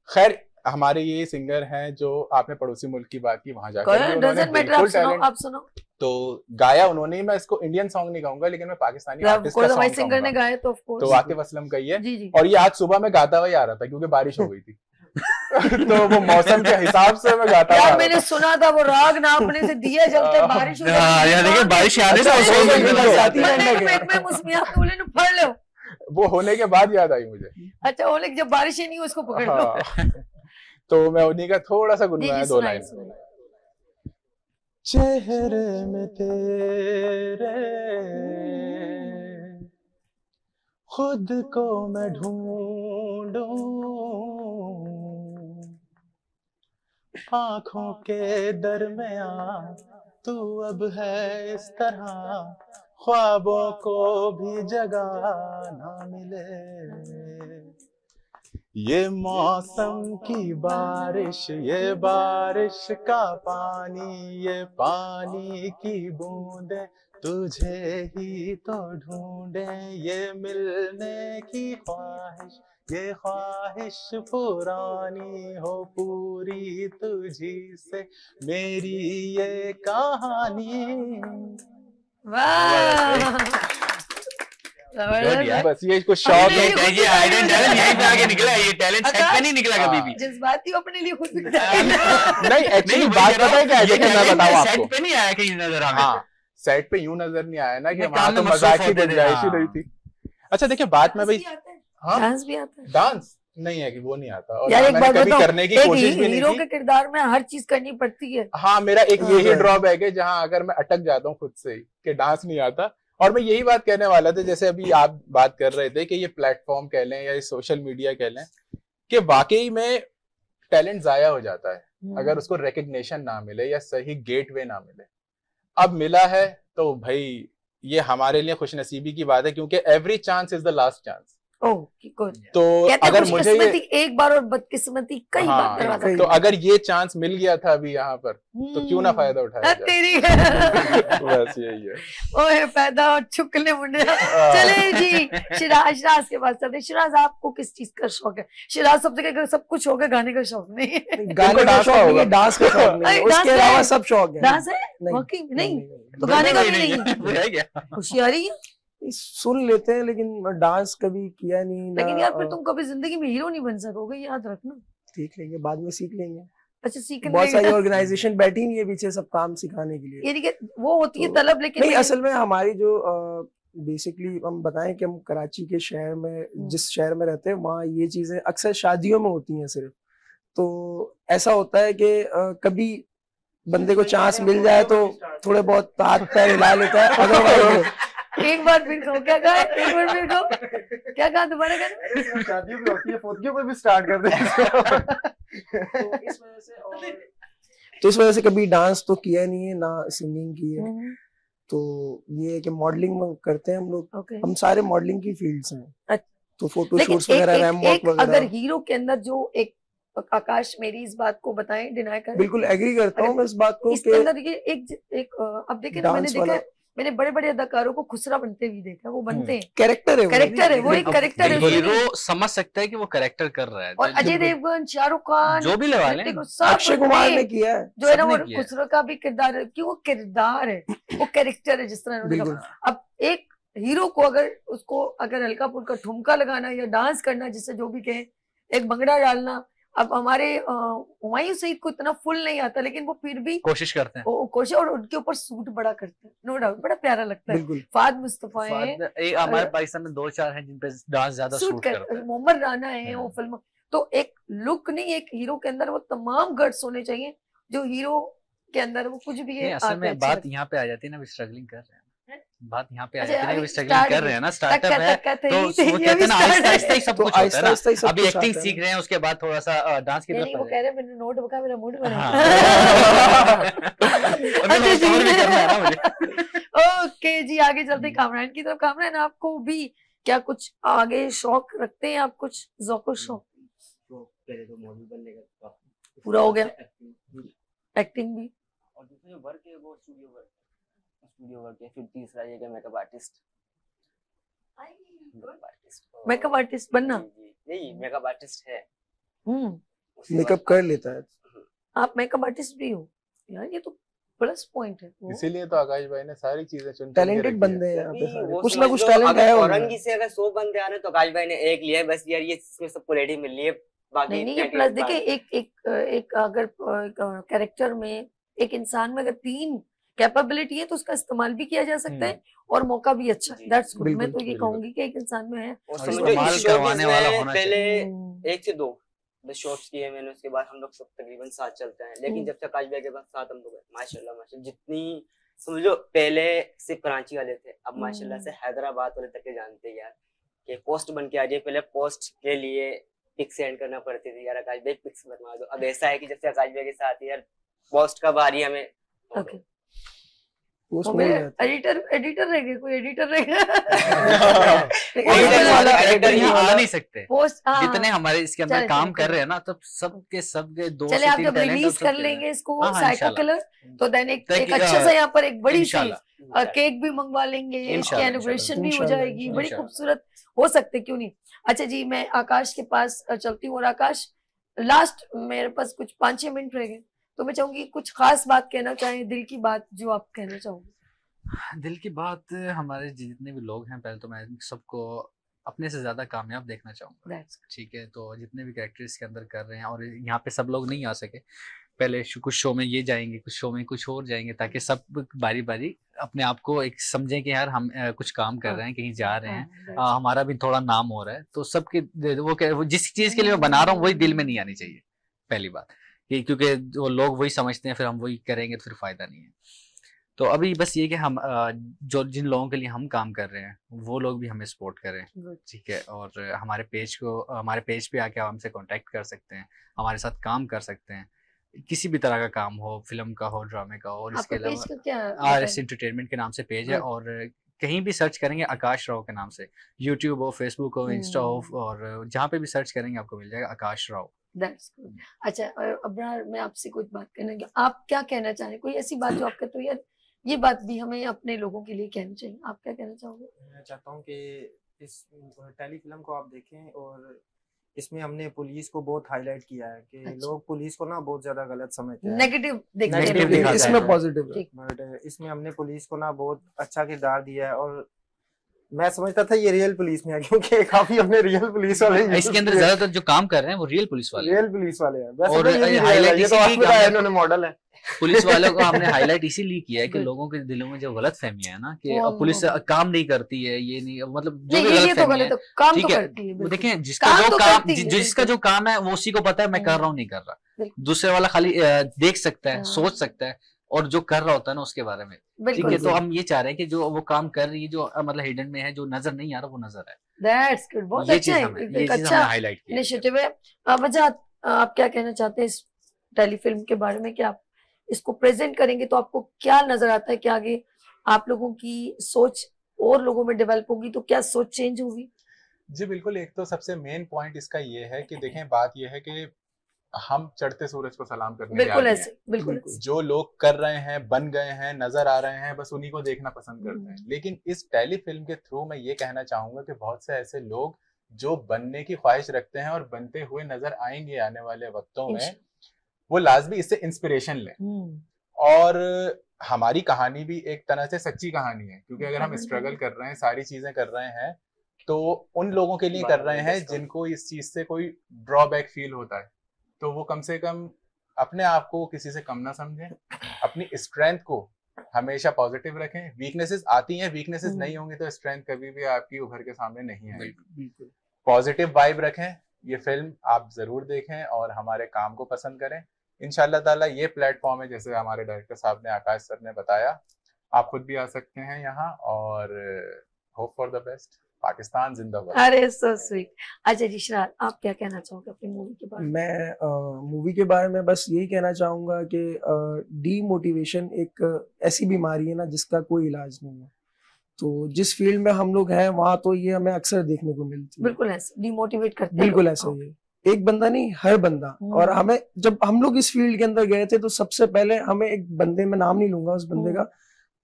खैर हमारे ये सिंगर हैं जो आपने पड़ोसी मुल्क की बात की, वहां जाकर भी उन्होंने डजंट मैटर, आप बिल्कुल सुनो, टैलेंट आप सुनो। तो गाया उन्होंने। मैं इसको इंडियन सॉन्ग नहीं कहूंगा, लेकिन मैं पाकिस्तानी आर्टिस्ट का कोई सॉन्ग सिंगर ने कहूंगा। गाया तो ऑफ तो कोर्स। आतिफ असलम का ही है। जी जी। और ये आज सुबह मैं गाता हुआ ही आ रहा था क्योंकि बारिश हो गई थी। तो वो मौसम के हिसाब से मैं गाता हुआ आ यार रहा मैंने था। सुना था वो राग नापने से दिया जलते, बारिश हो हाँ, यार देखिए बारिश आने से अच्छा, उसको हो गई, बिल्कुल हो गई। आती है। मैं मुस्मियात बोले ना पढ़ लो। वो होने के बाद याद आई मुझे। अच्छा ओले जब बारिश ही नहीं हो उसको पकड़ लो। हाँ। तो मैं उन्हीं का थोड़ा सा जी गुनगुनाया जी, 2 सुनाइए लाइन। सुनाइए। चेहरे में तेरे खुद को मैं ढूंढूं, आंखों के दरमियां तू अब है इस तरह, ख्वाबों को भी जगह ना मिले। ये मौसम की बारिश, ये बारिश का पानी, ये पानी की बूंदे तुझे ही तो ढूंढे। ये मिलने की ख्वाहिश, ये ख्वाहिश पुरानी हो पूरी तुझी से मेरी ये कहानी। वाह Good यार। बस ये कुछ शौक अपने है। लिए खुद ये आइडेंट टैलेंट यहीं पे आके निकला, ये टैलेंट सेट आकाश। पे नहीं निकला कभी भी। जज्बाती हो अपने लिए खुद भी नहीं एक्चुअली नहीं, बात पता है क्या है, ये देखिए मैं talent बताऊं सेट आपको। पे नहीं आया कहीं नजर हमें। हाँ, सेट पे यूं नजर नहीं आया ना कि ये वहां काम तो में मजाक मसरूफ की होते थे, गुंजाइश ही हाँ। नहीं थी। अच्छा देखिए, बात में भाई हाँ डांस भी आता है डांस नहीं है कि वो नहीं आता, और यार। ना एक मैंने बात कभी बताओ, करने की एक कोशिश भी नहीं हीरो की। के किरदार में हर चीज करनी पड़ती है। हाँ, मेरा एक हाँ, यही हाँ। ड्रॉबैक है जहां अगर मैं अटक जाता हूँ खुद से ही कि डांस नहीं आता। और मैं यही बात कहने वाला था, जैसे अभी आप बात कर रहे थे कि ये प्लेटफॉर्म कह लें या ये सोशल मीडिया कह लें, कि वाकई में टैलेंट जाया हो जाता है अगर उसको रिकग्निशन ना मिले या सही गेटवे ना मिले। अब मिला है तो भाई ये हमारे लिए खुशनसीबी की बात है, क्योंकि every chance is the last chance. Oh good. तो कहते हैं अगर मुझे खुशकिस्मती ये एक बार और बदकिस्मती कई बार हाँ, दरवाजा तो अगर ये चांस मिल गया था अभी यहाँ पर तो क्यों ना फायदा उठाया जाए। तेरी बस यही है। ओए पैदा और छुकले मुंडे। चले जी शिराज के पास चलते। शिराज आपको किस चीज का शौक है? शिराज सब जगह सब कुछ हो गया, गाने का शौक नहीं है। गाने का शौक नहीं है, डांस का शौक नहीं है, डांस उसके है? अलावा सब शौक है। डांस है नहीं, वाकई में नहीं, नहीं, तो गाने का भी नहीं है क्या? होशियारी है। सुन लेते हैं लेकिन डांस कभी किया नहीं ना। लेकिन यार फिर तुम कभी जिंदगी में हीरो नहीं बन सकोगे, याद रखना। सीख लेंगे, बाद में सीख लेंगे। अच्छा सीखने बहुत सारी ऑर्गेनाइजेशन बैठी हुई है पीछे सब काम सिखाने के लिए। यानी कि वो होती है तलब, लेकिन नहीं, असल में हमारी जो बेसिकली हम बताएं कि हम कराची के शहर में जिस शहर में रहते हैं वहाँ ये चीजें अक्सर शादियों में होती हैं सिर्फ। तो ऐसा होता है कि कभी बंदे को चांस मिल जाए तो थोड़े बहुत हाथ पैर हिला लेता है, अदरवाइज एक बार फिर कहो क्या कहा, एक बार फिर कहो क्या कहा, दोबारा कहना। शादियों भी होती है, फोटों पे भी स्टार्ट कर देते हैं। तो इस वजह से कभी डांस तो किया नहीं है ना सिंगिंग की है। तो ये है कि मॉडलिंग करते हैं हम लोग। हम सारे मॉडलिंग की फील्ड्स हैं। तो फोटो शूट्स वगैरह, रैम वॉक वगैरह। अगर हीरो के अंदर जो एक आकाश मेरी इस बात को बताएं, डिनाई करें। बिल्कुल एग्री करता हूँ मैं इस बात को। इसके अंदर ये एक अब देखिए ना, मैंने देखा मैंने बड़े बड़े अदाकारों को खुसरा बनते हुए देखा, वो बनते हैं कैरेक्टर है, कैरेक्टर है, वो एक कैरेक्टर है। हीरो समझ सकता है कि वो कैरेक्टर कर रहा है। और अजय देवगन, शाहरुख खान, जो भी लगा लें, अक्षय कुमार ने किया है जो है ना, वो खुसरा का भी किरदार है, क्यों वो किरदार है, वो कैरेक्टर है जिस तरह उन्होंने कहा। अब एक हीरो को अगर हल्का फुल्का ठुमका लगाना या डांस करना, जिससे जो भी कहें, एक भंगड़ा डालना, अब हमारे हुमायूं सईद को इतना फुल नहीं आता, लेकिन वो फिर भी कोशिश करते हैं, कोशिश, और उनके ऊपर सूट बड़ा करते हैं, नो डाउट, बड़ा प्यारा लगता है। फाद मुस्तफा है, हमारे पाकिस्तान में 2-4 हैं जिन पे डांस ज्यादा सूट करते हैं। मोहम्मद राना है वो फिल्म। तो एक लुक नहीं, एक हीरो के अंदर वो तमाम गट्स होने चाहिए जो हीरो के अंदर वो कुछ भी है। असल में बात यहाँ पे आ जाती है ना, स्ट्रगलिंग कर रहे हैं, बात यहाँ पे आ जाती है, स्ट्रगलिंग कर रहे हैं ना, स्टार्टअप है, तो वो कहते हैं ना आहिस्ता आहिस्ता ही सब कुछ होता है ना। अभी एक्टिंग सीख रहे हैं, उसके बाद थोड़ा सा डांस की तरफ। वो कह रहे हैं मैंने नोट बका, मेरा मूड बना। ओके जी, आगे चलते कामरान की तरफ। कामरान, आपको भी क्या कुछ आगे शौक रखते हैं आप, कुछ ज़ौक़ शौक? पहले तो मॉडल बनने का पूरा हो गया, एक्टिंग भी, और दूसरा जो वर्क है वो स्टूडियो वर्क है। फिर तीसरा ये कि मेकअप आर्टिस्ट बनना। नहीं, मेकअप आर्टिस्ट है, मेकअप कर लेता है। आप मेकअप आर्टिस्ट भी हो यार, ये तो प्लस पॉइंट है। इसीलिए तो आकाश भाई ने सारी चीजें चुन, टैलेंटेड बंदे हैं यहाँ पे सारे, कुछ ना कुछ टैलेंट है। औरंगी से अगर 100 बंदे आ रहे तो आकाश भाई ने एक लिया है बस, यार ये इसमें सबको रेडी मिल रही है। बाकी नहीं, ये प्लस देखिए, एक अगर कैरेक्टर में, एक इंसान में अगर 3 कैपेबिलिटी है तो उसका इस्तेमाल भी किया जा सकता है और मौका भी अच्छा है। That's good. मैं तो ये कहूंगी कि एक इंसान में है, इस्तेमाल करवाने वाला होना चाहिए। पहले 1 से 2 शॉट्स किए मैंने, उसके बाद हम लोग सब तकरीबन साथ चलते हैं। लेकिन जब से आकाश भाई के पास साथ हम लोग माशाल्लाह जितनी समझो, पहले सिर्फ कराची वाले थे, अब माशाल्लाह से हैदराबाद वाले तक के जानते हैं यार कि पोस्ट बन के आ जाए। पहले पोस्ट के लिए पिक सेंड करना पड़ती थी, यार आकाश भाई पिक्स बनवा दो। अब ऐसा है कि जब से आकाश भाई के साथ यार पोस्ट कब आ रही है हमें। ओके, एडिटर रह गए, कोई एडिटर रह गया। आ नहीं सकते जितने हमारे इसके अंदर काम कर रहे हैं ना, तब सबके 2 चले आप जब रिलीज कर लेंगे इसको साइको किलर, तो देन एक अच्छा सा यहाँ पर एक बड़ी सी केक भी मंगवा लेंगे, इसकी एनिवर्सरी भी हो जाएगी, बड़ी खूबसूरत हो सकते, क्यों नहीं। अच्छा जी, मैं आकाश के पास चलती हूँ, और आकाश लास्ट मेरे पास कुछ 5-6 मिनट रह गए, तो मैं चाहूंगी कुछ खास बात कहना चाहें, दिल की बात जो आप कहना चाहोगे। दिल की बात, हमारे जितने भी लोग हैं, पहले तो मैं सबको अपने से ज्यादा कामयाब देखना चाहूंगा, ठीक है। तो जितने भी कैरेक्टर इसके अंदर कर रहे हैं, और यहाँ पे सब लोग नहीं आ सके, पहले कुछ शो में ये जाएंगे, कुछ शो में कुछ और जाएंगे, ताकि सब बारी बारी अपने आप को एक समझें कि यार हम कुछ काम कर रहे हैं, कहीं जा रहे हैं, हमारा भी थोड़ा नाम हो रहा है। तो सबके वो जिस चीज के लिए मैं बना रहा हूँ वही दिल में नहीं आनी चाहिए, पहली बात, क्योंकि वो लोग वही समझते हैं, फिर हम वही करेंगे तो फिर फायदा नहीं है। तो अभी बस ये कि हम जो जिन लोगों के लिए हम काम कर रहे हैं वो लोग भी हमें सपोर्ट करें, ठीक है। और हमारे पेज पे आके हमसे कांटेक्ट कर सकते हैं, हमारे साथ काम कर सकते हैं, किसी भी तरह का काम हो, फिल्म का हो, ड्रामे का हो। और इसके अलावा RS एंटरटेनमेंट के नाम से पेज है, और कहीं भी सर्च करेंगे आकाश राव के नाम से, यूट्यूब हो, फेसबुक हो, इंस्टा हो, और जहाँ पे भी सर्च करेंगे आपको मिल जाएगा आकाश राव। That's good. अच्छा, और अब्रार, मैं आपसे कुछ बात करना कि आप क्या कहना चाह रहे हैं, कोई ऐसी बात जो आप कहते हो यार ये बात भी हमें अपने लोगों के लिए कहनी चाहिए, आप क्या कहना चाहोगे? मैं चाहता हूँ कि इस टेली फिल्म को आप देखें, और इसमें हमने पुलिस को बहुत हाईलाइट किया है कि अच्छा। लोग पुलिस को ना बहुत ज्यादा गलत समझते हैं, नेगेटिव देखते हैं Negative लोग। दिखाते हैं। इसमें पॉजिटिव है। ठीक। बट इसमें हमने पुलिस को ना बहुत अच्छा किरदार दिया है, और मैं समझता था ये रियल पुलिस में है, क्योंकि काफी हमने रियल पुलिस वाले इसके अंदर ज्यादातर जो काम कर रहे हैं वो रियल पुलिस वाले हैं। रियल पुलिस वाले हैं। वैसे और तो ये भी real है, highlight ये तो इसीलिए आप हमने- इन्होंने मॉडल है। पुलिस वालों को हमने हाईलाइट इसीलिए किया है कि Good. लोगों के दिलों में जो गलत फहमियां है ना कि वो पुलिस हम- काम नहीं करती है, ये नहीं, मतलब जो नहीं, भी ये गलत तो फहमी गलत है, है, काम तो ठीक है, करती है वो बिल्कुल। देखें जिसका काम जो तो काम करती है, जिसका बिल्कुल। जो काम है वो उसी को पता है मैं कर हम्म। रहा हूँ नहीं कर रहा, बिल्कुल। दूसरे वाला खाली देख सकता है, हाँ। सोच सकता है, और जो कर रहा होता है ना उसके बारे में, ठीक बिल्कुल। है। तो हम ये चाह रहे हैं कि जो वो काम कर रही है, जो मतलब हिडन में है, जो नजर नहीं आ रहा वो नजर है, दैट्स गुड, बहुत ये अच्छा चीज है, हमें एक अच्छा हाईलाइट किया है। इनिशिएटिव है। वजह आप क्या कहना चाहते हैं इस टेलीफिल्म के बारे में कि आप इसको प्रेजेंट करेंगे तो आपको क्या नजर आता है कि आगे आप लोगों की सोच और लोगों में डेवलप होगी तो क्या सोच चेंज होगी? जी बिल्कुल, एक तो सबसे मेन पॉइंट इसका ये है कि देखें, बात ये है कि हम चढ़ते सूरज को सलाम करने के बिल्कुल आगे ऐसे, हैं। बिल्कुल ऐसे। जो लोग कर रहे हैं, बन गए हैं, नजर आ रहे हैं, बस उन्हीं को देखना पसंद करते हैं। लेकिन इस टेली फिल्म के थ्रू मैं ये कहना चाहूंगा कि बहुत से ऐसे लोग जो बनने की ख्वाहिश रखते हैं और बनते हुए नजर आएंगे आने वाले वक्तों में, वो लाजमी इससे इंस्पिरेशन लें। और हमारी कहानी भी एक तरह से सच्ची कहानी है, क्योंकि अगर हम स्ट्रगल कर रहे हैं, सारी चीजें कर रहे हैं, तो उन लोगों के लिए कर रहे हैं जिनको इस चीज से कोई ड्रॉबैक फील होता है, तो वो कम से कम अपने आप को किसी से कम ना समझें, अपनी स्ट्रेंथ को हमेशा पॉजिटिव रखें। वीकनेसेस आती हैं, वीकनेसेस नहीं होंगी तो स्ट्रेंथ कभी भी आपकी उभर के सामने नहीं आएगी। पॉजिटिव वाइब रखें, ये फिल्म आप जरूर देखें और हमारे काम को पसंद करें। इंशाल्लाह ताला ये प्लेटफॉर्म है, जैसे हमारे डायरेक्टर साहब ने, आकाश सर ने बताया, आप खुद भी आ सकते हैं यहाँ, और hope for the best. Pakistan जिंदाबाद। अरे सो स्वीट। अच्छा जी शरार, आप क्या कहना चाहोगे अपनी मूवी के बारे में? मैं मूवी के बारे में बस यही कहना चाहूंगा कि डीमोटिवेशन एक ऐसी बीमारी है ना जिसका कोई इलाज नहीं है। तो जिस फील्ड में हम लोग हैं वहाँ तो ये हमें अक्सर देखने को मिलती है। बिल्कुल ऐसे डिमोटिवेट करते हैं बिल्कुल लोग। ऐसा ही है, एक बंदा नहीं हर बंदा। और हमें, जब हम लोग इस फील्ड के अंदर गए थे तो सबसे पहले हमें एक बंदे, में नाम नहीं लूंगा उस बंदे का,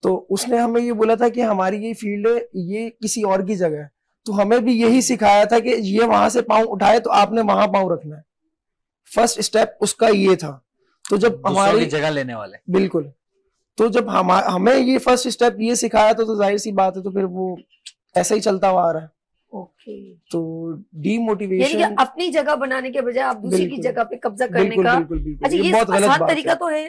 तो उसने हमें ये बोला था कि हमारी ये फील्ड है, ये किसी और की जगह है। तो हमें भी यही सिखाया था कि ये वहां से पाँव उठाए तो आपने वहां पाँव रखना है। फर्स्ट स्टेप उसका ये था। तो जब हमारी जगह लेने वाले, बिल्कुल, तो जब हमें ये फर्स्ट स्टेप ये सिखाया तो जाहिर सी बात है, तो फिर वो ऐसा ही चलता हुआ आ रहा है। ओके। तो डीमोटिवेशन, यानी कि अपनी जगह बनाने के बजाय आप दूसरी की बिल्कुल। जगह पे कब्जा करने बिल्कुल का। बिल्कुल बिल्कुल, अच्छा, ये बहुत गलत आसान बात तरीका है। तो है,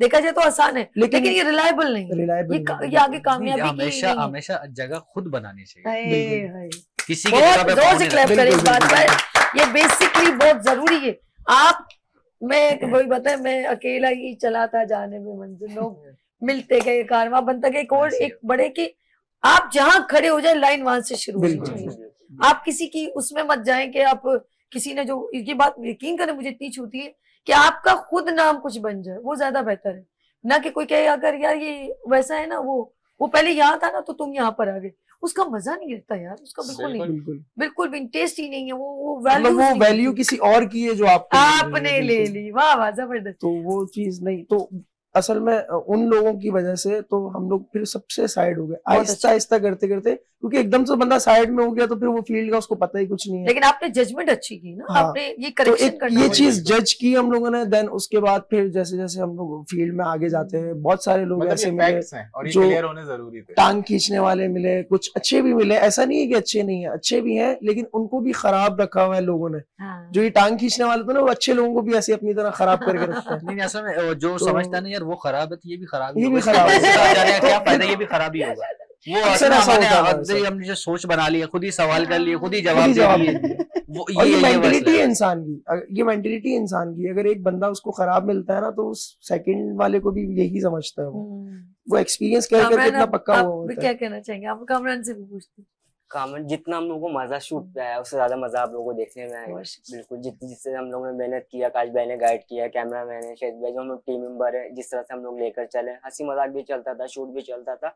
देखा जाए तो आसान है, लेकिन ये रिलायबल नहीं है। रिलायबल ये आगे कामयाबी की हमेशा नहीं है। हमेशा जगह खुद बनानी चाहिए, हाय, हाय। किसी की जगह बहुत पे जोर पाँव से नहीं क्लैप रखना। करें इस बात पर, ये बेसिकली बहुत जरूरी है। आप, मैं वही बताए, मैं अकेला ही चला था जाने में मंजिल, लोग मिलते गए, कारवां बनता गया, एक और एक बड़े की आप जहां खड़े हो जाए लाइन वहां से शुरू होनी चाहिए। आप किसी की उसमें मत जाएं कि आप किसी ने, जो ये बात यकीन करें मुझे इतनी छूती है कि आपका खुद नाम कुछ बन जाए, वो ज्यादा बेहतर है ना कि कोई कहे अगर यार ये वैसा है ना, वो पहले यहाँ था ना तो तुम यहाँ पर आ गए, उसका मजा नहीं रहता यार, उसका बिल्कुल नहीं, बिल्कुल बिल्कुल भी टेस्ट ही नहीं है, वो मतलब वो वैल्यू किसी और की है जो आपने ले ली। वाह वाह, जबरदस्त। तो वो चीज नहीं, तो असल में उन लोगों की वजह से तो हम लोग फिर सबसे साइड हो गए, आहिस्ता आहिस्ता करते करते, क्योंकि एकदम से बंदा साइड में हो गया तो फिर वो फील्ड का उसको पता ही कुछ नहीं है। लेकिन आपने जजमेंट अच्छी की ना, हाँ, आपने ये तो करेक्शन एक करना ये होगा। चीज जज की हम लोगों ने, देन उसके बाद फिर जैसे जैसे हम लोग फील्ड में आगे जाते हैं, बहुत सारे लोग मतलब ऐसे ये मिले facts हैं और ये जो क्लियर होने जरूरी थे। टांग खींचने वाले मिले, कुछ अच्छे भी मिले, ऐसा नहीं है कि अच्छे नहीं है, अच्छे भी हैं, लेकिन उनको भी खराब रखा हुआ है लोगों ने। हाँ। जो ये टांग खींचने वाले थे ना, वो अच्छे लोगों को भी ऐसे अपनी तरह खराब करके रखते हैं। नहीं, असल में जो तो- समझता नहीं यार वो खराब है तो ये भी खराब ही ये भी होगा। खराब इससे होगा। जाने का क्या फायदा, ये भी खराब ही होगा। वो अक्सर असल में ऐसा होता है हमने जो सोच बना ली है, खुद ही सवाल कर लिए, खुद ही खुद जवाब ही दे जवाब दिए, दे दिए। वो और ये बस मेंटेलिटी है। है इंसान की, ये मेंटेलिटी है इंसान की। अगर एक बंदा उसको खराब मिलता है ना, तो उस सेकंड वाले को भी यही समझता है, वो एक्सपीरियंस करके कामरान, इतना पक्का आप हुआ भी होता क्या है। कहना चाहेंगे? आप कामरान से भी पूछते हैं। कामन जितना हम लोगों को मजा शूट पे आया उससे ज्यादा मजा आप लोगों को देखने में आएगा। बिल्कुल जिससे हम लोगों ने मेहनत किया, आकाश भाई ने गाइड किया, कैमरा मैन है, शाहिद भाई जो हम लोग टीम मेंबर है, जिस तरह से हम लोग लेकर चले, हंसी मजाक भी चलता था, शूट भी चलता था,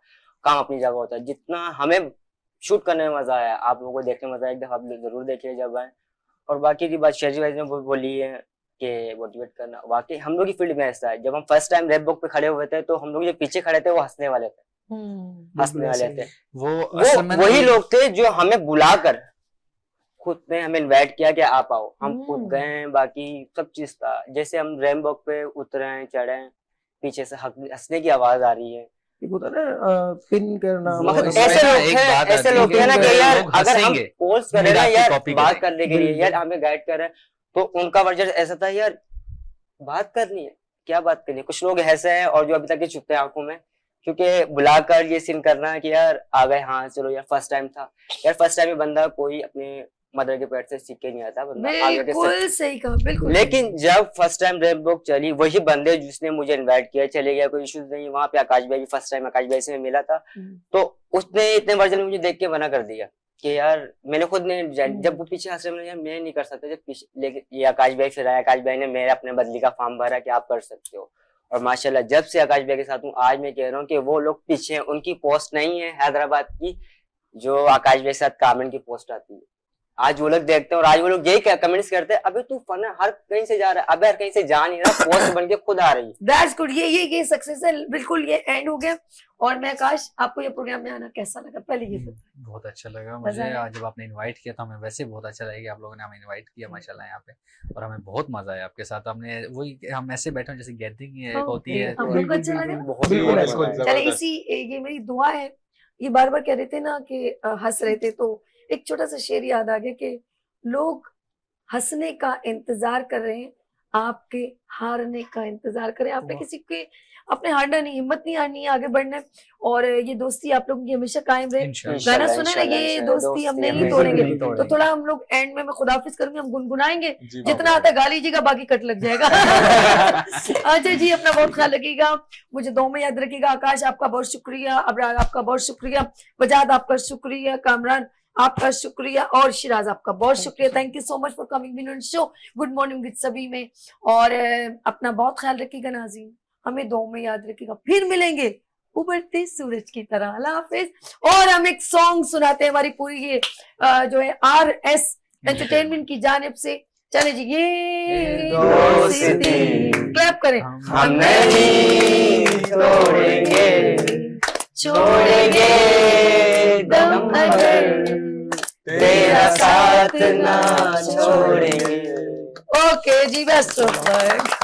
काम अपनी जगह होता है। जितना हमें शूट करने में मजा आया आप लोगों को देखने में मजा आया, एक दफा आप जरूर देखिए जब आए। और बाकी की बात शेरजी भाई ने बोली है कि मोटिवेट करना, वाकई हम लोग की फील्ड में ऐसा है। जब हम फर्स्ट टाइम रेप बुक पे खड़े हुए थे तो हम लोग जो पीछे खड़े थे वो हंसने वाले थे, हंसने वाले थे। वो वही लोग थे जो हमें बुलाकर खुद ने हमें इनवाइट किया कि आप आओ, हम खुद गए, बाकी सब चीज था। जैसे हम रैम वॉक पे उतरे हैं, चढ़े हैं, पीछे से हंसने की आवाज आ रही है, पिन करना, ऐसे लोग हैं ना कि यार अगर हम पोस्ट कर रहे हैं यार बात करने के लिए, यार हमें गाइड कर रहे हैं, तो उनका वर्जन ऐसा था यार बात करनी है, क्या बात करनी है। कुछ लोग ऐसे हैं और जो अभी तक के छुपते हैं आंखों में, क्योंकि बुलाकर ये सीन करना है कि यार आ गए, हाँ चलो यार फर्स्ट टाइम था, यार फर्स्ट टाइम में बंदा कोई अपने मदर के पेट से सीख के नहीं आता, बंदा बिल्कुल सही कहा, बिल्कुल। लेकिन जब फर्स्ट टाइम रेप बुक चली, वही बंदे जिसने मुझे इनवाइट किया चले गया, कोई इश्यूज नहीं। वहां पे आकाश भाई भी फर्स्ट टाइम आकाश भाई से मिला था, तो उसने इतने वर्जन में मुझे देख के मना कर दिया कि यार मैंने खुद ने, जब वो पीछे हंस रहे, यार मैं नहीं कर सकता, जब पीछे लेकिन ये आकाश भाई फिर आया, आकाश भाई ने मेरे अपने बदली का फॉर्म भरा कि आप कर सकते हो। और माशाल्लाह जब से आकाश भाई के साथ हूँ, आज मैं कह रहा हूँ कि वो लोग पीछे हैं, उनकी पोस्ट नहीं है हैदराबाद की जो आकाश भाई के साथ कामेंट की पोस्ट आती है, आज वो लोग देखते हैं और आज वो लोग यही कमेंट्स करते हैं, अबे तू फन है, हर कहीं से जा रहा है, अबे हर कहीं से जा नहीं रहा, पोस्ट बन के खुद आ रही है। दैट्स गुड, ये सक्सेस है, बिल्कुल ये एंड हो गया। और मैं आकाश, आपको ये प्रोग्राम में आना कैसा लगा, पहले ये बताओ। बहुत अच्छा लगा मुझे, जब आपने इनवाइट किया था हमें वैसे बहुत अच्छा लगा कि आप लोगों ने हमें इनवाइट किया माशाल्लाह यहाँ पे, और हमें बहुत मजा आया आपके साथ। हमने वही हम ऐसे बैठे जैसे गैदरिंग होती है, हमको अच्छा लगा। चले इसी ये मेरी दुआ है, ये बार बार कह रहे थे ना कि हंस रहे थे, तो एक छोटा सा शेर याद आ गया कि लोग हंसने का इंतजार कर रहे हैं, आपके हारने का इंतजार करें। आपने किसी के अपने हारना नहीं, हिम्मत नहीं हारनी है, आगे बढ़ना है। और ये दोस्ती आप लोगों की हमेशा कायम रहे। गाना सुना ना, ये दोस्ती हम नहीं तोड़ेंगे। तो थोड़ा हम लोग एंड में मैं खुदाफिज करूंगी, हम गुनगुनाएंगे, जितना आता है गा लीजिएगा, बाकी कट लग जाएगा। अच्छा जी, अपना बहुत ख्याल रखिएगा, मुझे दो में याद रखिएगा। आकाश आपका बहुत शुक्रिया, अबरार आपका बहुत शुक्रिया, वजाद आपका शुक्रिया, कामरान आपका शुक्रिया, और शिराज आपका बहुत शुक्रिया। Thank you so much for coming in show good morning with सभी में। और अपना बहुत ख्याल रखिएगा नाज़रीन, हमें दो में याद रखिएगा, फिर मिलेंगे उभरते सूरज की तरह। अल्लाह हाफिज। और हम एक सॉन्ग सुनाते हैं हमारी पूरी ये जो है RS एंटरटेनमेंट की जानिब से। चले जी, ये दोस्ती क्लैप करें। हम नहीं छोड़ेंगे, छोड़ेंगे दम अगर तेरा साथ ना छोड़ेंगे। ओके जी, बेस्ट ऑफ लक।